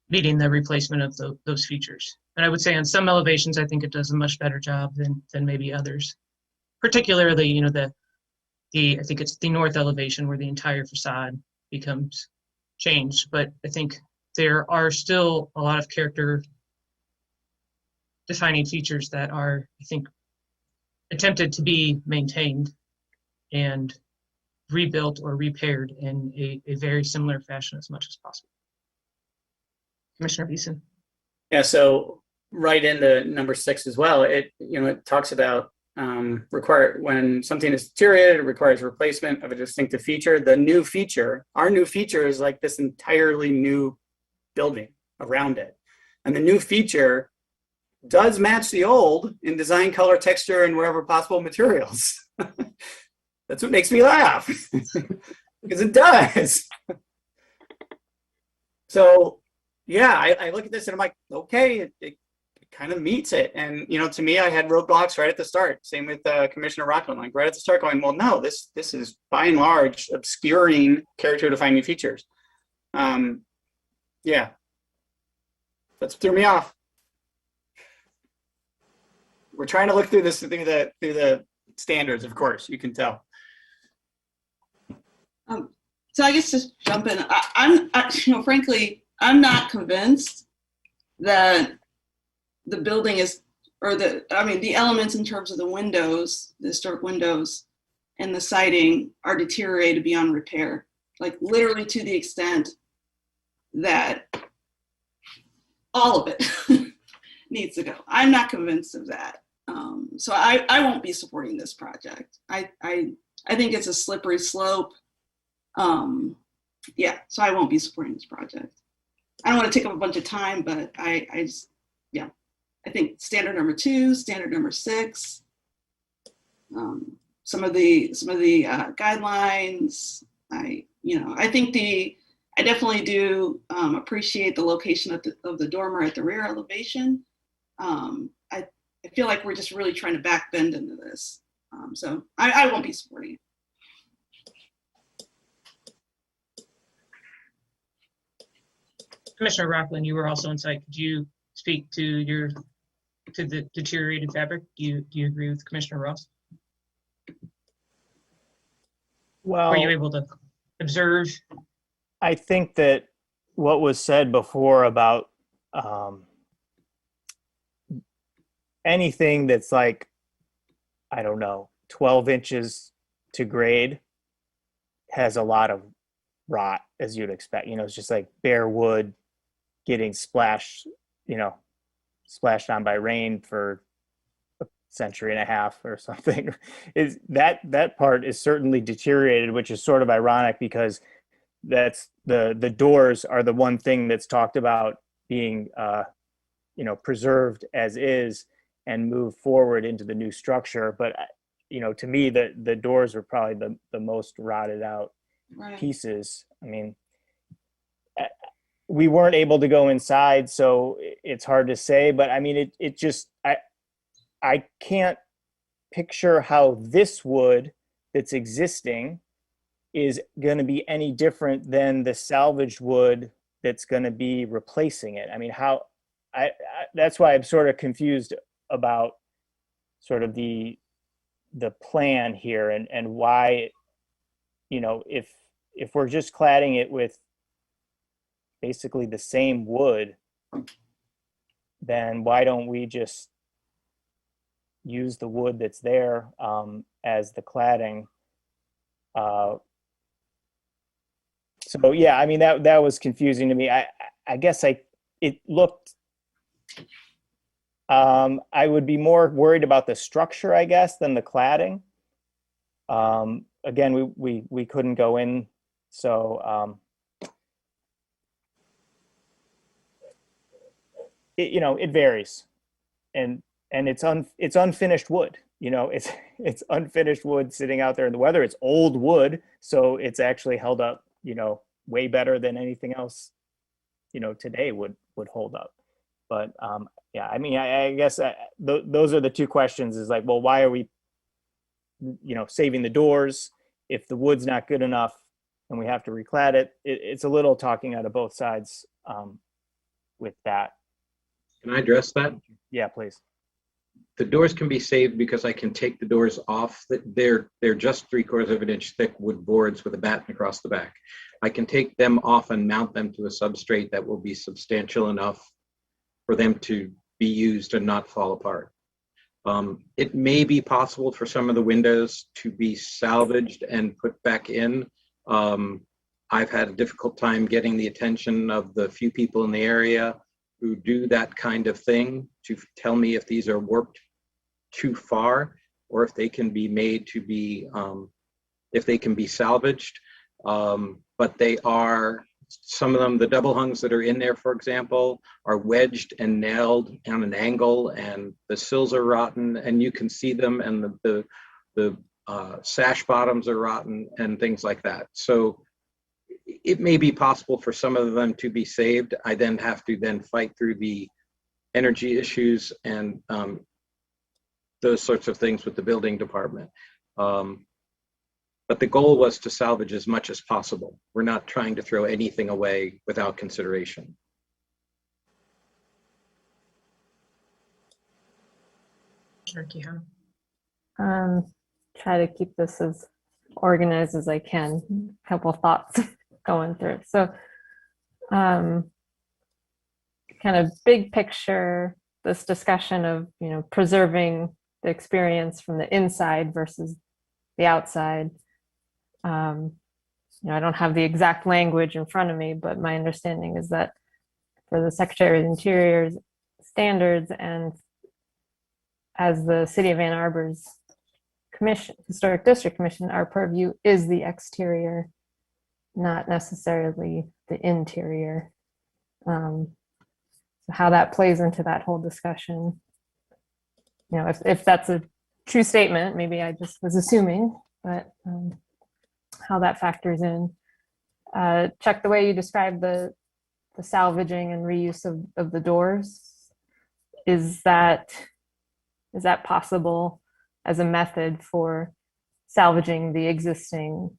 meeting the replacement of those features? And I would say on some elevations, I think it does a much better job than maybe others. Particularly, I think it's the north elevation where the entire facade becomes changed. But I think there are still a lot of character defining features that are, I think, attempted to be maintained and rebuilt or repaired in a very similar fashion as much as possible. Commissioner Beeson. Yeah, so right into number 6 as well, it talks about when something is deteriorated, it requires replacement of a distinctive feature. The new feature, our new feature, is like this entirely new building around it. And the new feature does match the old in design, color, texture, and wherever possible materials. That's what makes me laugh, because it does. So yeah, I look at this and I'm like, okay, it kind of meets it. And to me, I had roadblocks right at the start. Same with Commissioner Rockland, like right at the start, going, well, no, this is by and large obscuring character-defining features. Yeah, that's what threw me off. We're trying to look through this through the standards, of course, you can tell. So I guess just jump in. Frankly, I'm not convinced that the building is, the elements in terms of the windows, the historic windows and the siding are deteriorated beyond repair, like literally to the extent that all of it needs to go. I'm not convinced of that. So I won't be supporting this project. I think it's a slippery slope. Yeah, so I won't be supporting this project. I don't want to take up a bunch of time, but I just, yeah, I think standard number 2, standard number 6, some of the guidelines. I definitely do appreciate the location of the dormer at the rear elevation. I feel like we're just really trying to backbend into this. So I won't be supporting it. Commissioner Rockland, you were also on site. Could you speak to the deteriorated fabric? Do you agree with Commissioner Ross? Well, were you able to observe? I think that what was said before about anything that's like, I don't know, 12 inches to grade has a lot of rot, as you'd expect. It's just like bare wood getting splashed on by rain for a century and a half or something. Is that part is certainly deteriorated, which is sort of ironic because that's the doors are the one thing that's talked about being preserved as is and move forward into the new structure. But to me, the doors are probably the most rotted out pieces. I mean, we weren't able to go inside, so it's hard to say, but I mean, it just, I can't picture how this wood that's existing is going to be any different than the salvaged wood that's going to be replacing it. I mean, that's why I'm sort of confused about sort of the plan here and why, if we're just cladding it with basically the same wood, then why don't we just use the wood that's there as the cladding? So yeah, I mean, that was confusing to me. I guess it looked, I would be more worried about the structure, I guess, than the cladding. Again, we couldn't go in, so it varies, and it's unfinished wood. It's unfinished wood sitting out there in the weather. It's old wood, so it's actually held up, way better than anything else, today would hold up. But yeah, I mean, I guess those are the two questions. Is like, well, why are we, saving the doors if the wood's not good enough and we have to reclad it? It's a little talking out of both sides with that. Can I address that? Yeah, please. The doors can be saved because I can take the doors off. They're just 3/4 of an inch thick wood boards with a batten across the back. I can take them off and mount them to a substrate that will be substantial enough for them to be used and not fall apart. It may be possible for some of the windows to be salvaged and put back in. I've had a difficult time getting the attention of the few people in the area who do that kind of thing to tell me if these are warped too far or if they can be made to be, if they can be salvaged. But they are some of them, the double hungs that are in there, for example, are wedged and nailed on an angle, and the sills are rotten, and you can see them, and the sash bottoms are rotten and things like that. So it may be possible for some of them to be saved. I then have to then fight through the energy issues and those sorts of things with the building department. But the goal was to salvage as much as possible. We're not trying to throw anything away without consideration. Turkey, huh? Try to keep this as organized as I can. A couple thoughts going through. So, kind of big picture, this discussion of, preserving the experience from the inside versus the outside. I don't have the exact language in front of me, but my understanding is that for the Secretary of the Interior's standards and as the City of Ann Arbor's Commission, Historic District Commission, our purview is the exterior, not necessarily the interior. So how that plays into that whole discussion, if that's a true statement, maybe I just was assuming, but how that factors in. Chuck, the way you described the salvaging and reuse of the doors, is that possible as a method for salvaging the existing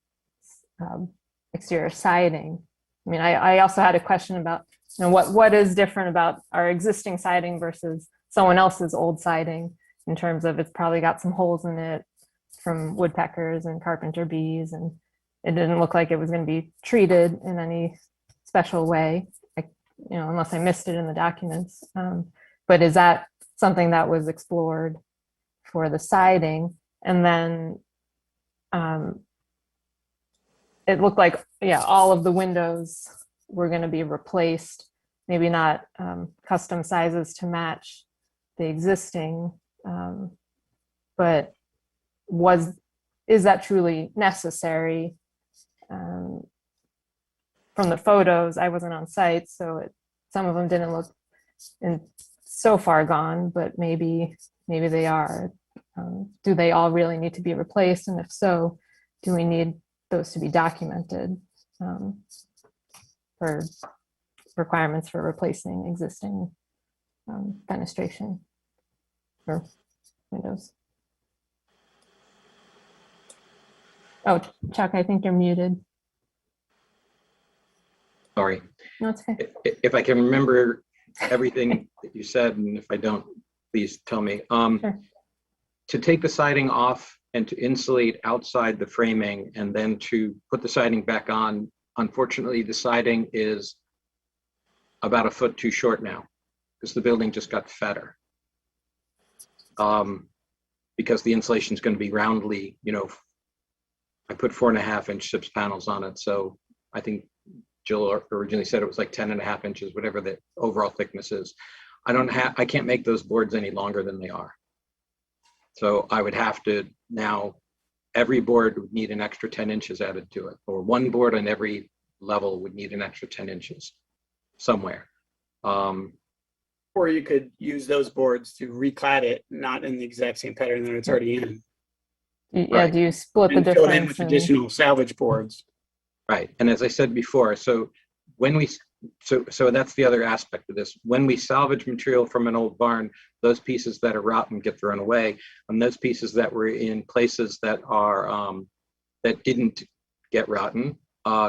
exterior siding? I mean, I also had a question about what is different about our existing siding versus someone else's old siding, in terms of it's probably got some holes in it from woodpeckers and carpenter bees, and it didn't look like it was going to be treated in any special way, unless I missed it in the documents. But is that something that was explored for the siding? And then it looked like, all of the windows were going to be replaced, maybe not custom sizes to match the existing, but is that truly necessary? From the photos, I wasn't on site, so some of them didn't look so far gone, but maybe they are. Do they all really need to be replaced? And if so, do we need those to be documented for requirements for replacing existing fenestration or windows? Oh, Chuck, I think you're muted. Sorry. No, it's okay. If I can remember everything that you said, and if I don't, please tell me. Sure. To take the siding off and to insulate outside the framing and then to put the siding back on, unfortunately, the siding is about a foot too short now because the building just got fatter. Because the insulation is going to be roundly, I put 4.5-inch SIPS panels on it. So I think Jill originally said it was like 10.5 inches, whatever the overall thickness is. I can't make those boards any longer than they are. So I would have to now, every board would need an extra 10 inches added to it, or one board on every level would need an extra 10 inches somewhere. Or you could use those boards to reclad it, not in the exact same pattern that it's already in. Do you split the And fill it in difference? with additional salvage boards. Right, and as I said before, so that's the other aspect of this. When we salvage material from an old barn, those pieces that are rotten get thrown away, and those pieces that were in places that are that didn't get rotten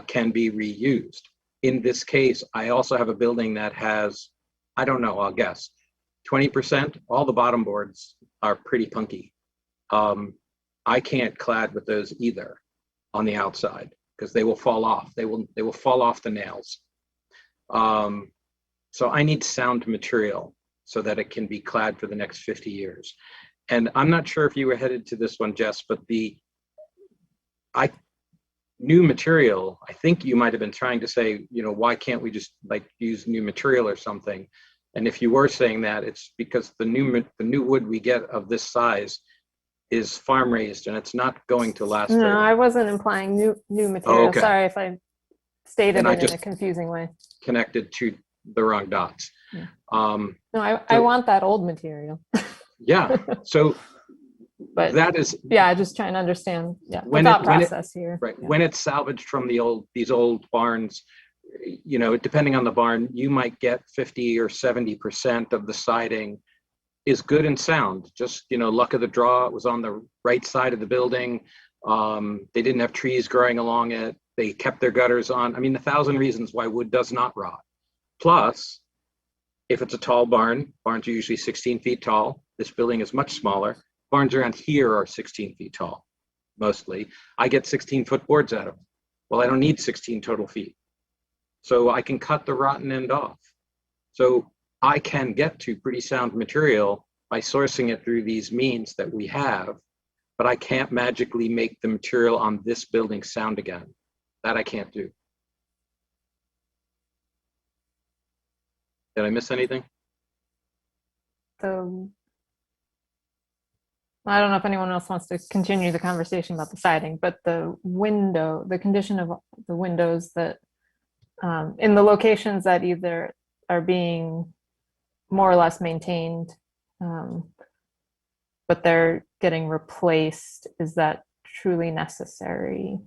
can be reused. In this case, I also have a building that has, I don't know, I'll guess 20%. All the bottom boards are pretty punky. I can't clad with those either on the outside because they will fall off. They will fall off the nails. So I need sound material so that it can be clad for the next 50 years. And I'm not sure if you were headed to this one, Jess, but new material, I think you might have been trying to say, why can't we just use new material or something? And if you were saying that, it's because the new wood we get of this size is farm raised and it's not going to last. No, I wasn't implying new material. Oh, okay. Sorry if I stated And I it in just a confusing way. connected to the wrong dots. Yeah. Um, No, I so- want that old material. yeah. So But that is yeah, just trying to understand the when thought when process here. right Yeah. when it's salvaged from these old barns, you know, depending on the barn, you might get 50 or 70% of the siding is good and sound. Just, you know, luck of the draw. It was on the right side of the building. They didn't have trees growing along it. They kept their gutters on. I mean, 1,000 reasons why wood does not rot. Plus, if it's a tall barn, barns are usually 16 feet tall. This building is much smaller. Barns around here are 16 feet tall, mostly. I get 16-foot boards out of them. Well, I don't need 16 total feet. So I can cut the rotten end off. So I can get to pretty sound material by sourcing it through these means that we have, but I can't magically make the material on this building sound again. That I can't do. Did I miss anything? So I don't know if anyone else wants to continue the conversation about the siding, but the condition of the windows that in the locations that either are being more or less maintained, but they're getting replaced, is that truly necessary?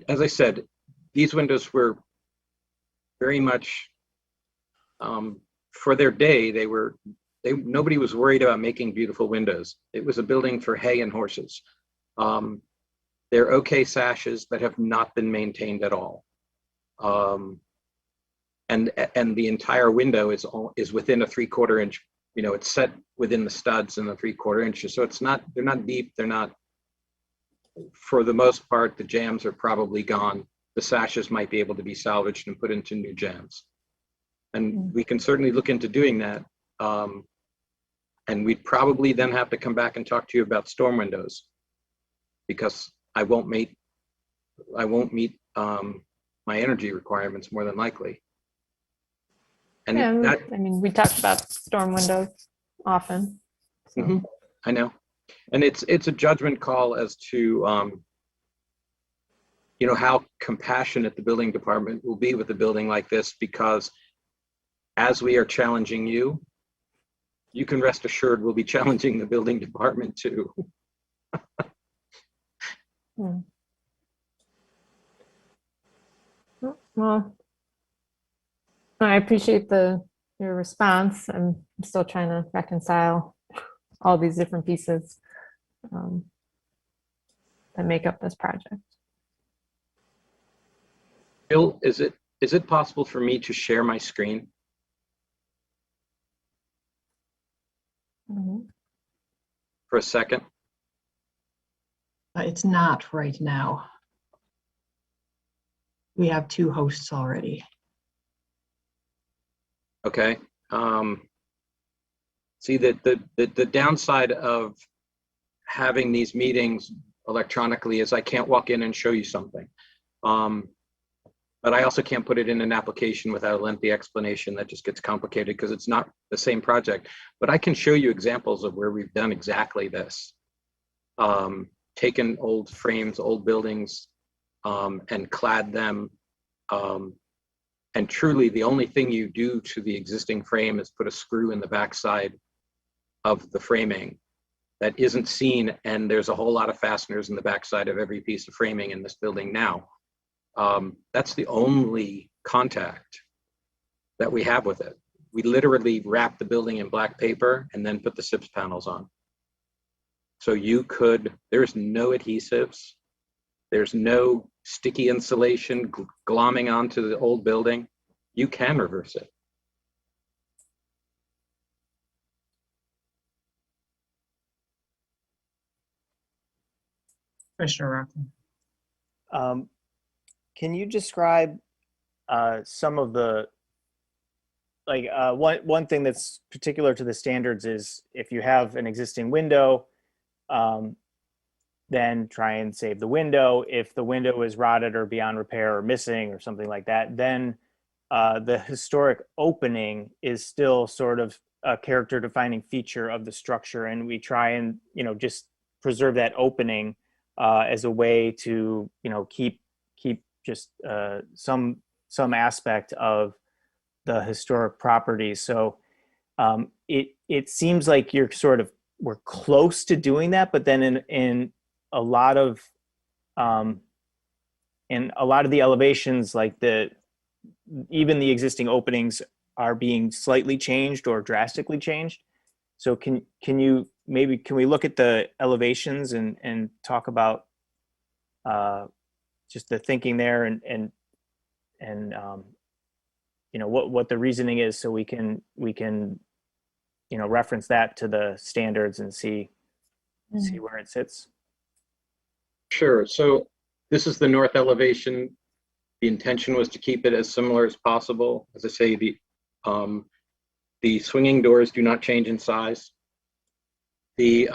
As I said, these windows were very much for their day. Nobody was worried about making beautiful windows. It was a building for hay and horses. They're okay sashes that have not been maintained at all. And the entire window is within a 3/4 inch, you know, it's set within the studs and the 3/4 inches. So they're not deep. They're not, for the most part, the jambs are probably gone. The sashes might be able to be salvaged and put into new jambs. And we can certainly look into doing that. And we'd probably then have to come back and talk to you about storm windows, because I won't meet my energy requirements more than likely. And Yeah, I mean, we talked about storm windows often. So. I know, and it's a judgment call as to you know, how compassionate the building department will be with a building like this, because as we are challenging you, you can rest assured we'll be challenging the building department too. Well, I appreciate your response. I'm still trying to reconcile all these different pieces that make up this project. Bill, is it possible for me to share my screen? For a second? It's not right now. We have 2 hosts already. Okay. See, the downside of having these meetings electronically is I can't walk in and show you something. But I also can't put it in an application without a lengthy explanation. That just gets complicated because it's not the same project. But I can show you examples of where we've done exactly this. Taken old frames, old buildings, and clad them. And truly, the only thing you do to the existing frame is put a screw in the backside of the framing that isn't seen. And there's a whole lot of fasteners in the backside of every piece of framing in this building now. That's the only contact that we have with it. We literally wrap the building in black paper and then put the SIPS panels on. So there's no adhesives. There's no sticky insulation glomming onto the old building. You can reverse it. Commissioner Rockland. Can you describe some of the, one thing that's particular to the standards is if you have an existing window, then try and save the window. If the window is rotted or beyond repair or missing or something like that, then the historic opening is still sort of a character defining feature of the structure. And we try and, just preserve that opening as a way to, keep just some aspect of the historic property. So it seems like we're close to doing that, but then in a lot of the elevations, like even the existing openings are being slightly changed or drastically changed. So can we look at the elevations and talk about just the thinking there and what the reasoning is, so we can reference that to the standards and see where it sits. Sure. So this is the north elevation. The intention was to keep it as similar as possible. As I say, the swinging doors do not change in size. The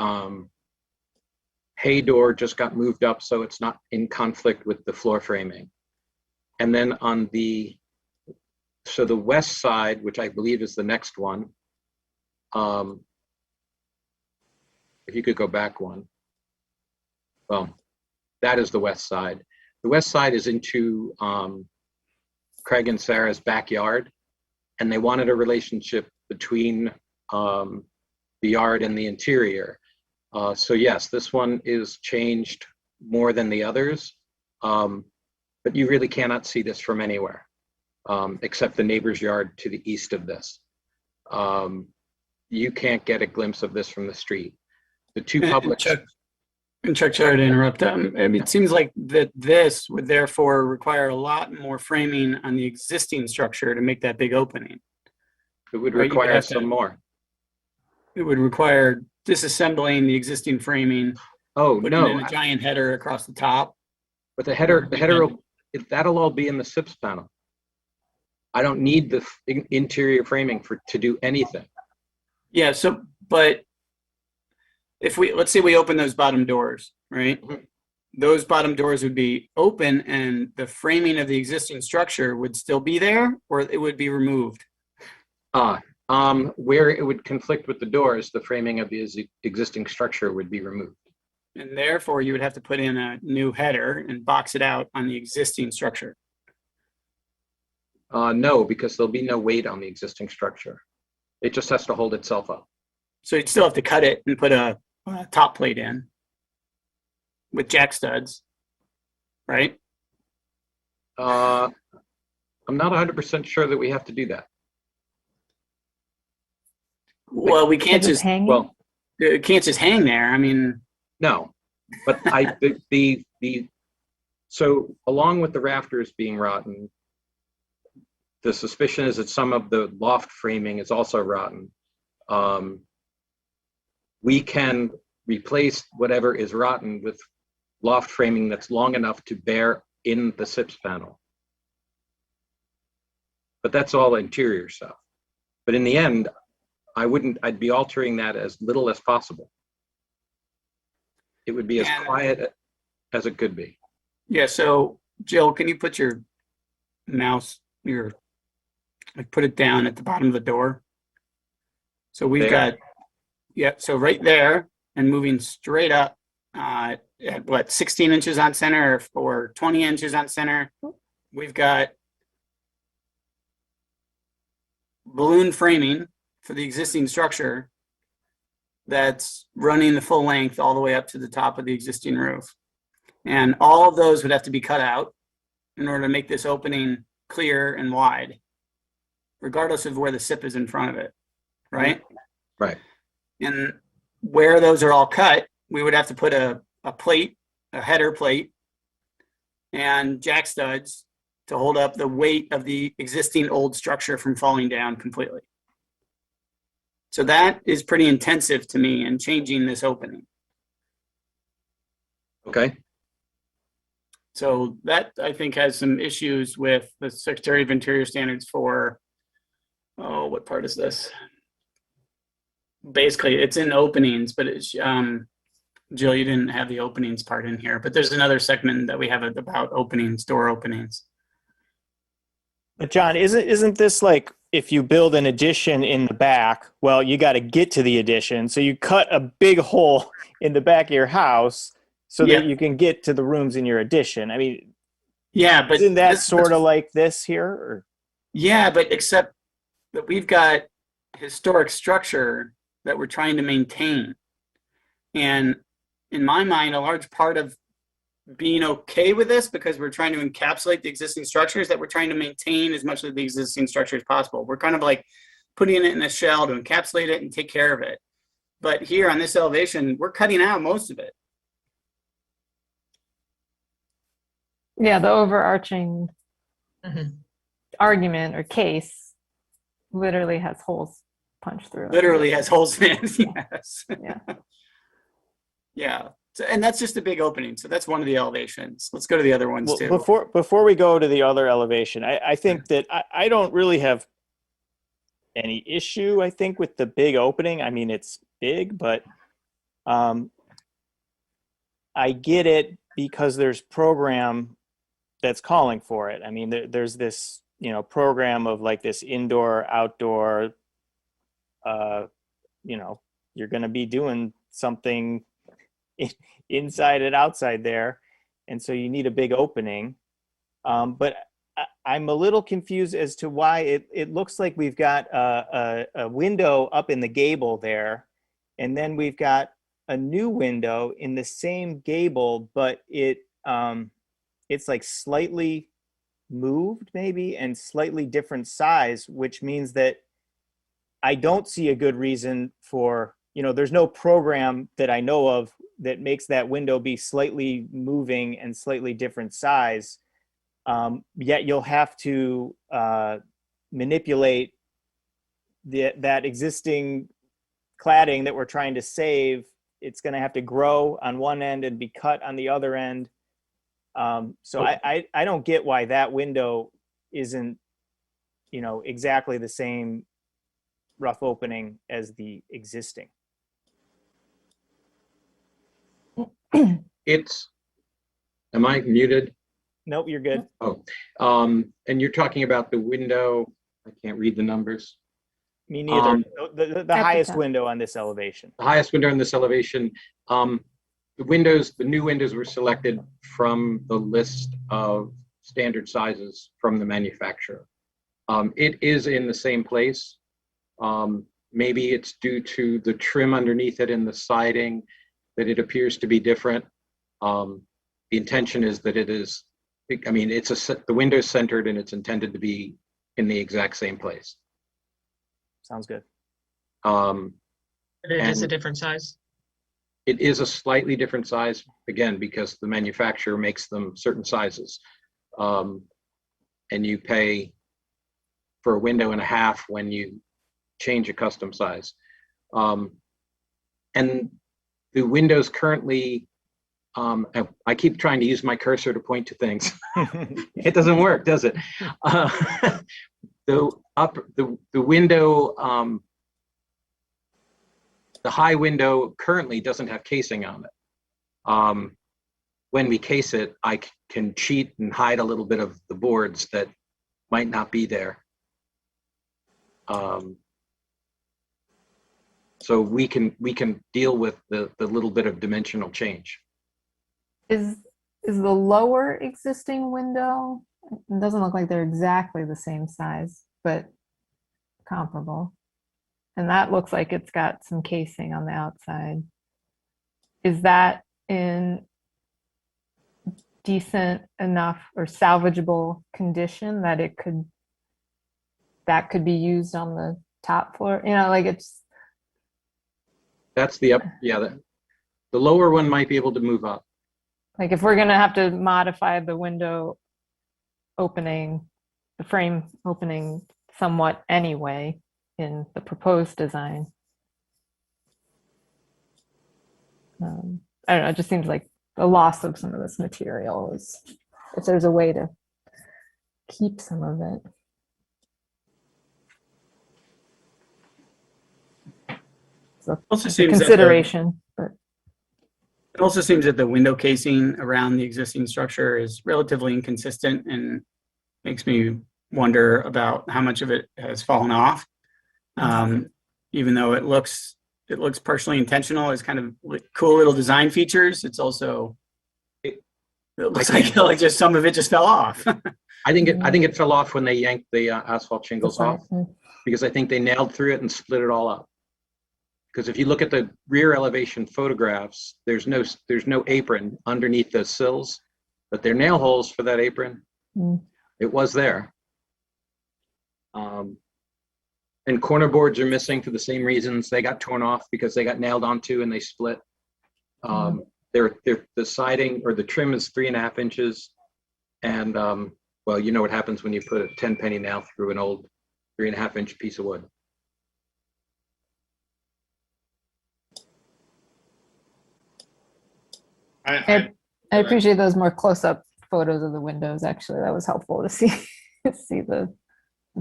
hay door just got moved up, so it's not in conflict with the floor framing. And then on the west side, which I believe is the next one, if you could go back one. Well, that is the west side. The west side is into Craig and Sarah's backyard, and they wanted a relationship between the yard and the interior. So yes, this one is changed more than the others, but you really cannot see this from anywhere, except the neighbor's yard to the east of this. You can't get a glimpse of this from the street. The two public... Chuck, sorry to interrupt. It seems like that this would therefore require a lot more framing on the existing structure to make that big opening. It would require some more. It would require disassembling the existing framing. Oh, no. In a giant header across the top. But the header, that'll all be in the SIPS panel. I don't need the interior framing to do anything. Yeah, but let's say we open those bottom doors, right? Mm-hmm. Those bottom doors would be open and the framing of the existing structure would still be there, or it would be removed? Where it would conflict with the doors, the framing of the existing structure would be removed. And therefore you would have to put in a new header and box it out on the existing structure. No, because there'll be no weight on the existing structure. It just has to hold itself up. So you'd still have to cut it and put a top plate in with jack studs, right? I'm not 100% sure that we have to do that. Well, we can't just it can't just hang there. I mean, no, but so along with the rafters being rotten, the suspicion is that some of the loft framing is also rotten. We can replace whatever is rotten with loft framing that's long enough to bear in the SIPS panel. But that's all interior stuff. But in the end, I'd be altering that as little as possible. It would be as quiet as it could be. Yeah, so Jill, can you put your mouse, put it down at the bottom of the door? So we've got, so right there and moving straight up at 16 inches on center or 20 inches on center, we've got balloon framing for the existing structure that's running the full length all the way up to the top of the existing roof. And all of those would have to be cut out in order to make this opening clear and wide, regardless of where the SIP is in front of it, right? Right. And where those are all cut, we would have to put a plate, a header plate, and jack studs to hold up the weight of the existing old structure from falling down completely. So that is pretty intensive to me in changing this opening. Okay. So that, I think, has some issues with the Secretary of Interior standards for, what part is this? Basically, it's in openings, but it's, Jill, you didn't have the openings part in here, but there's another segment that we have about openings, door openings. But John, isn't this like if you build an addition in the back, well, you got to get to the addition. So you cut a big hole in the back of your house so that you can get to the rooms in your addition. I mean, Yeah, but isn't that sort of like this here? Or? Yeah, but except that we've got historic structure that we're trying to maintain. And in my mind, a large part of being okay with this, because we're trying to encapsulate the existing structures, that we're trying to maintain as much of the existing structure as possible. We're kind of like putting it in a shell to encapsulate it and take care of it. But here on this elevation, we're cutting out most of it. Yeah, the overarching Mhm. argument or case literally has holes punched through it. Literally has holes in it. Yes. Yeah. Yeah. So, and that's just a big opening. So that's one of the elevations. Let's go to the other ones Well, too. before we go to the other elevation, I think that I don't really have any issue, I think, with the big opening. I mean, it's big, but I get it because there's program that's calling for it. I mean, there's this, program of like this indoor, outdoor, you're going to be doing something inside and outside there. And so you need a big opening. But I'm a little confused as to why it looks like we've got a window up in the gable there. And then we've got a new window in the same gable, but it's like slightly moved maybe and slightly different size, which means that I don't see a good reason for, there's no program that I know of that makes that window be slightly moving and slightly different size. Yet you'll have to manipulate that existing cladding that we're trying to save. It's going to have to grow on one end and be cut on the other end. So I don't get why that window isn't, exactly the same rough opening as the existing. Am I muted? Nope, you're good. Oh, and you're talking about the window. I can't read the numbers. Me neither. The highest window on this elevation. The highest window on this elevation. The new windows were selected from the list of standard sizes from the manufacturer. It is in the same place. Maybe it's due to the trim underneath it and the siding that it appears to be different. The intention is that it is, the window's centered and it's intended to be in the exact same place. Sounds good. But it is a different size. It is a slightly different size, again, because the manufacturer makes them certain sizes. And you pay for a window and a half when you change a custom size. And the windows currently, I keep trying to use my cursor to point to things. It doesn't work, does it? The window, the high window currently doesn't have casing on it. When we case it, I can cheat and hide a little bit of the boards that might not be there. So we can deal with the little bit of dimensional change. Is the lower existing window, it doesn't look like they're exactly the same size, but comparable. And that looks like it's got some casing on the outside. Is that in decent enough or salvageable condition that that could be used on the top floor? That's the up, yeah. The lower one might be able to move up. Like if we're gonna have to modify the window opening, the frame opening somewhat anyway in the proposed design. I don't know, it just seems like the loss of some of this material is, if there's a way to keep some of it. So Also it's a seems that consideration, but it also seems that the window casing around the existing structure is relatively inconsistent and makes me wonder about how much of it has fallen off. Even though it looks partially intentional as kind of cool little design features, it's also It looks like just some of it just fell off. I think it fell off when they yanked the asphalt shingles That's off, right. because I think they nailed through it and split it all up. Because if you look at the rear elevation photographs, there's no apron underneath those sills, but there are nail holes for that apron. Mm. It was there. And corner boards are missing for the same reasons. They got torn off because they got nailed onto and they split. The siding or the trim is 3.5 inches. And well, you know what happens when you put a 10 penny nail through an old 3.5 inch piece of wood. I appreciate those more close-up photos of the windows. Actually, that was helpful to see a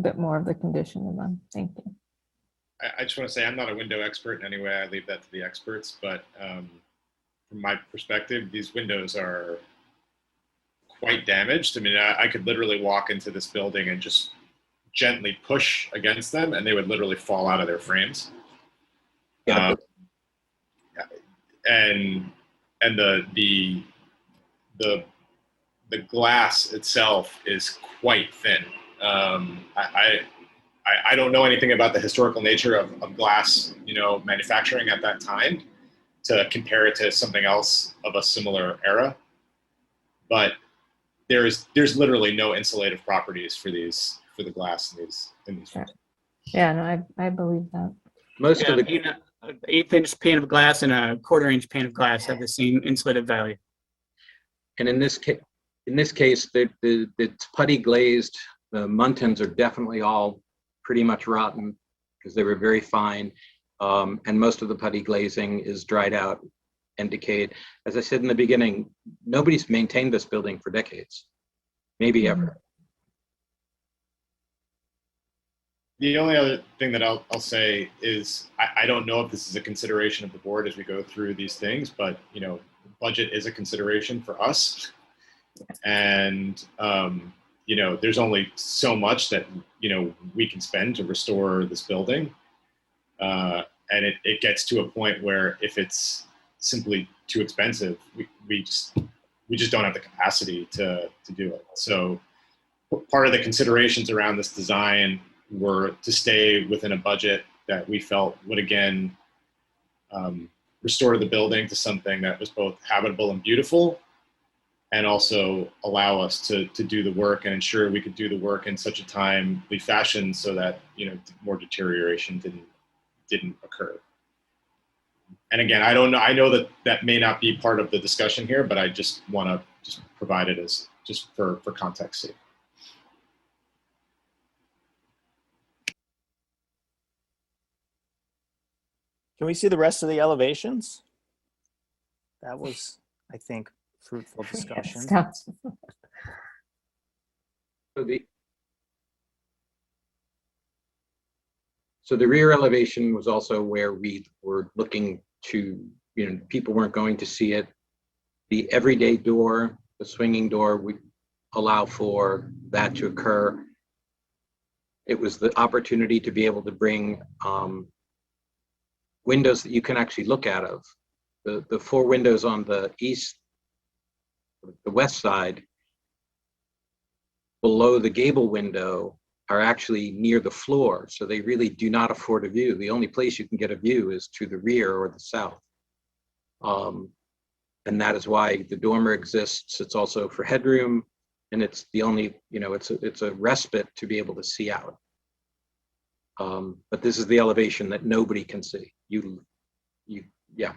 bit more of the condition of them. Thank you. I just want to say I'm not a window expert in any way. I leave that to the experts. But from my perspective, these windows are quite damaged. I mean, I could literally walk into this building and just gently push against them, and they would literally fall out of their frames. Yeah. And the glass itself is quite thin. I don't know anything about the historical nature of glass, manufacturing at that time to compare it to something else of a similar era. But there's literally no insulative properties for the glass in these. Sure. Yeah, no, I believe that. Most of the an 1/8 inch pane of glass and a 1/4 inch pane of glass have the same insulative value. And in this case, it's putty glazed. The muntins are definitely all pretty much rotten because they were very fine. And most of the putty glazing is dried out and decayed. As I said in the beginning, nobody's maintained this building for decades, maybe ever. The only other thing that I'll say is I don't know if this is a consideration of the board as we go through these things, but budget is a consideration for us, and there's only so much that we can spend to restore this building, and it gets to a point where if it's simply too expensive, we just don't have the capacity to do it. So part of the considerations around this design were to stay within a budget that we felt would again restore the building to something that was both habitable and beautiful, and also allow us to do the work and ensure we could do the work in such a timely fashion so that more deterioration didn't occur. And again, I don't know. I know that may not be part of the discussion here, but I just want to just provide it as just for context sake. Can we see the rest of the elevations? That was, I think, fruitful discussion. So the rear elevation was also where we were looking to, people weren't going to see it. The everyday door, the swinging door, we allow for that to occur. It was the opportunity to be able to bring windows that you can actually look out of. The 4 windows on the west side below the gable window are actually near the floor, so they really do not afford a view. The only place you can get a view is to the rear or the south. And that is why the dormer exists. It's also for headroom, and it's the only, it's a respite to be able to see out. But this is the elevation that nobody can see. Yeah.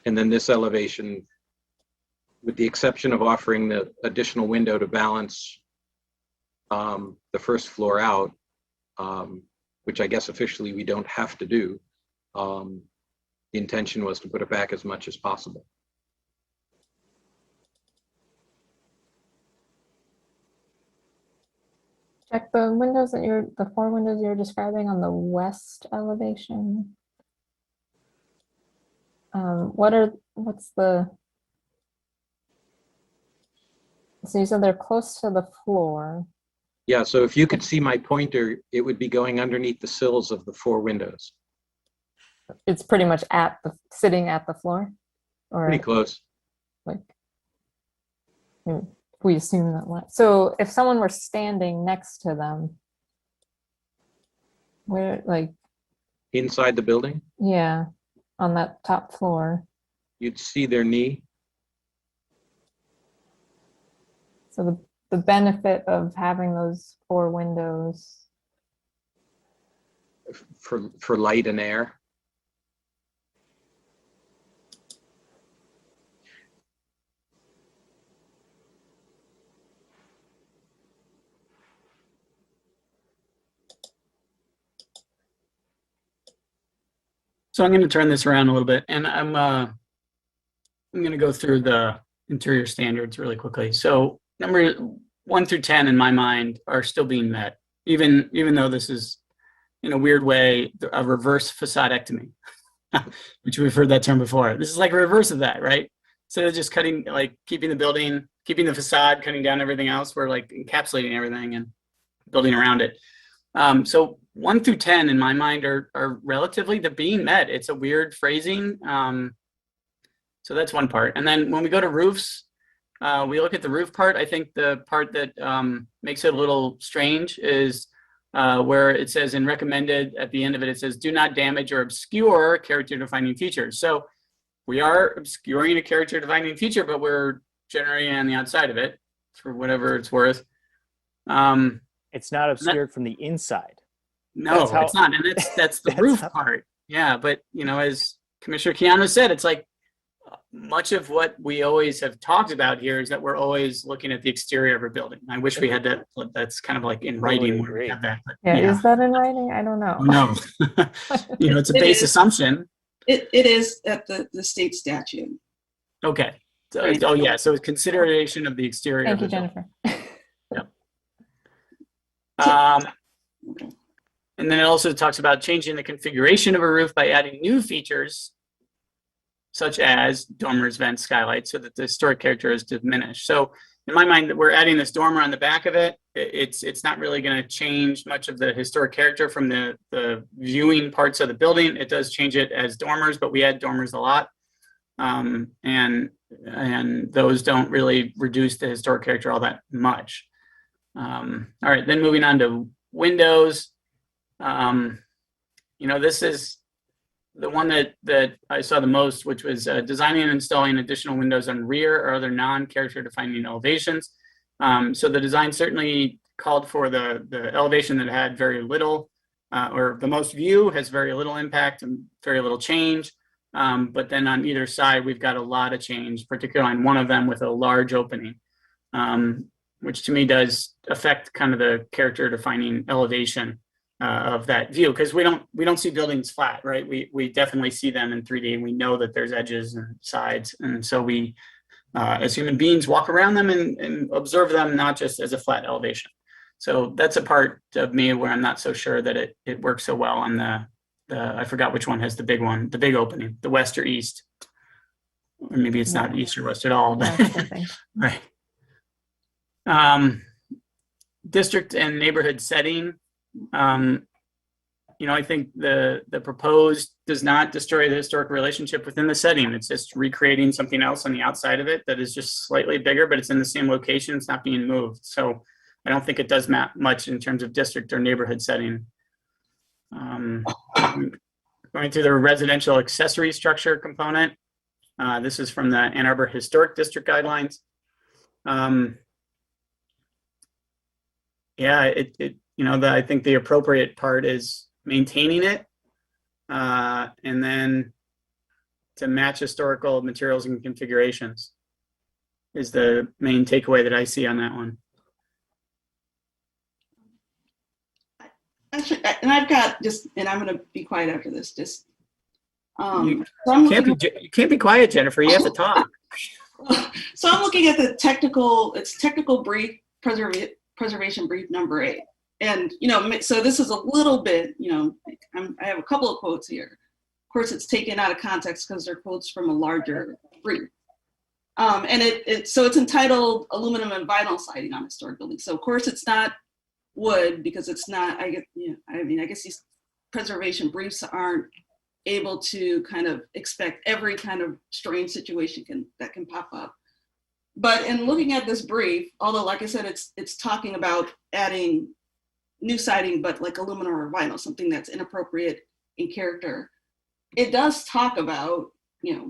And then this elevation, with the exception of offering the additional window to balance the first floor out, which I guess officially we don't have to do, the intention was to put it back as much as possible. Check the windows the 4 windows you're describing on the west elevation. So you said they're close to the floor. Yeah, so if you could see my pointer, it would be going underneath the sills of the 4 windows. it's pretty much sitting at the floor, or Pretty close. like we assume that. So if someone were standing next to them, where like Inside the building, yeah, on that top floor. you'd see their knee. So the benefit of having those 4 windows. For light and air. So I'm going to turn this around a little bit, and I'm going to go through the interior standards really quickly. So number 1 through 10 in my mind are still being met, even though this is in a weird way a reverse facadectomy, which we've heard that term before. This is like a reverse of that, right? Instead of just cutting, like keeping the building, keeping the facade, cutting down everything else, we're like encapsulating everything and building around it. So 1 through 10 in my mind are relatively the being met. It's a weird phrasing. So that's one part. And then when we go to roofs, we look at the roof part. I think the part that makes it a little strange is where it says in recommended at the end of it, it says do not damage or obscure character defining features. So we are obscuring a character defining feature, but we're generating on the outside of it for whatever it's worth. It's not obscured from the inside. No, it's not. And that's the roof part. Yeah. But, as Commissioner Keanu said, it's like much of what we always have talked about here is that we're always looking at the exterior of a building. I wish we had that. That's kind of like in writing where we have that. But, yeah, is that in writing? I don't know. No. It's a base assumption. It is at the state statute. Okay. So, oh, yeah. So consideration of the exterior. Thank you, Jennifer. Yep. And then it also talks about changing the configuration of a roof by adding new features such as dormers, vents, skylights, so that the historic character is diminished. So in my mind, we're adding this dormer on the back of it. It's not really going to change much of the historic character from the viewing parts of the building. It does change it as dormers, but we add dormers a lot. And those don't really reduce the historic character all that much. All right, then moving on to windows. This is the one that I saw the most, which was designing and installing additional windows on rear or other non-character defining elevations. So the design certainly called for the elevation that had very little, or the most view has very little impact and very little change. But then on either side, we've got a lot of change, particularly on one of them with a large opening, which to me does affect kind of the character defining elevation of that view, because we don't see buildings flat, right? We definitely see them in 3D, and we know that there's edges and sides, and so we as human beings walk around them and observe them not just as a flat elevation. So that's a part of me where I'm not so sure that it works so well on the I forgot which one has the big one, the big opening, the west or east, or maybe it's not east or west at all, but right. District and neighborhood setting. I think the proposed does not destroy the historic relationship within the setting. It's just recreating something else on the outside of it that is just slightly bigger, but it's in the same location. It's not being moved. So I don't think it does much in terms of district or neighborhood setting. Going through the residential accessory structure component. This is from the Ann Arbor Historic District Guidelines. I think the appropriate part is maintaining it, and then to match historical materials and configurations is the main takeaway that I see on that one. Actually, and I've got and I'm going to be quiet after this. You can't be quiet, Jennifer. You have to talk. So I'm looking at the technical brief, preservation brief number 8. And, so this is a little bit, I have a couple of quotes here. Of course, it's taken out of context because they're quotes from a larger brief. And so it's entitled Aluminum and Vinyl Siding on Historic Buildings. So of course it's not wood, because it's not, I guess these preservation briefs aren't able to kind of expect every kind of strange situation that can pop up. But in looking at this brief, although like I said, it's talking about adding new siding, but like aluminum or vinyl, something that's inappropriate in character. It does talk about, this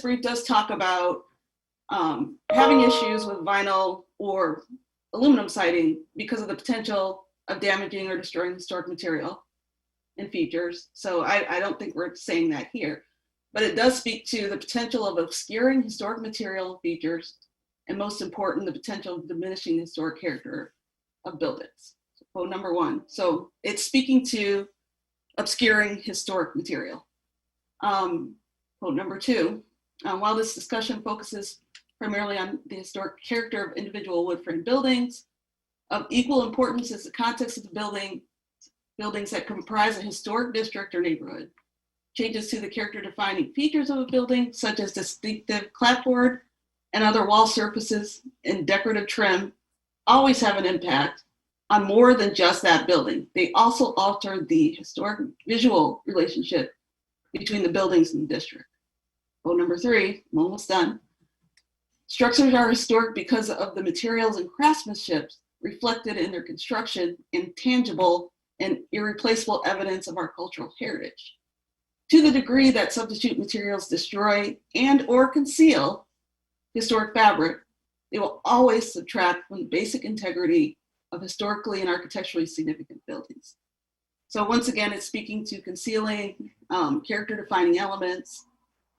brief does talk about having issues with vinyl or aluminum siding because of the potential of damaging or destroying historic material and features. So I don't think we're saying that here, but it does speak to the potential of obscuring historic material and features, and most important, the potential of diminishing the historic character of buildings. So quote number 1. So it's speaking to obscuring historic material. Quote number 2, while this discussion focuses primarily on the historic character of individual wood frame buildings, of equal importance is the context of the buildings that comprise a historic district or neighborhood. Changes to the character defining features of a building, such as distinctive clapboard and other wall surfaces and decorative trim, always have an impact on more than just that building. They also alter the historic visual relationship between the buildings and the district. Quote number 3, I'm almost done. Structures are historic because of the materials and craftsmanship reflected in their construction and tangible and irreplaceable evidence of our cultural heritage. To the degree that substitute materials destroy and or conceal historic fabric, they will always subtract from the basic integrity of historically and architecturally significant buildings. So once again, it's speaking to concealing character defining elements.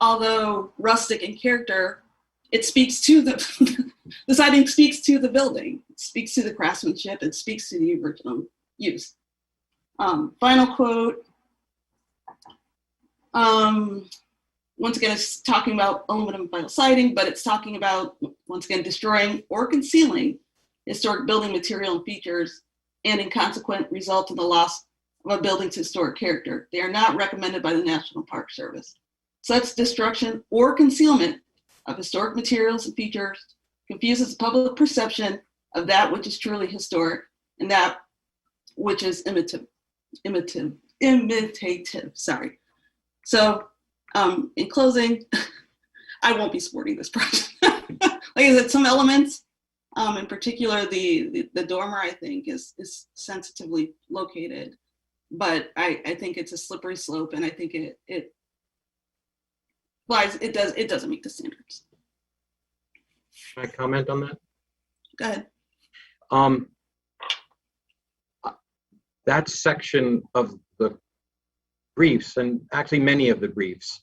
Although rustic in character, it speaks to the siding speaks to the building, it speaks to the craftsmanship, it speaks to the original use. Final quote. Once again, it's talking about aluminum vinyl siding, but it's talking about, once again, destroying or concealing historic building material and features, and in consequent result in the loss of a building's historic character. They are not recommended by the National Park Service. Such destruction or concealment of historic materials and features confuses the public perception of that which is truly historic and that which is imitative. Sorry. So in closing, I won't be supporting this project. Like I said, some elements, in particular the dormer, I think is sensitively located, but I think it's a slippery slope, and I think it doesn't meet the standards. Can I comment on that? Go ahead. That section of the briefs, and actually many of the briefs,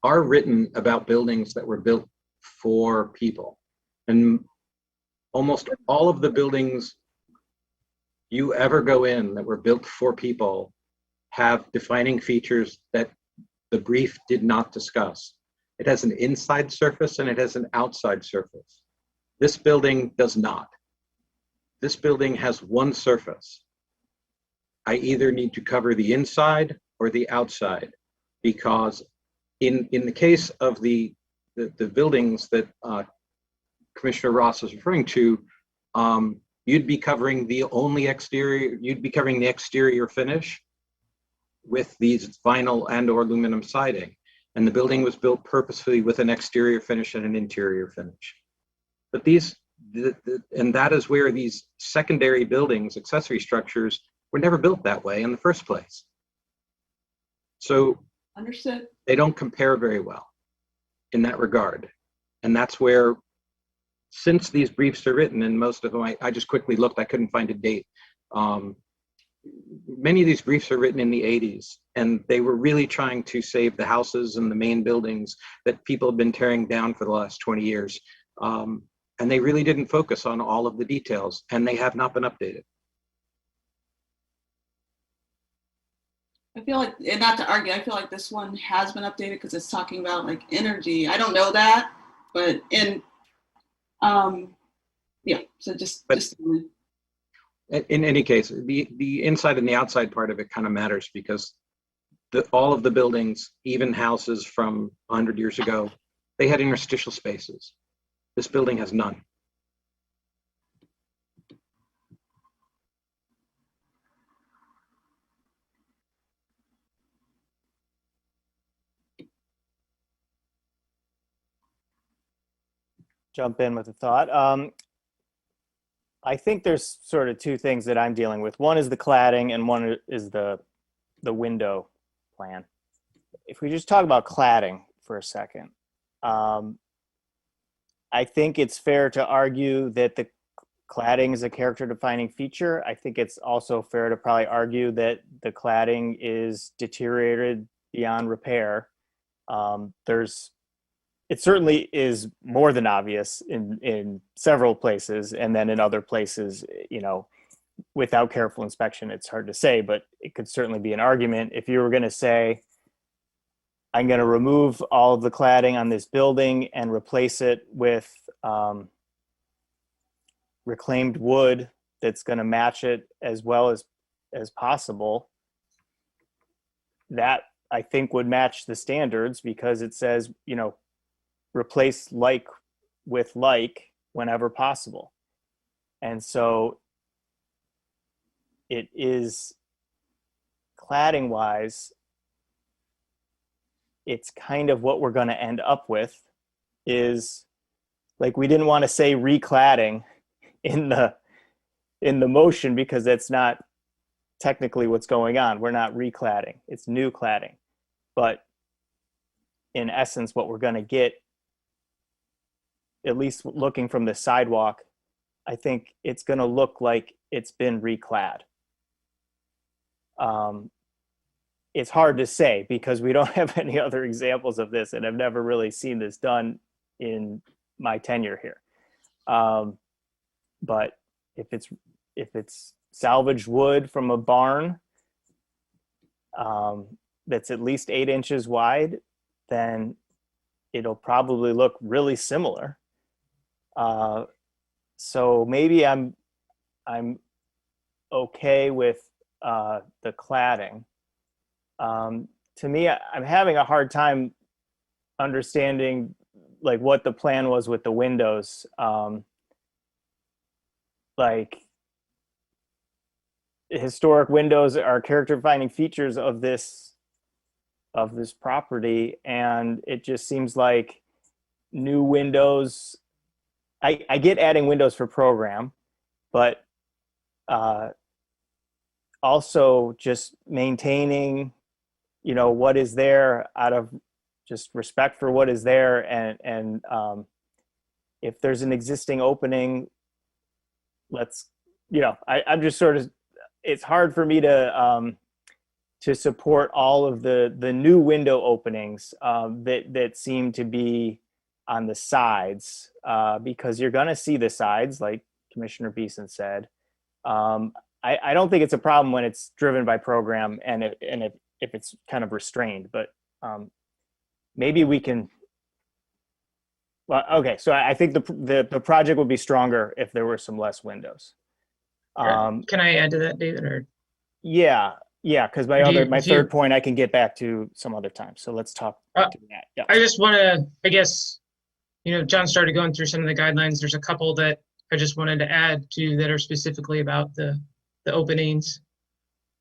are written about buildings that were built for people. And almost all of the buildings you ever go in that were built for people have defining features that the brief did not discuss. It has an inside surface and it has an outside surface. This building does not. This building has one surface. I either need to cover the inside or the outside, because in the case of the buildings that Commissioner Ross is referring to, you'd be covering the only exterior, you'd be covering the exterior finish with these vinyl and or aluminum siding. And the building was built purposefully with an exterior finish and an interior finish. But and that is where these secondary buildings, accessory structures, were never built that way in the first place. So understood. They don't compare very well in that regard. And that's where, since these briefs are written, and most of them, I just quickly looked, I couldn't find a date. Many of these briefs are written in the 80s, and they were really trying to save the houses and the main buildings that people have been tearing down for the last 20 years. And they really didn't focus on all of the details, and they have not been updated. I feel like, and not to argue, I feel like this one has been updated because it's talking about like energy. I don't know that, but yeah, so just in any case, the inside and the outside part of it kind of matters, because all of the buildings, even houses from 100 years ago, they had interstitial spaces. This building has none. jump in with a thought. I think there's sort of two things that I'm dealing with. One is the cladding and one is the window plan. If we just talk about cladding for a second, I think it's fair to argue that the cladding is a character defining feature. I think it's also fair to probably argue that the cladding is deteriorated beyond repair. It certainly is more than obvious in several places, and then in other places, you know, without careful inspection, it's hard to say, but it could certainly be an argument. If you were going to say, I'm going to remove all of the cladding on this building and replace it with reclaimed wood that's going to match it as well as possible, that I think would match the standards, because it says, you know, replace like with like whenever possible. And so it is, cladding wise, it's kind of what we're going to end up with is, like, we didn't want to say recladding in the motion because that's not technically what's going on. We're not recladding, it's new cladding. But in essence, what we're going to get, at least looking from the sidewalk, I think it's going to look like it's been reclad. It's hard to say because we don't have any other examples of this, and I've never really seen this done in my tenure here. But if it's salvaged wood from a barn that's at least 8 inches wide, then it'll probably look really similar. So maybe I'm okay with the cladding. To me, I'm having a hard time understanding like what the plan was with the windows. Like, historic windows are character defining features of this property, and it just seems like new windows, I get adding windows for program, but also just maintaining, you know, what is there out of just respect for what is there. And if there's an existing opening, let's, you know, I'm just sort of, it's hard for me to support all of the new window openings that seem to be on the sides, because you're going to see the sides, like Commissioner Beeson said. I don't think it's a problem when it's driven by program and if it's kind of restrained, but maybe we can. Well, okay, so I think the project would be stronger if there were some less windows. Can I add to that, David? Or yeah, because my third point I can get back to some other time. So let's talk to that. Yeah. I just want to, I guess, you know, John started going through some of the guidelines. There's a couple that I just wanted to add to that are specifically about the openings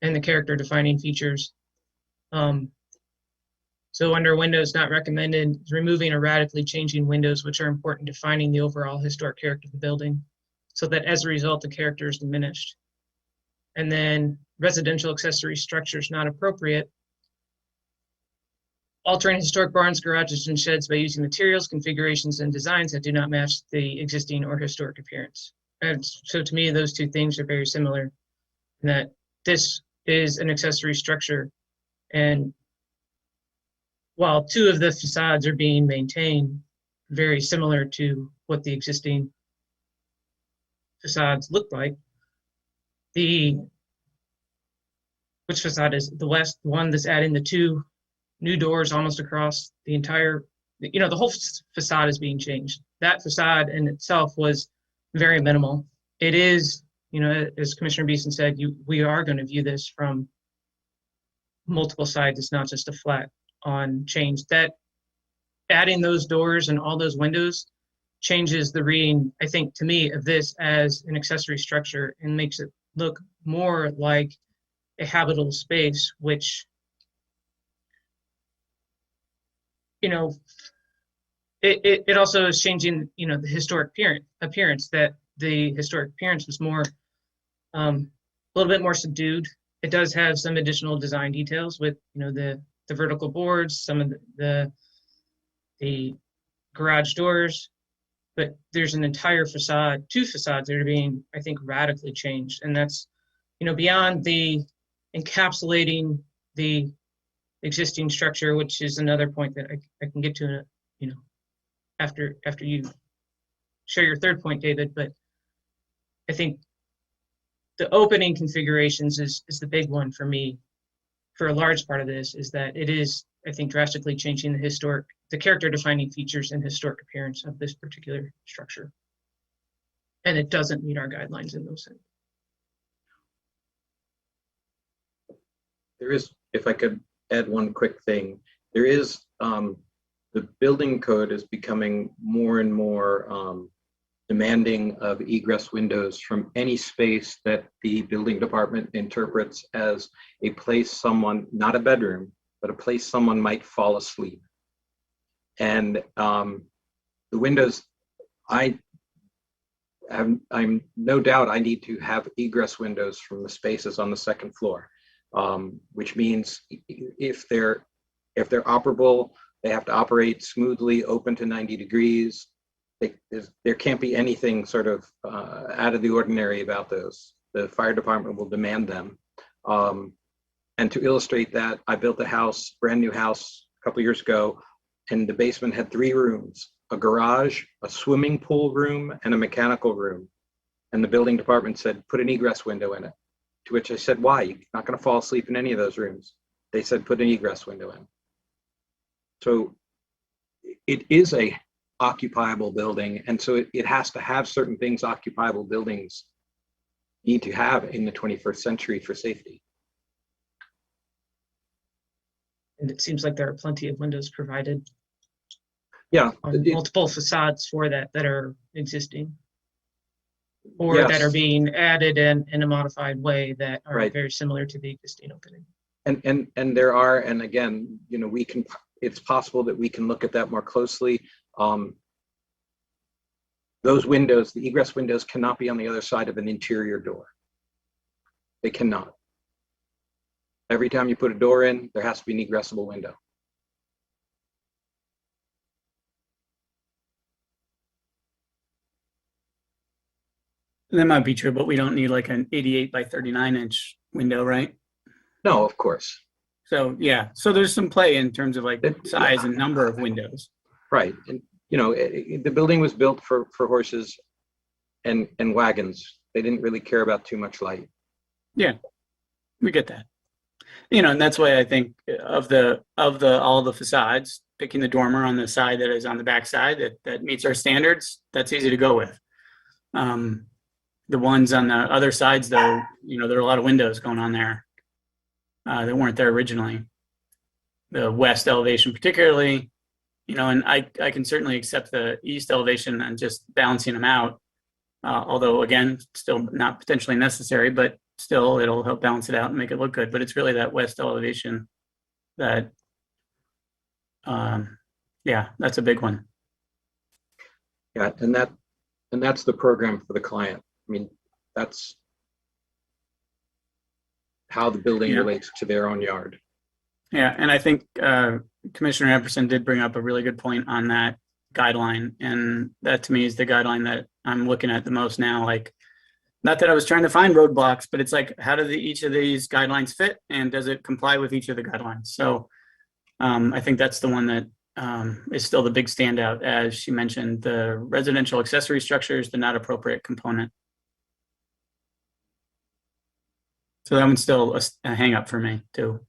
and the character defining features. So under windows not recommended, removing or radically changing windows which are important defining the overall historic character of the building, so that as a result the character is diminished. And then residential accessory structures not appropriate. Altering historic barns, garages, and sheds by using materials, configurations, and designs that do not match the existing or historic appearance. And so to me, those two things are very similar, in that this is an accessory structure. And while two of the facades are being maintained, very similar to what the existing facades look like, which facade is the west one that's adding the 2 new doors almost across the entire, you know, the whole facade is being changed. That facade in itself was very minimal. It is, you know, as Commissioner Beeson said, we are going to view this from multiple sides. It's not just a flat on change. That adding those doors and all those windows changes the reading, I think, to me, of this as an accessory structure and makes it look more like a habitable space, which, you know, it also is changing, the historic appearance, that the historic appearance was more, a little bit more subdued. It does have some additional design details with, the vertical boards, some of the garage doors, but there's an entire facade, two facades that are being, I think, radically changed. And that's, beyond the encapsulating the existing structure, which is another point that I can get to, after you share your third point, David. But I think the opening configurations is the big one for me, for a large part of this, is that it is, I think, drastically changing the character defining features and historic appearance of this particular structure. And it doesn't meet our guidelines in those sense. There is, if I could add one quick thing, there is, the building code is becoming more and more demanding of egress windows from any space that the building department interprets as a place someone, not a bedroom, but a place someone might fall asleep. And the windows, I'm no doubt I need to have egress windows from the spaces on the second floor, which means if they're operable, they have to operate smoothly, open to 90 degrees. There can't be anything sort of out of the ordinary about those. The fire department will demand them. And to illustrate that, I built a house, brand new house, a couple years ago, and the basement had 3 rooms: a garage, a swimming pool room, and a mechanical room. And the building department said, put an egress window in it. To which I said, why? You're not going to fall asleep in any of those rooms. They said, put an egress window in. So it is a occupiable building, and so it has to have certain things occupiable buildings need to have in the 21st century for safety. And it seems like there are plenty of windows provided. Yeah, on multiple facades for that are existing, or yes, that are being added in a modified way that are right, very similar to the existing opening. And there are, and again, we can. It's possible that we can look at that more closely. Those windows, the egress windows, cannot be on the other side of an interior door. They cannot. Every time you put a door in, there has to be an egressable window. That might be true, but we don't need like an 88 by 39 inch window, right? No, of course. So yeah, so there's some play in terms of like size and number of windows. Right, and the building was built for horses and wagons. They didn't really care about too much light. Yeah, we get that. And that's why I think of all the facades, picking the dormer on the side that is on the back side that meets our standards, that's easy to go with. The ones on the other sides, though, there are a lot of windows going on there that weren't there originally. The west elevation particularly, and I can certainly accept the east elevation and just balancing them out. Although, again, still not potentially necessary, but still it'll help balance it out and make it look good. But it's really that west elevation that, yeah, that's a big one. Yeah, and that's the program for the client. I mean, that's how the building relates to their own yard. Yeah, and I think Commissioner Epperson did bring up a really good point on that guideline, and that to me is the guideline that I'm looking at the most now. Like, not that I was trying to find roadblocks, but it's like, how do each of these guidelines fit, and does it comply with each of the guidelines? So I think that's the one that is still the big standout, as she mentioned, the residential accessory structures, the not appropriate component. So that one's still a hang up for me too.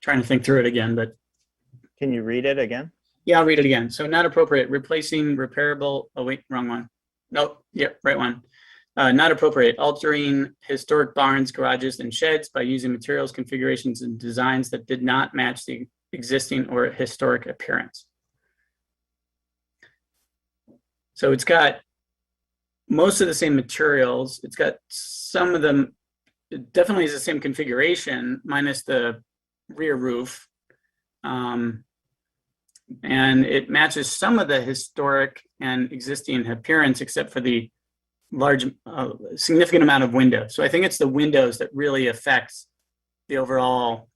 Trying to think through it again, but. Can you read it again? Yeah, I'll read it again. So not appropriate, replacing repairable, oh wait, wrong one. Nope, yep, right one. Not appropriate, altering historic barns, garages, and sheds by using materials, configurations, and designs that did not match the existing or historic appearance. So it's got most of the same materials. It's got some of them it definitely is the same configuration minus the rear roof. And it matches some of the historic and existing appearance except for the large, significant amount of windows. So I think it's the windows that really affects the overall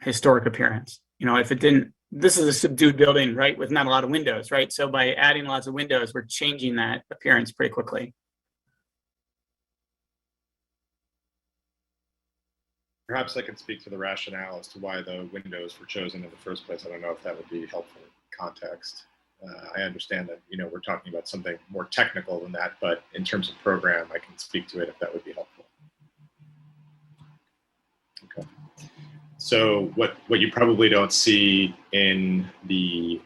historic appearance. You know, if it didn't, this is a subdued building, right, with not a lot of windows, right? So by adding lots of windows, we're changing that appearance pretty quickly. Perhaps I can speak to the rationale as to why the windows were chosen in the first place. I don't know if that would be helpful context. I understand that, you know, we're talking about something more technical than that, but in terms of program, I can speak to it if that would be helpful. Okay. So what you probably don't see in the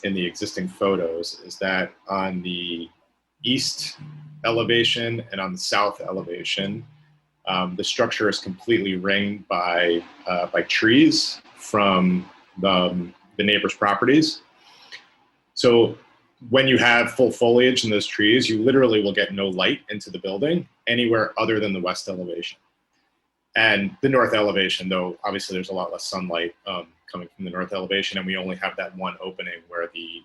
existing photos is that on the east elevation and on the south elevation, the structure is completely ringed by trees from the neighbors' properties. So when you have full foliage in those trees, you literally will get no light into the building anywhere other than the west elevation. And the north elevation, though, obviously there's a lot less sunlight coming from the north elevation, and we only have that one opening where the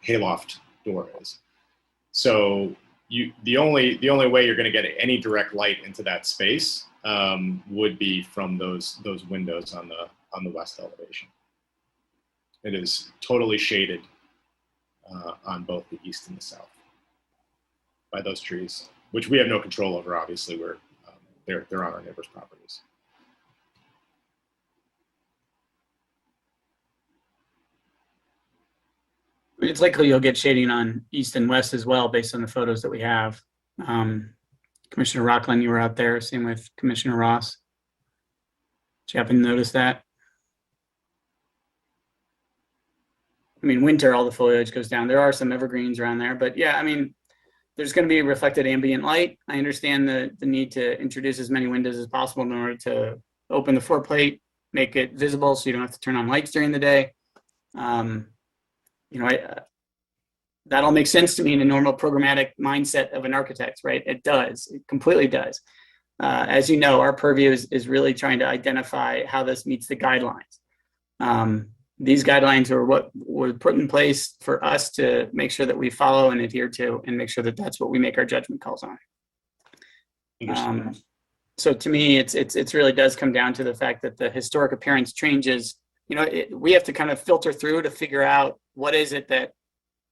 hayloft door is. So the only way you're going to get any direct light into that space would be from those windows on the west elevation. It is totally shaded on both the east and the south by those trees, which we have no control over. Obviously, they're on our neighbors' properties. It's likely you'll get shading on east and west as well, based on the photos that we have. Commissioner Rockland, you were out there, same with Commissioner Ross. Did you happen to notice that? I mean, winter, all the foliage goes down. There are some evergreens around there, but yeah, I mean, there's going to be reflected ambient light. I understand the need to introduce as many windows as possible in order to open the floor plate, make it visible so you don't have to turn on lights during the day. You know, that all makes sense to me in a normal programmatic mindset of an architect, right? It does, it completely does. As you know, our purview is really trying to identify how this meets the guidelines. These guidelines are what were put in place for us to make sure that we follow and adhere to, and make sure that that's what we make our judgment calls on. So to me, it's really does come down to the fact that the historic appearance changes. You know, we have to kind of filter through to figure out what is it that,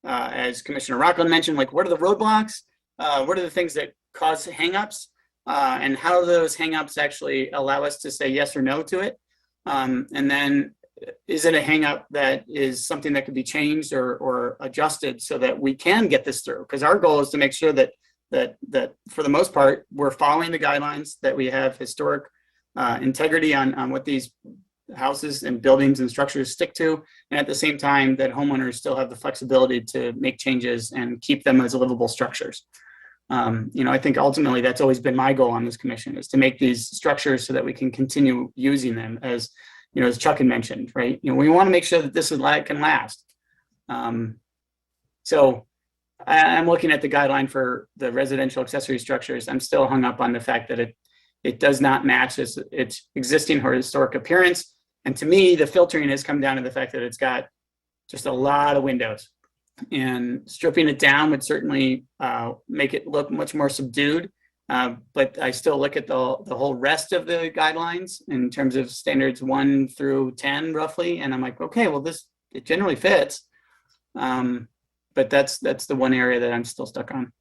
as Commissioner Rockland mentioned, like what are the roadblocks? What are the things that cause hangups? And how do those hangups actually allow us to say yes or no to it? And then is it a hang-up that is something that could be changed or adjusted so that we can get this through? Because our goal is to make sure that for the most part, we're following the guidelines, that we have historic integrity on what these houses and buildings and structures stick to, and at the same time that homeowners still have the flexibility to make changes and keep them as livable structures. You know, I think ultimately that's always been my goal on this commission, is to make these structures so that we can continue using them, as you know, as Chuck had mentioned, right? You know, we want to make sure that this can last. So I'm looking at the guideline for the residential accessory structures. I'm still hung up on the fact that it does not match its existing historic appearance. And to me, the filtering has come down to the fact that it's got just a lot of windows, and stripping it down would certainly make it look much more subdued. But I still look at the whole rest of the guidelines in terms of standards 1 through 10 roughly. And I'm like, okay, well, it generally fits. But that's the one area that I'm still stuck on.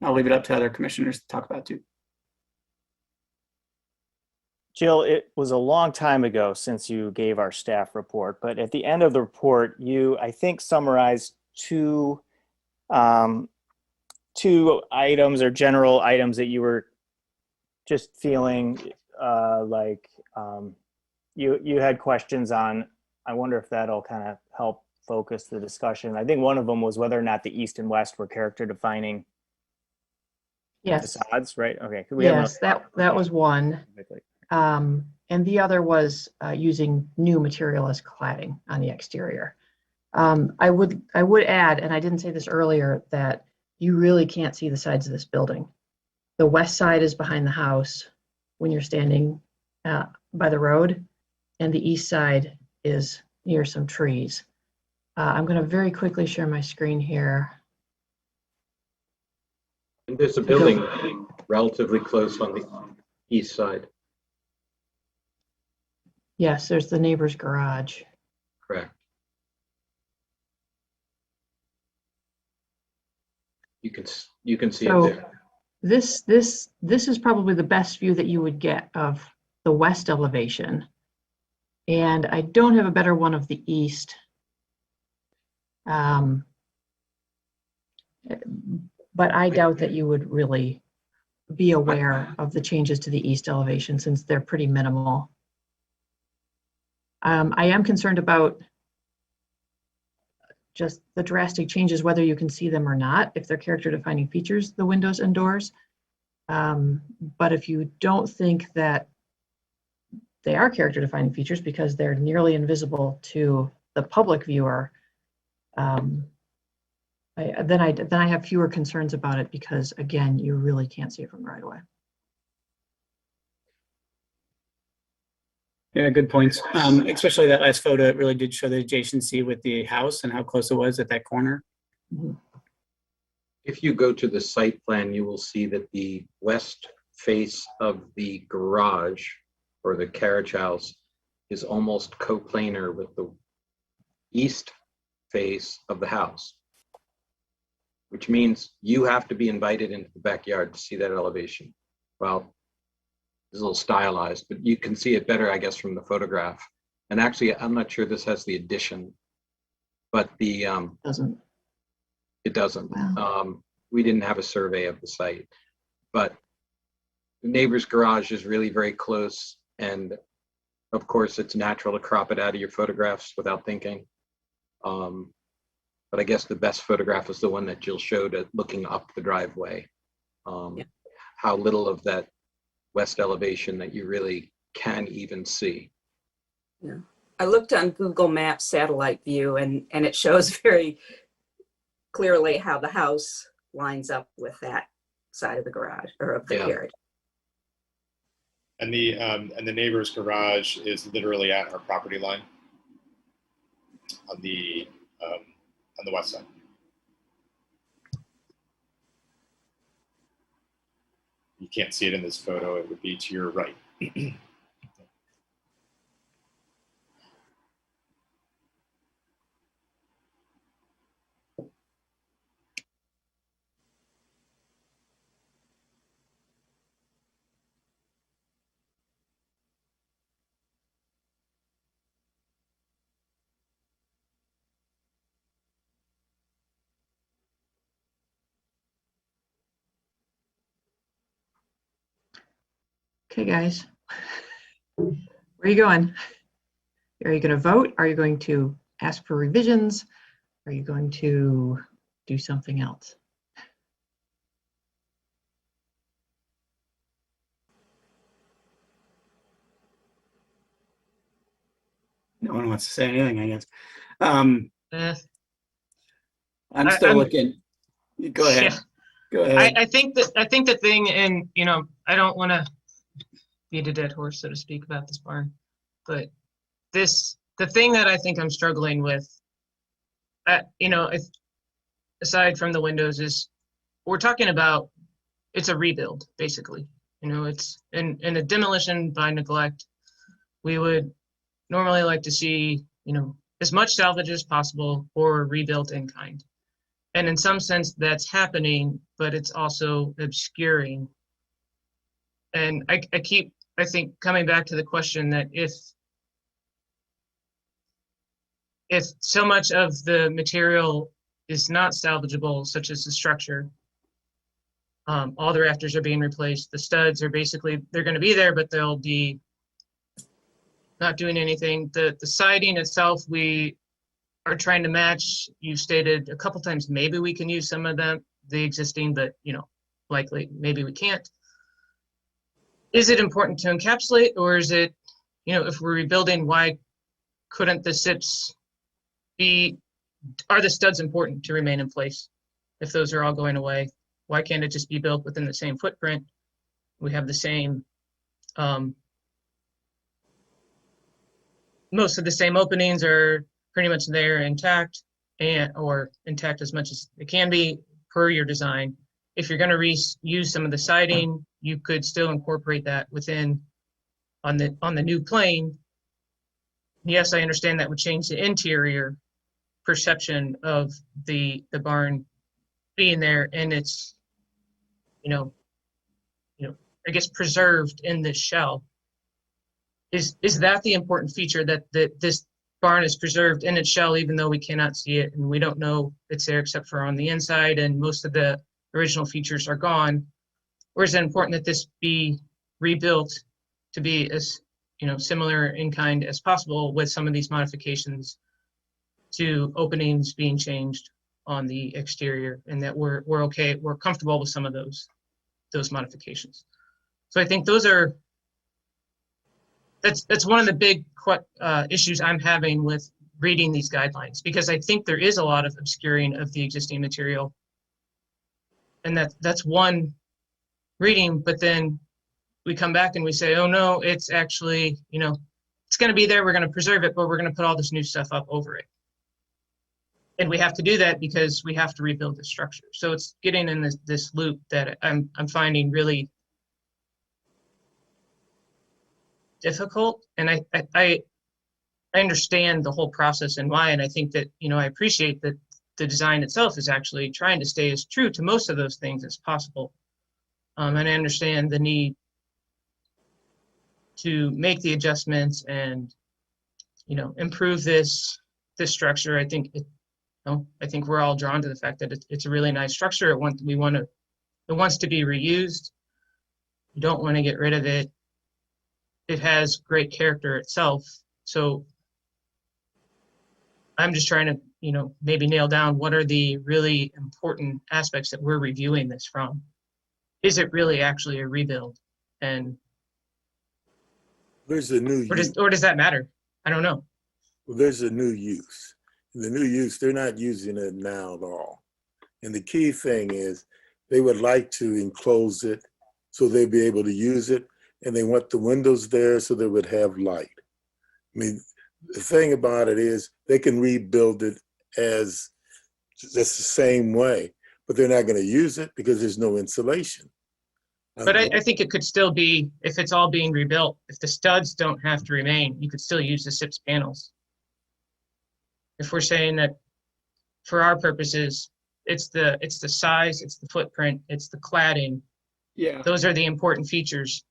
I'll leave it up to other commissioners to talk about too. Jill, it was a long time ago since you gave our staff report, but at the end of the report, you, I think, summarized two items or general items that you were just feeling you had questions on. I wonder if that'll kind of help focus the discussion. I think one of them was whether or not the east and west were character defining facades, right? Okay. Yes, that was one. And the other was using new material as cladding on the exterior. I would add, and I didn't say this earlier, that you really can't see the sides of this building. The west side is behind the house when you're standing by the road, and the east side is near some trees. I'm going to very quickly share my screen here. And there's a building relatively close on the east side. Yes, there's the neighbor's garage. Correct. You can see So it there. this is probably the best view that you would get of the west elevation. And I don't have a better one of the east. But I doubt that you would really be aware of the changes to the east elevation since they're pretty minimal. I am concerned about just the drastic changes, whether you can see them or not, if they're character defining features, the windows and doors. But if you don't think that they are character defining features because they're nearly invisible to the public viewer, then I have fewer concerns about it because, again, you really can't see it from right away. Yeah, good points. Especially that last photo, it really did show the adjacency with the house and how close it was at that corner. Mm-hmm. If you go to the site plan, you will see that the west face of the garage or the carriage house is almost coplanar with the east face of the house, which means you have to be invited into the backyard to see that elevation. Well, it's a little stylized, but you can see it better, I guess, from the photograph. And actually, I'm not sure this has the addition, but the doesn't. It doesn't. Wow. We didn't have a survey of the site, but the neighbor's garage is really very close, and of course, it's natural to crop it out of your photographs without thinking. But I guess the best photograph is the one that Jill showed at looking up the driveway. Yeah. How little of that west elevation that you really can even see. Yeah. I looked on Google Maps satellite view and it shows very clearly how the house lines up with that side of the garage or of the carriage. And the neighbor's garage is literally at our property line on the west side. You can't see it in this photo. It would be to your right. Okay, guys, where are you going? Are you going to vote? Are you going to ask for revisions? Are you going to do something else? No one wants to say anything, I guess. I'm still looking. Go ahead. Yeah. Go ahead. I think the thing, and I don't want to beat a dead horse, so to speak, about this barn, but the thing that I think I'm struggling with, if, aside from the windows, is we're talking about it's a rebuild basically. It's in a demolition by neglect. We would normally like to see as much salvage as possible or rebuilt in kind. And in some sense that's happening, but it's also obscuring. And I think coming back to the question that if so much of the material is not salvageable, such as the structure, all the rafters are being replaced, the studs are they're going to be there, but they'll be not doing anything. The siding itself, we are trying to match. You stated a couple times maybe we can use some of the existing, but likely maybe we can't. Is it important to encapsulate, or is it, if we're rebuilding, why couldn't the SIPs are the studs important to remain in place? If those are all going away, Why can't it just be built within the same footprint? We have the same, most of the same openings are pretty much there intact, or intact as much as it can be per your design. If you're going to reuse some of the siding, you could still incorporate that within on the new plane. Yes, I understand that would change the interior perception of the barn being there, and it's I guess preserved in this shell. Is that the important feature, that this barn is preserved in its shell, even though we cannot see it and we don't know it's there except for on the inside, and most of the original features are gone? Or is it important that this be rebuilt to be as similar in kind as possible, with some of these modifications to openings being changed on the exterior, and that we're comfortable with some of those modifications? So I think that's one of the big issues I'm having with reading these guidelines, because I think there is a lot of obscuring of the existing material, and that's one reading. But then we come back and we say, oh no, it's actually, it's going to be there, we're going to preserve it, but we're going to put all this new stuff up over it. And we have to do that because we have to rebuild the structure. So it's getting in this loop that I'm finding really difficult. And I understand the whole process and why, and I think that, I appreciate that the design itself is actually trying to stay as true to most of those things as possible. And I understand the need to make the adjustments and, improve this structure. I think we're all drawn to the fact that it's a really nice structure. It wants to be reused. You don't want to get rid of it. It has great character itself. So I'm just trying to, maybe nail down what are the really important aspects that we're reviewing this from. Is it really actually a rebuild? And there's a new use. Or does that matter? I don't know. Well, there's a new use. The new use, they're not using it now at all. And the key thing is they would like to enclose it so they'd be able to use it, and they want the windows there so they would have light. I mean, the thing about it is they can rebuild it as just the same way, but they're not going to use it because there's no insulation. But I think it could still be, if it's all being rebuilt, if the studs don't have to remain, you could still use the SIPS panels. If we're saying that for our purposes, it's the size, it's the footprint, it's the cladding. Yeah. Those are the important features.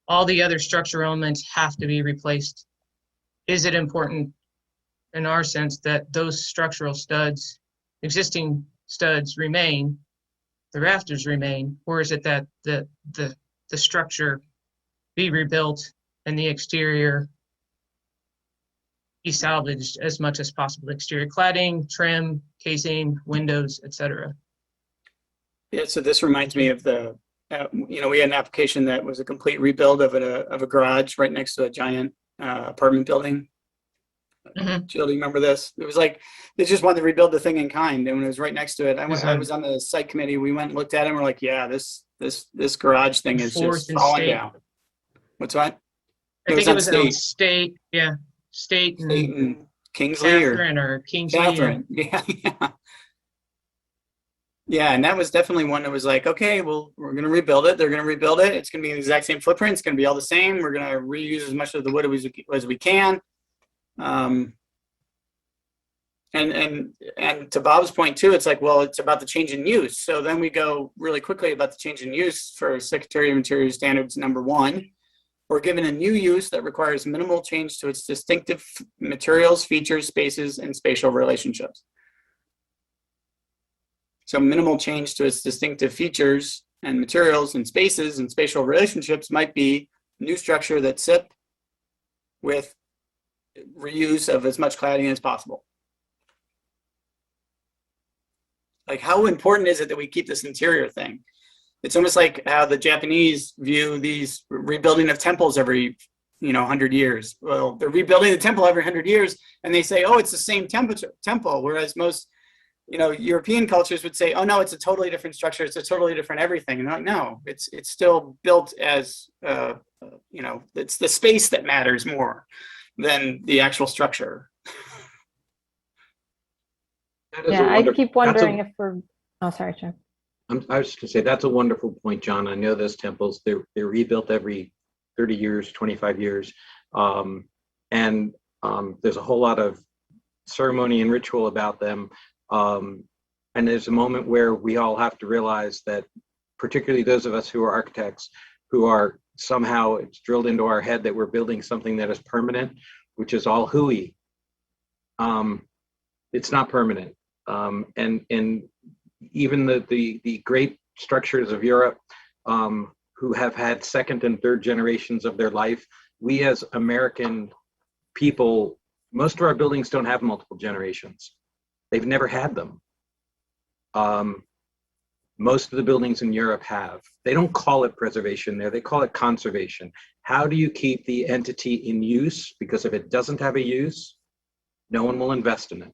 All the other structural elements have to be replaced. Is it important in our sense that those structural studs, existing studs, remain, the rafters remain, or is it that the structure be rebuilt and the exterior be salvaged as much as possible? Exterior cladding, trim, casing, windows, etc. Yeah, so this reminds me of we had an application that was a complete rebuild of a garage right next to a giant apartment building. Mm-hmm. Jill, do you remember this? It was like they just wanted to rebuild the thing in kind, and when it was right next to it, I was on the site committee. We went and looked at it, and we're like, yeah, this garage thing is just falling down. What's that? I think it was on State, yeah, State and Kingsley or Kingsley. Catherine. Yeah. Yeah, and that was definitely one that was like, okay, well, we're going to rebuild it. They're going to rebuild it. It's going to be the exact same footprint. It's going to be all the same. We're going to reuse as much of the wood as we can. And to Bob's point too, it's like, well, it's about the change in use. So then we go really quickly about the change in use for Secretary of Interior Standards number 1. We're given a new use that requires minimal change to its distinctive materials, features, spaces, and spatial relationships. So minimal change to its distinctive features and materials and spaces and spatial relationships might be new structure that SIP with reuse of as much cladding as possible. Like, how important is it that we keep this interior thing? It's almost like how the Japanese view these rebuilding of temples every 100 years. Well, they're rebuilding the temple every 100 years, and they say, oh, it's the same temple, whereas most European cultures would say, oh no, it's a totally different structure. It's a totally different everything. And no, it's still built as, it's the space that matters more than the actual structure. Yeah, I keep wondering if we're, oh, sorry, Chuck. I was just gonna say, that's a wonderful point, John. I know those temples, they're rebuilt every 30 years, 25 years. And there's a whole lot of ceremony and ritual about them. And there's a moment where we all have to realize that, particularly those of us who are architects, who are somehow, it's drilled into our head that we're building something that is permanent, which is all hooey. It's not permanent. And even the great structures of Europe, who have had second and third generations of their life, we as American people, most of our buildings don't have multiple generations. They've never had them. Most of the buildings in Europe have. They don't call it preservation there, they call it conservation. How do you keep the entity in use? Because if it doesn't have a use, no one will invest in it.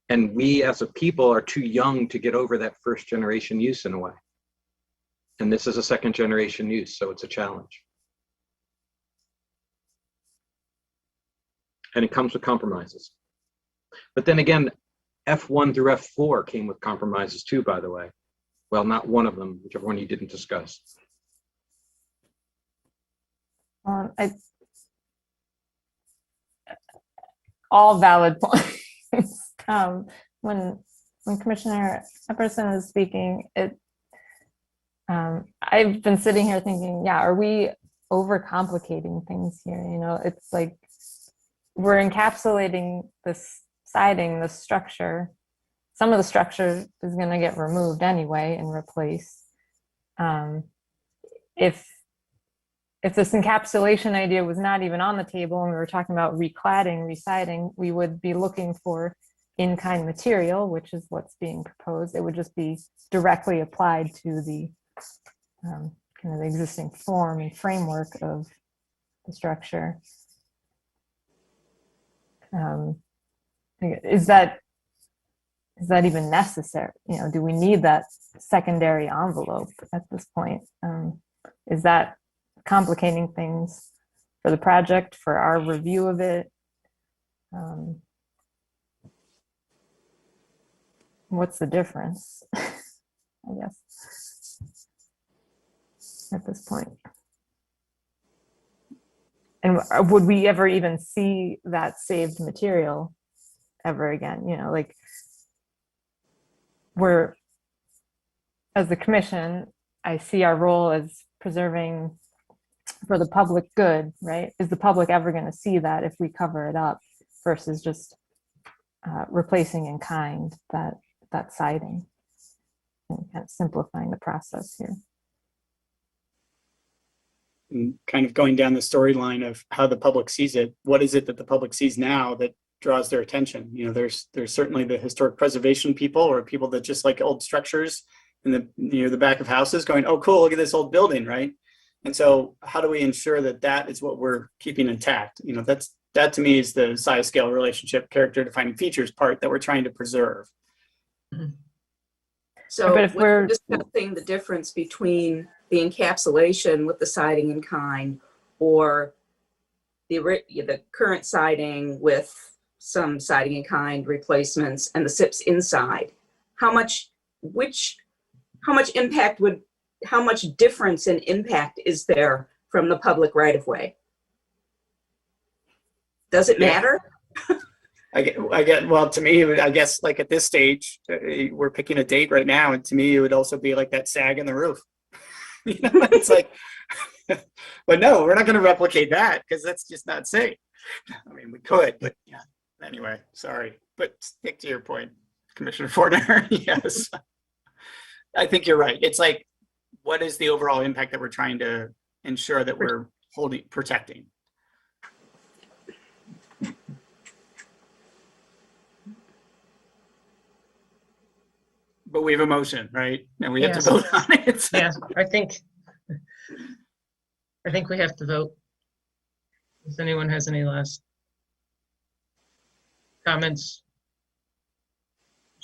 And we as a people are too young to get over that first generation use in a way. And this is a second generation use, so it's a challenge. And it comes with compromises. But then again, F1 through F4 came with compromises too, by the way. Well, not one of them, whichever one you didn't discuss. All valid points. When Commissioner Epperson was speaking, I've been sitting here thinking, yeah, are we overcomplicating things here? It's like we're encapsulating this siding, the structure. Some of the structure is going to get removed anyway and replaced. If this encapsulation idea was not even on the table and we were talking about recladding, residing, we would be looking for in-kind material, which is what's being proposed. It would just be directly applied to the kind of the existing form and framework of the structure. Is that even necessary? Do we need that secondary envelope at this point? Is that complicating things for the project, for our review of it? What's the difference, I guess, at this point? And would we ever even see that saved material ever again? Like as the commission, I see our role as preserving for the public good, right? Is the public ever going to see that if we cover it up versus just replacing in kind that siding and kind of simplifying the process here? And kind of going down the storyline of how the public sees it, what is it that the public sees now that draws their attention? There's certainly the historic preservation people, or people that just like old structures in the back of houses going, oh cool, look at this old building, right? And so how do we ensure that that is what we're keeping intact? That to me is the size scale relationship character defining features part that we're trying to preserve. So but if we're discussing the difference between the encapsulation with the siding in kind, or the current siding with some siding in kind replacements and the SIPs inside, how much difference in impact is there from the public right of way? Does it matter? Well, to me, I guess like at this stage, we're picking a date right now. And to me, it would also be like that sag in the roof. It's like, but no, we're not going to replicate that because that's just not safe. I mean, we could, but yeah, anyway, sorry. But stick to your point, Commissioner Fortner. Yes, I think you're right. It's like, what is the overall impact that we're trying to ensure that we're protecting? But we have a motion, right? And we have to vote on it. So. Yeah, I think we have to vote. If anyone has any last comments,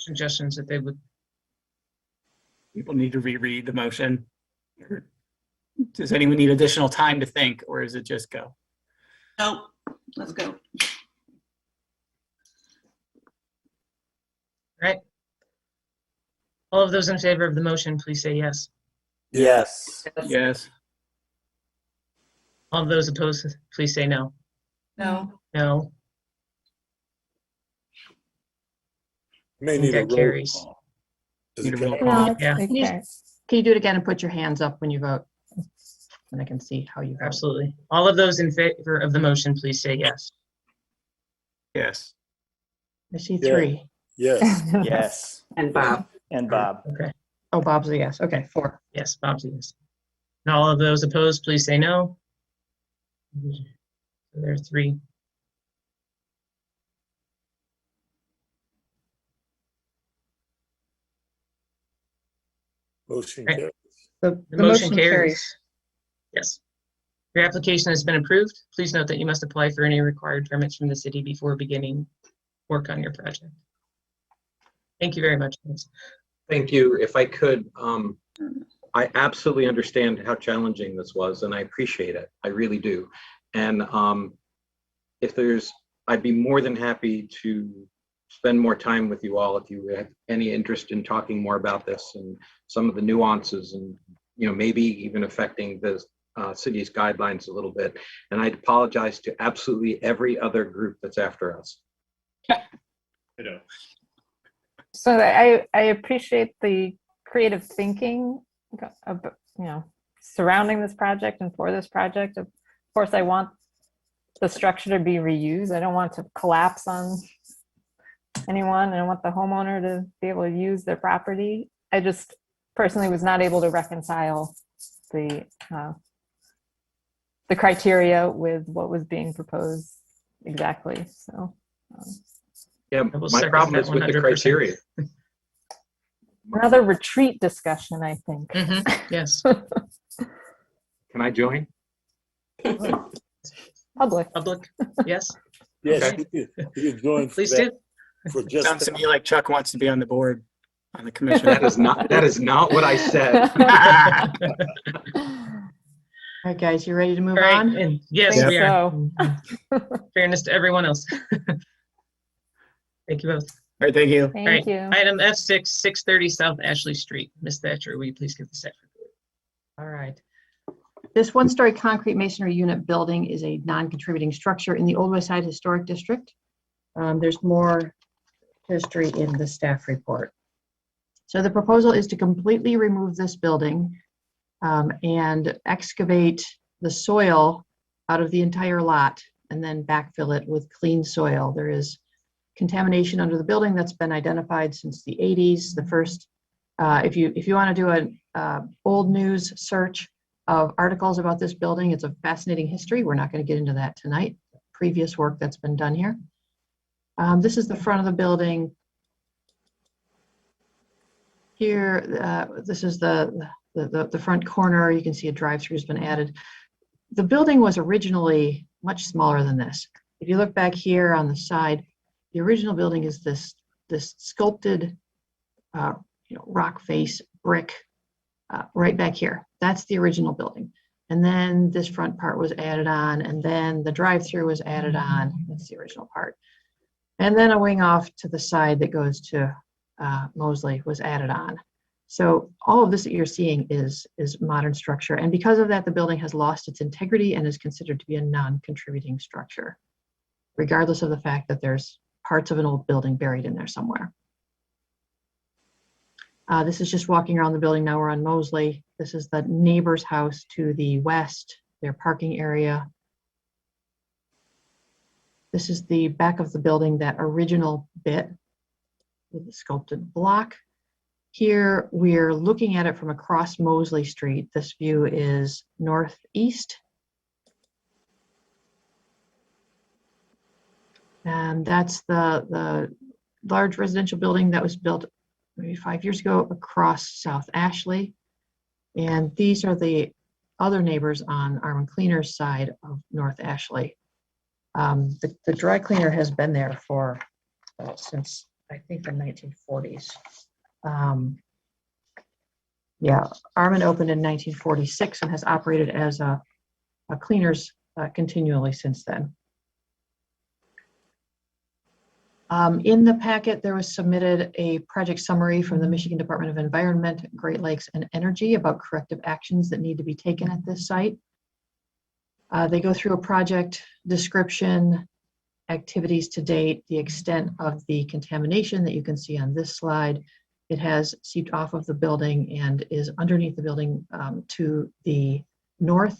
suggestions that they would. People need to reread the motion. Or does anyone need additional time to think, or is it just go? No, let's go. All right. All of those in favor of the motion, please say yes. Yes. Yes. All of those opposed, please say no. No. No. May I think need a that roll carries. call. Does Need it a roll count? call. No, Yeah. okay. Can you do it again and put your hands up when you vote? And I can see how you vote. Absolutely. All of those in favor of the motion, please say yes. Yes. I see Yeah. 3. Yes. Yes. And Bob. And Bob. Okay. Oh, Bob's a yes. Okay, 4. Yes, Bob's a yes. And all of those opposed, please say no. So there are 3. Motion Right. carries. The motion carries. Yes. Your application has been approved. Please note that you must apply for any required permits from the city before beginning work on your project. Thank you very much. Thank you. If I could, I absolutely understand how challenging this was, and I appreciate it. I really do. And I'd be more than happy to spend more time with you all if you have any interest in talking more about this and some of the nuances, and maybe even affecting the city's guidelines a little bit. And I'd apologize to absolutely every other group that's after us. So I appreciate the creative thinking, surrounding this project and for this project. Of course, I want the structure to be reused. I don't want it to collapse on anyone, and I want the homeowner to be able to use their property. I just personally was not able to reconcile the criteria with what was being proposed exactly. So. Yeah, my problem is with the criteria. Another retreat discussion, I think. Yes. Can I join? Public. Yes. Yes, Okay. you can join. Please do. For just Sounds to me like Chuck wants to be on the board, on the commission. That is not what I said. All right, guys, you ready to move All right. on? And yes, Think we are. so. Fairness to everyone else. Thank you both. All right, thank you. Thank All right. you. Item F6, 630 South Ashley Street. Ms. Thatcher, will you please give the staff report? All right. This one-story concrete masonry unit building is a non-contributing structure in the Old West Side Historic District. There's more history in the staff report. So the proposal is to completely remove this building and excavate the soil out of the entire lot and then backfill it with clean soil. There is contamination under the building that's been identified since the 80s. The first, if you want to do an old news search of articles about this building, it's a fascinating history. We're not going to get into that tonight. Previous work that's been done here. This is the front of the building. Here, this is the front corner. You can see a drive-through has been added. The building was originally much smaller than this. If you look back here on the side, the original building is this sculpted rock face brick right back here. That's the original building. And then this front part was added on, and then the drive-through was added on. That's the original part. And then a wing off to the side that goes to Mosley was added on. So all of this that you're seeing is modern structure. And because of that, the building has lost its integrity and is considered to be a non-contributing structure, regardless of the fact that there's parts of an old building buried in there somewhere. This is just walking around the building. Now we're on Mosley. This is the neighbor's house to the west, their parking area. This is the back of the building, that original bit with the sculpted block. Here we're looking at it from across Mosley Street. This view is northeast. And that's the large residential building that was built maybe 5 years ago across South Ashley. And these are the other neighbors on Armin Cleaner's side of North Ashley. The dry cleaner has been there for since I think, the 1940s. Yeah, Armin opened in 1946 and has operated as a cleaners continually since then. In the packet, there was submitted a project summary from the Michigan Department of Environment, Great Lakes, and Energy about corrective actions that need to be taken at this site. They go through a project description, activities to date, the extent of the contamination that you can see on this slide. It has seeped off of the building and is underneath the building to the north.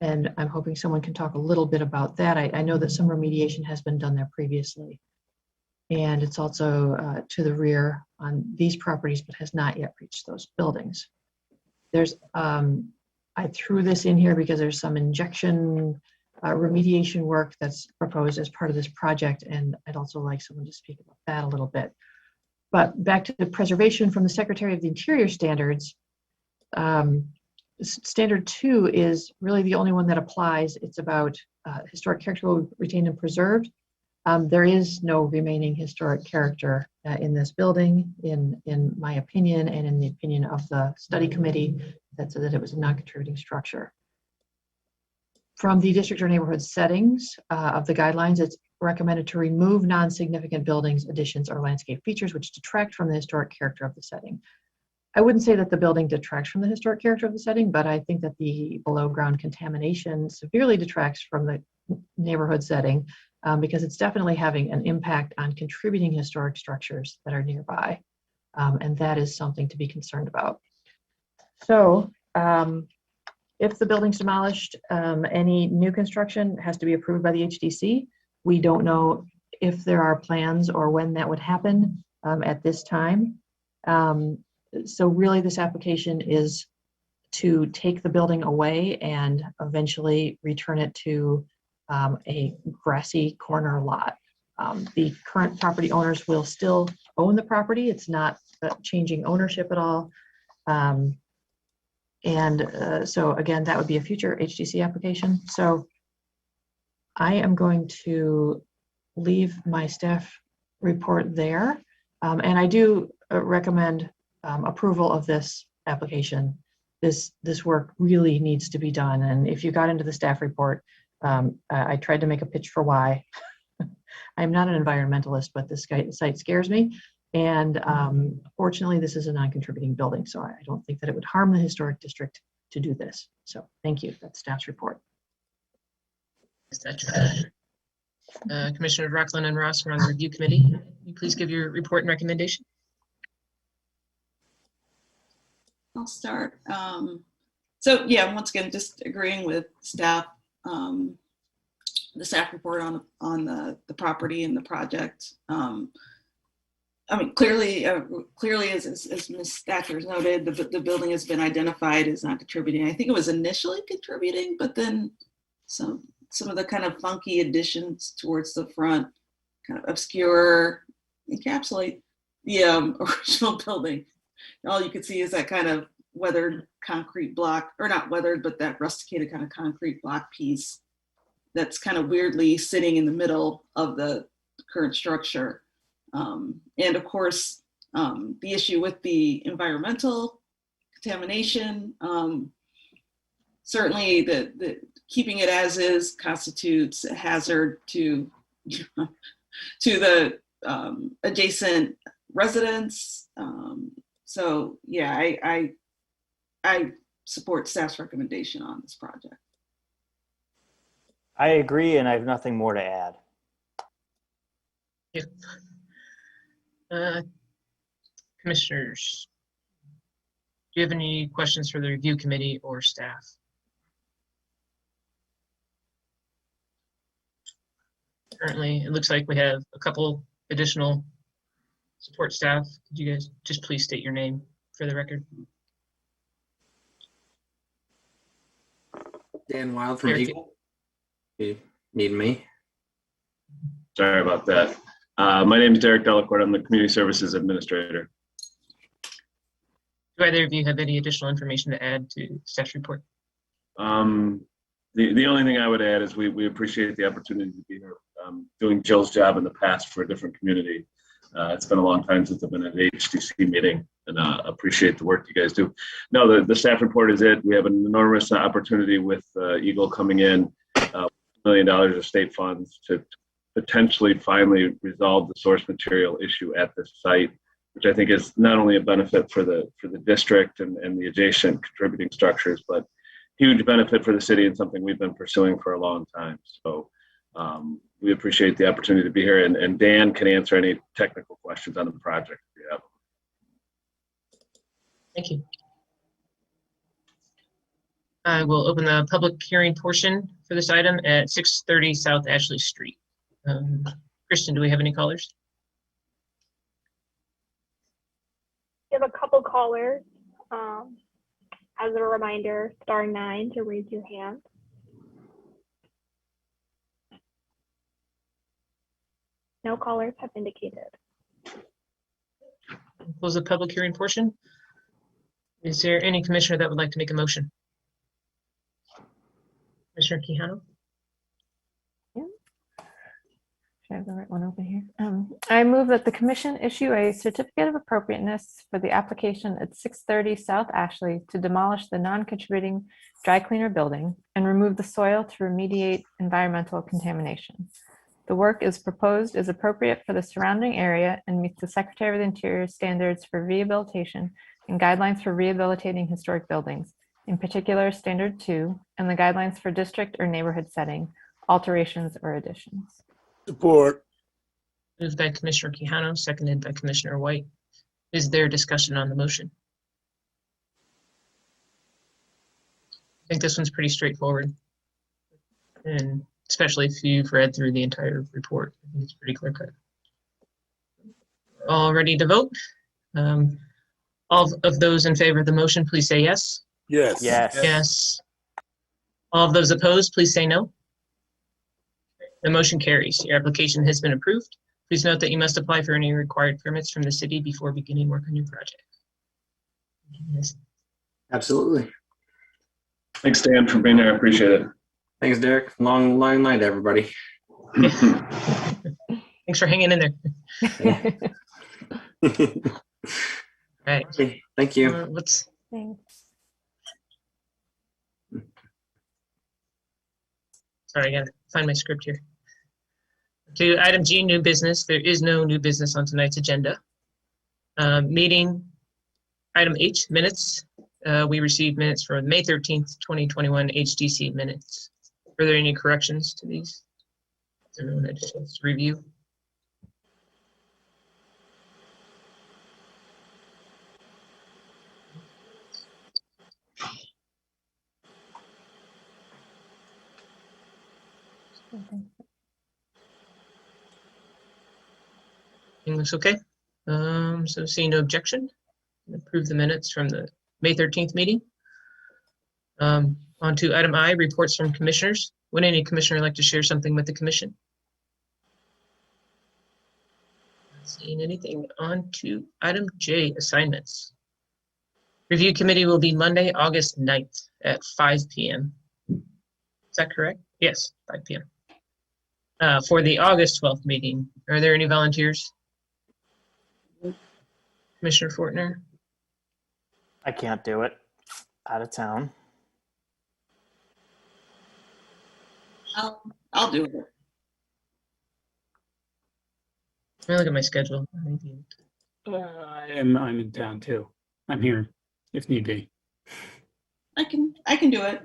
And I'm hoping someone can talk a little bit about that. I know that some remediation has been done there previously. And it's also to the rear on these properties, but has not yet reached those buildings. There's, I threw this in here because there's some injection remediation work that's proposed as part of this project, and I'd also like someone to speak about that a little bit. But back to the preservation from the Secretary of the Interior standards, Standard 2 is really the only one that applies. It's about historic character will be retained and preserved. There is no remaining historic character in this building, in my opinion, and in the opinion of the study committee that said that it was a non-contributing structure. From the district or neighborhood settings of the guidelines, it's recommended to remove non-significant buildings, additions, or landscape features which detract from the historic character of the setting. I wouldn't say that the building detracts from the historic character of the setting, but I think that the below ground contamination severely detracts from the neighborhood setting because it's definitely having an impact on contributing historic structures that are nearby. And that is something to be concerned about. So if the building's demolished, any new construction has to be approved by the HDC. We don't know if there are plans or when that would happen at this time. So really this application is to take the building away and eventually return it to a grassy corner lot. The current property owners will still own the property. It's not changing ownership at all. So again, that would be a future HDC application. So I am going to leave my staff report there. And I do recommend approval of this application. This work really needs to be done. And if you got into the staff report, I tried to make a pitch for why. I'm not an environmentalist, but this site scares me. And fortunately, this is a non-contributing building, so I don't think that it would harm the historic district to do this. So thank you. That's staff's report. Commissioner Rockland and Ross are on the review committee. Can you please give your report and recommendation? I'll start. So yeah, once again, just agreeing with staff, the staff report on the property and the project. I mean, clearly, as Ms. Thatcher noted, the building has been identified as not contributing. I think it was initially contributing, but then some of the kind of funky additions towards the front kind of obscure, encapsulate the original building. All you can see is that kind of weathered concrete block, or not weathered, but that rusticated kind of concrete block piece that's kind of weirdly sitting in the middle of the current structure. And of course, the issue with the environmental contamination, certainly the keeping it as is constitutes a hazard to the adjacent residents. So yeah, I support staff's recommendation on this project. I agree, and I have nothing more to add. Yeah. Commissioners, do you have any questions for the review committee or staff? Currently, it looks like we have a couple additional support staff. Could you guys just please state your name for the record? Dan Wild from Eric. Eagle. You need me? Sorry about that. My name is Derek Delacorte. I'm the Community Services Administrator. Do either of you have any additional information to add to staff's report? The only thing I would add is we appreciate the opportunity to be here doing Jill's job in the past for a different community. It's been a long time since I've been at an HTC meeting, and appreciate the work you guys do. No, the staff report is it. We have an enormous opportunity with Eagle coming in, $1 million of state funds to potentially finally resolve the source material issue at this site, which I think is not only a benefit for the district and the adjacent contributing structures, but huge benefit for the city and something we've been pursuing for a long time. So we appreciate the opportunity to be here, and Dan can answer any technical questions on the project if you have. Thank you. I will open the public hearing portion for this item at 630 South Ashley Street. Kristen, do we have any callers? We have a couple callers. As a reminder, *9 to raise your hand. No callers have indicated. Close the public hearing portion. Is there any commissioner that would like to make a motion? Commissioner Quijano? Should I have the right one open here? I move that the commission issue a certificate of appropriateness for the application at 630 South Ashley to demolish the non-contributing dry cleaner building and remove the soil to remediate environmental contamination. The work is proposed as appropriate for the surrounding area and meets the Secretary of the Interior standards for rehabilitation and guidelines for rehabilitating historic buildings, in particular Standard 2, and the guidelines for district or neighborhood setting, alterations or additions. Support. Moved by Commissioner Quijano, seconded by Commissioner White. Is there discussion on the motion? I think this one's pretty straightforward. And especially if you've read through the entire report, I think it's pretty clear cut. All ready to vote? All of those in favor of the motion, please say yes. Yes. Yes. Yes. All of those opposed, please say no. The motion carries. Your application has been approved. Please note that you must apply for any required permits from the city before beginning work on your project. Yes. Absolutely. Thanks, Dan, for being here. I appreciate it. Thanks, Derek. Long night, everybody. Thanks for hanging in there. Right. Okay, thank you. Thanks. Sorry, I gotta find my script here. To item G, new business. There is no new business on tonight's agenda. Meeting item H, minutes. We received minutes for May 13th, 2021 HDC minutes. Are there any corrections to these? Has everyone had a chance to review? Everything looks okay. So seeing no objection, approve the minutes from the May 13th meeting. On to item I, reports from commissioners. Would any commissioner like to share something with the commission? Not seeing anything. On to item J, assignments. Review committee will be Monday, August 9th at 5 p.m. Is that correct? Yes, 5 p.m. For the August 12th meeting, are there any volunteers? Commissioner Fortner? I can't do it. Out of town. I'll do it. Let me look at my schedule. I'm in town too. I'm here if need be. I can do it.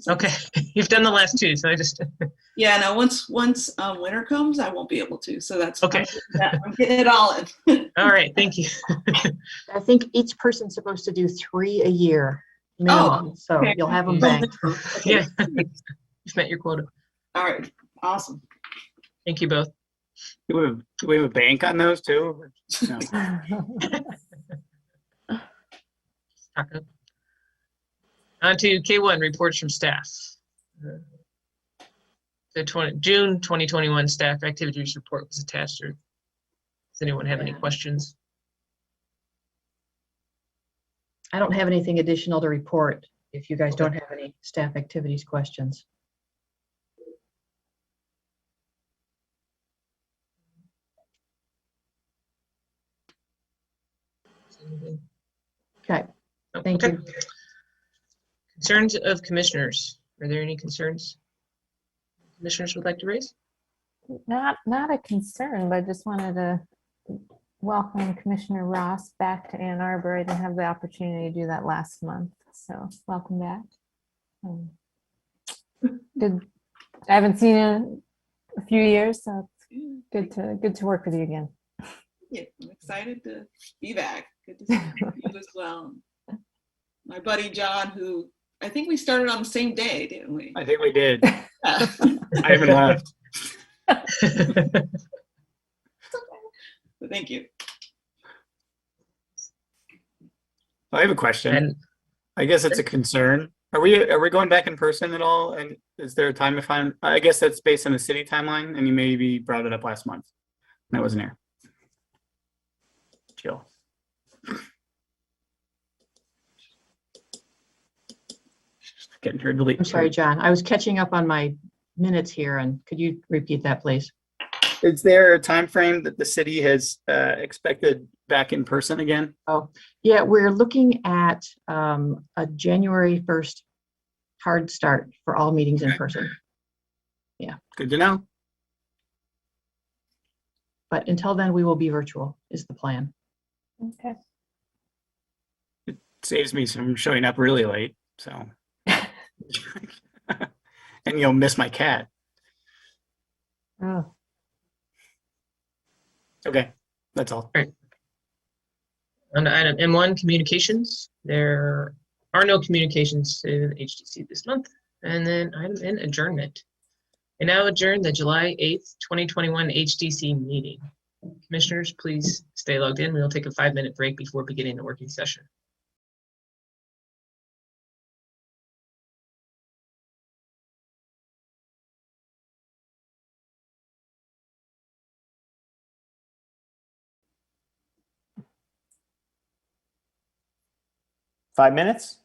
Okay, you've done the last two, so I just. Yeah, no. Once winter comes, I won't be able to. So that's okay. I'm getting it all in. All right, thank you. I think each person's supposed to do 3 a year minimum, so okay. you'll have them banked. Yeah, you've met your quota. All right, awesome. Thank you both. Do we have a bank on those too? No. On to K1, reports from staff. The June 2021 staff activities report was attached. Does anyone have any questions? I don't have anything additional to report if you guys don't have any staff activities questions. Okay, thank Okay. you. Concerns of commissioners. Are there any concerns commissioners would like to raise? Not a concern, but I just wanted to welcome Commissioner Ross back to Ann Arbor. I didn't have the opportunity to do that last month, so welcome back. Good. I haven't seen you in a few years, so it's good to work with you again. Yeah, I'm excited to be back. Good to see you as well. My buddy John, who I think we started on the same day, didn't we? I think we did. Yeah. I haven't left. But thank you. I have a question. And I guess it's a concern. Are we going back in person at all? And is there a time if I guess that's based on the city timeline, and you maybe brought it up last month. And I wasn't here. Jill. Getting her delete. I'm sorry, John. I was catching up on my minutes here, and could you repeat that, please? Is there a time frame that the city has expected back in person again? Oh, yeah, we're looking at a January 1st hard start for all meetings in person. Yeah, Good to know. but until then, we will be virtual, is the plan. Okay. Saves me from showing up really late. So, and you'll miss my cat. Oh, Okay, that's all. on to item M1, communications. There are no communications to HTC this month. And then item N, adjournment. I now adjourn the July 8th, 2021 HTC meeting. Commissioners, please stay logged in. We will take a 5-minute break before beginning the working session. Five minutes?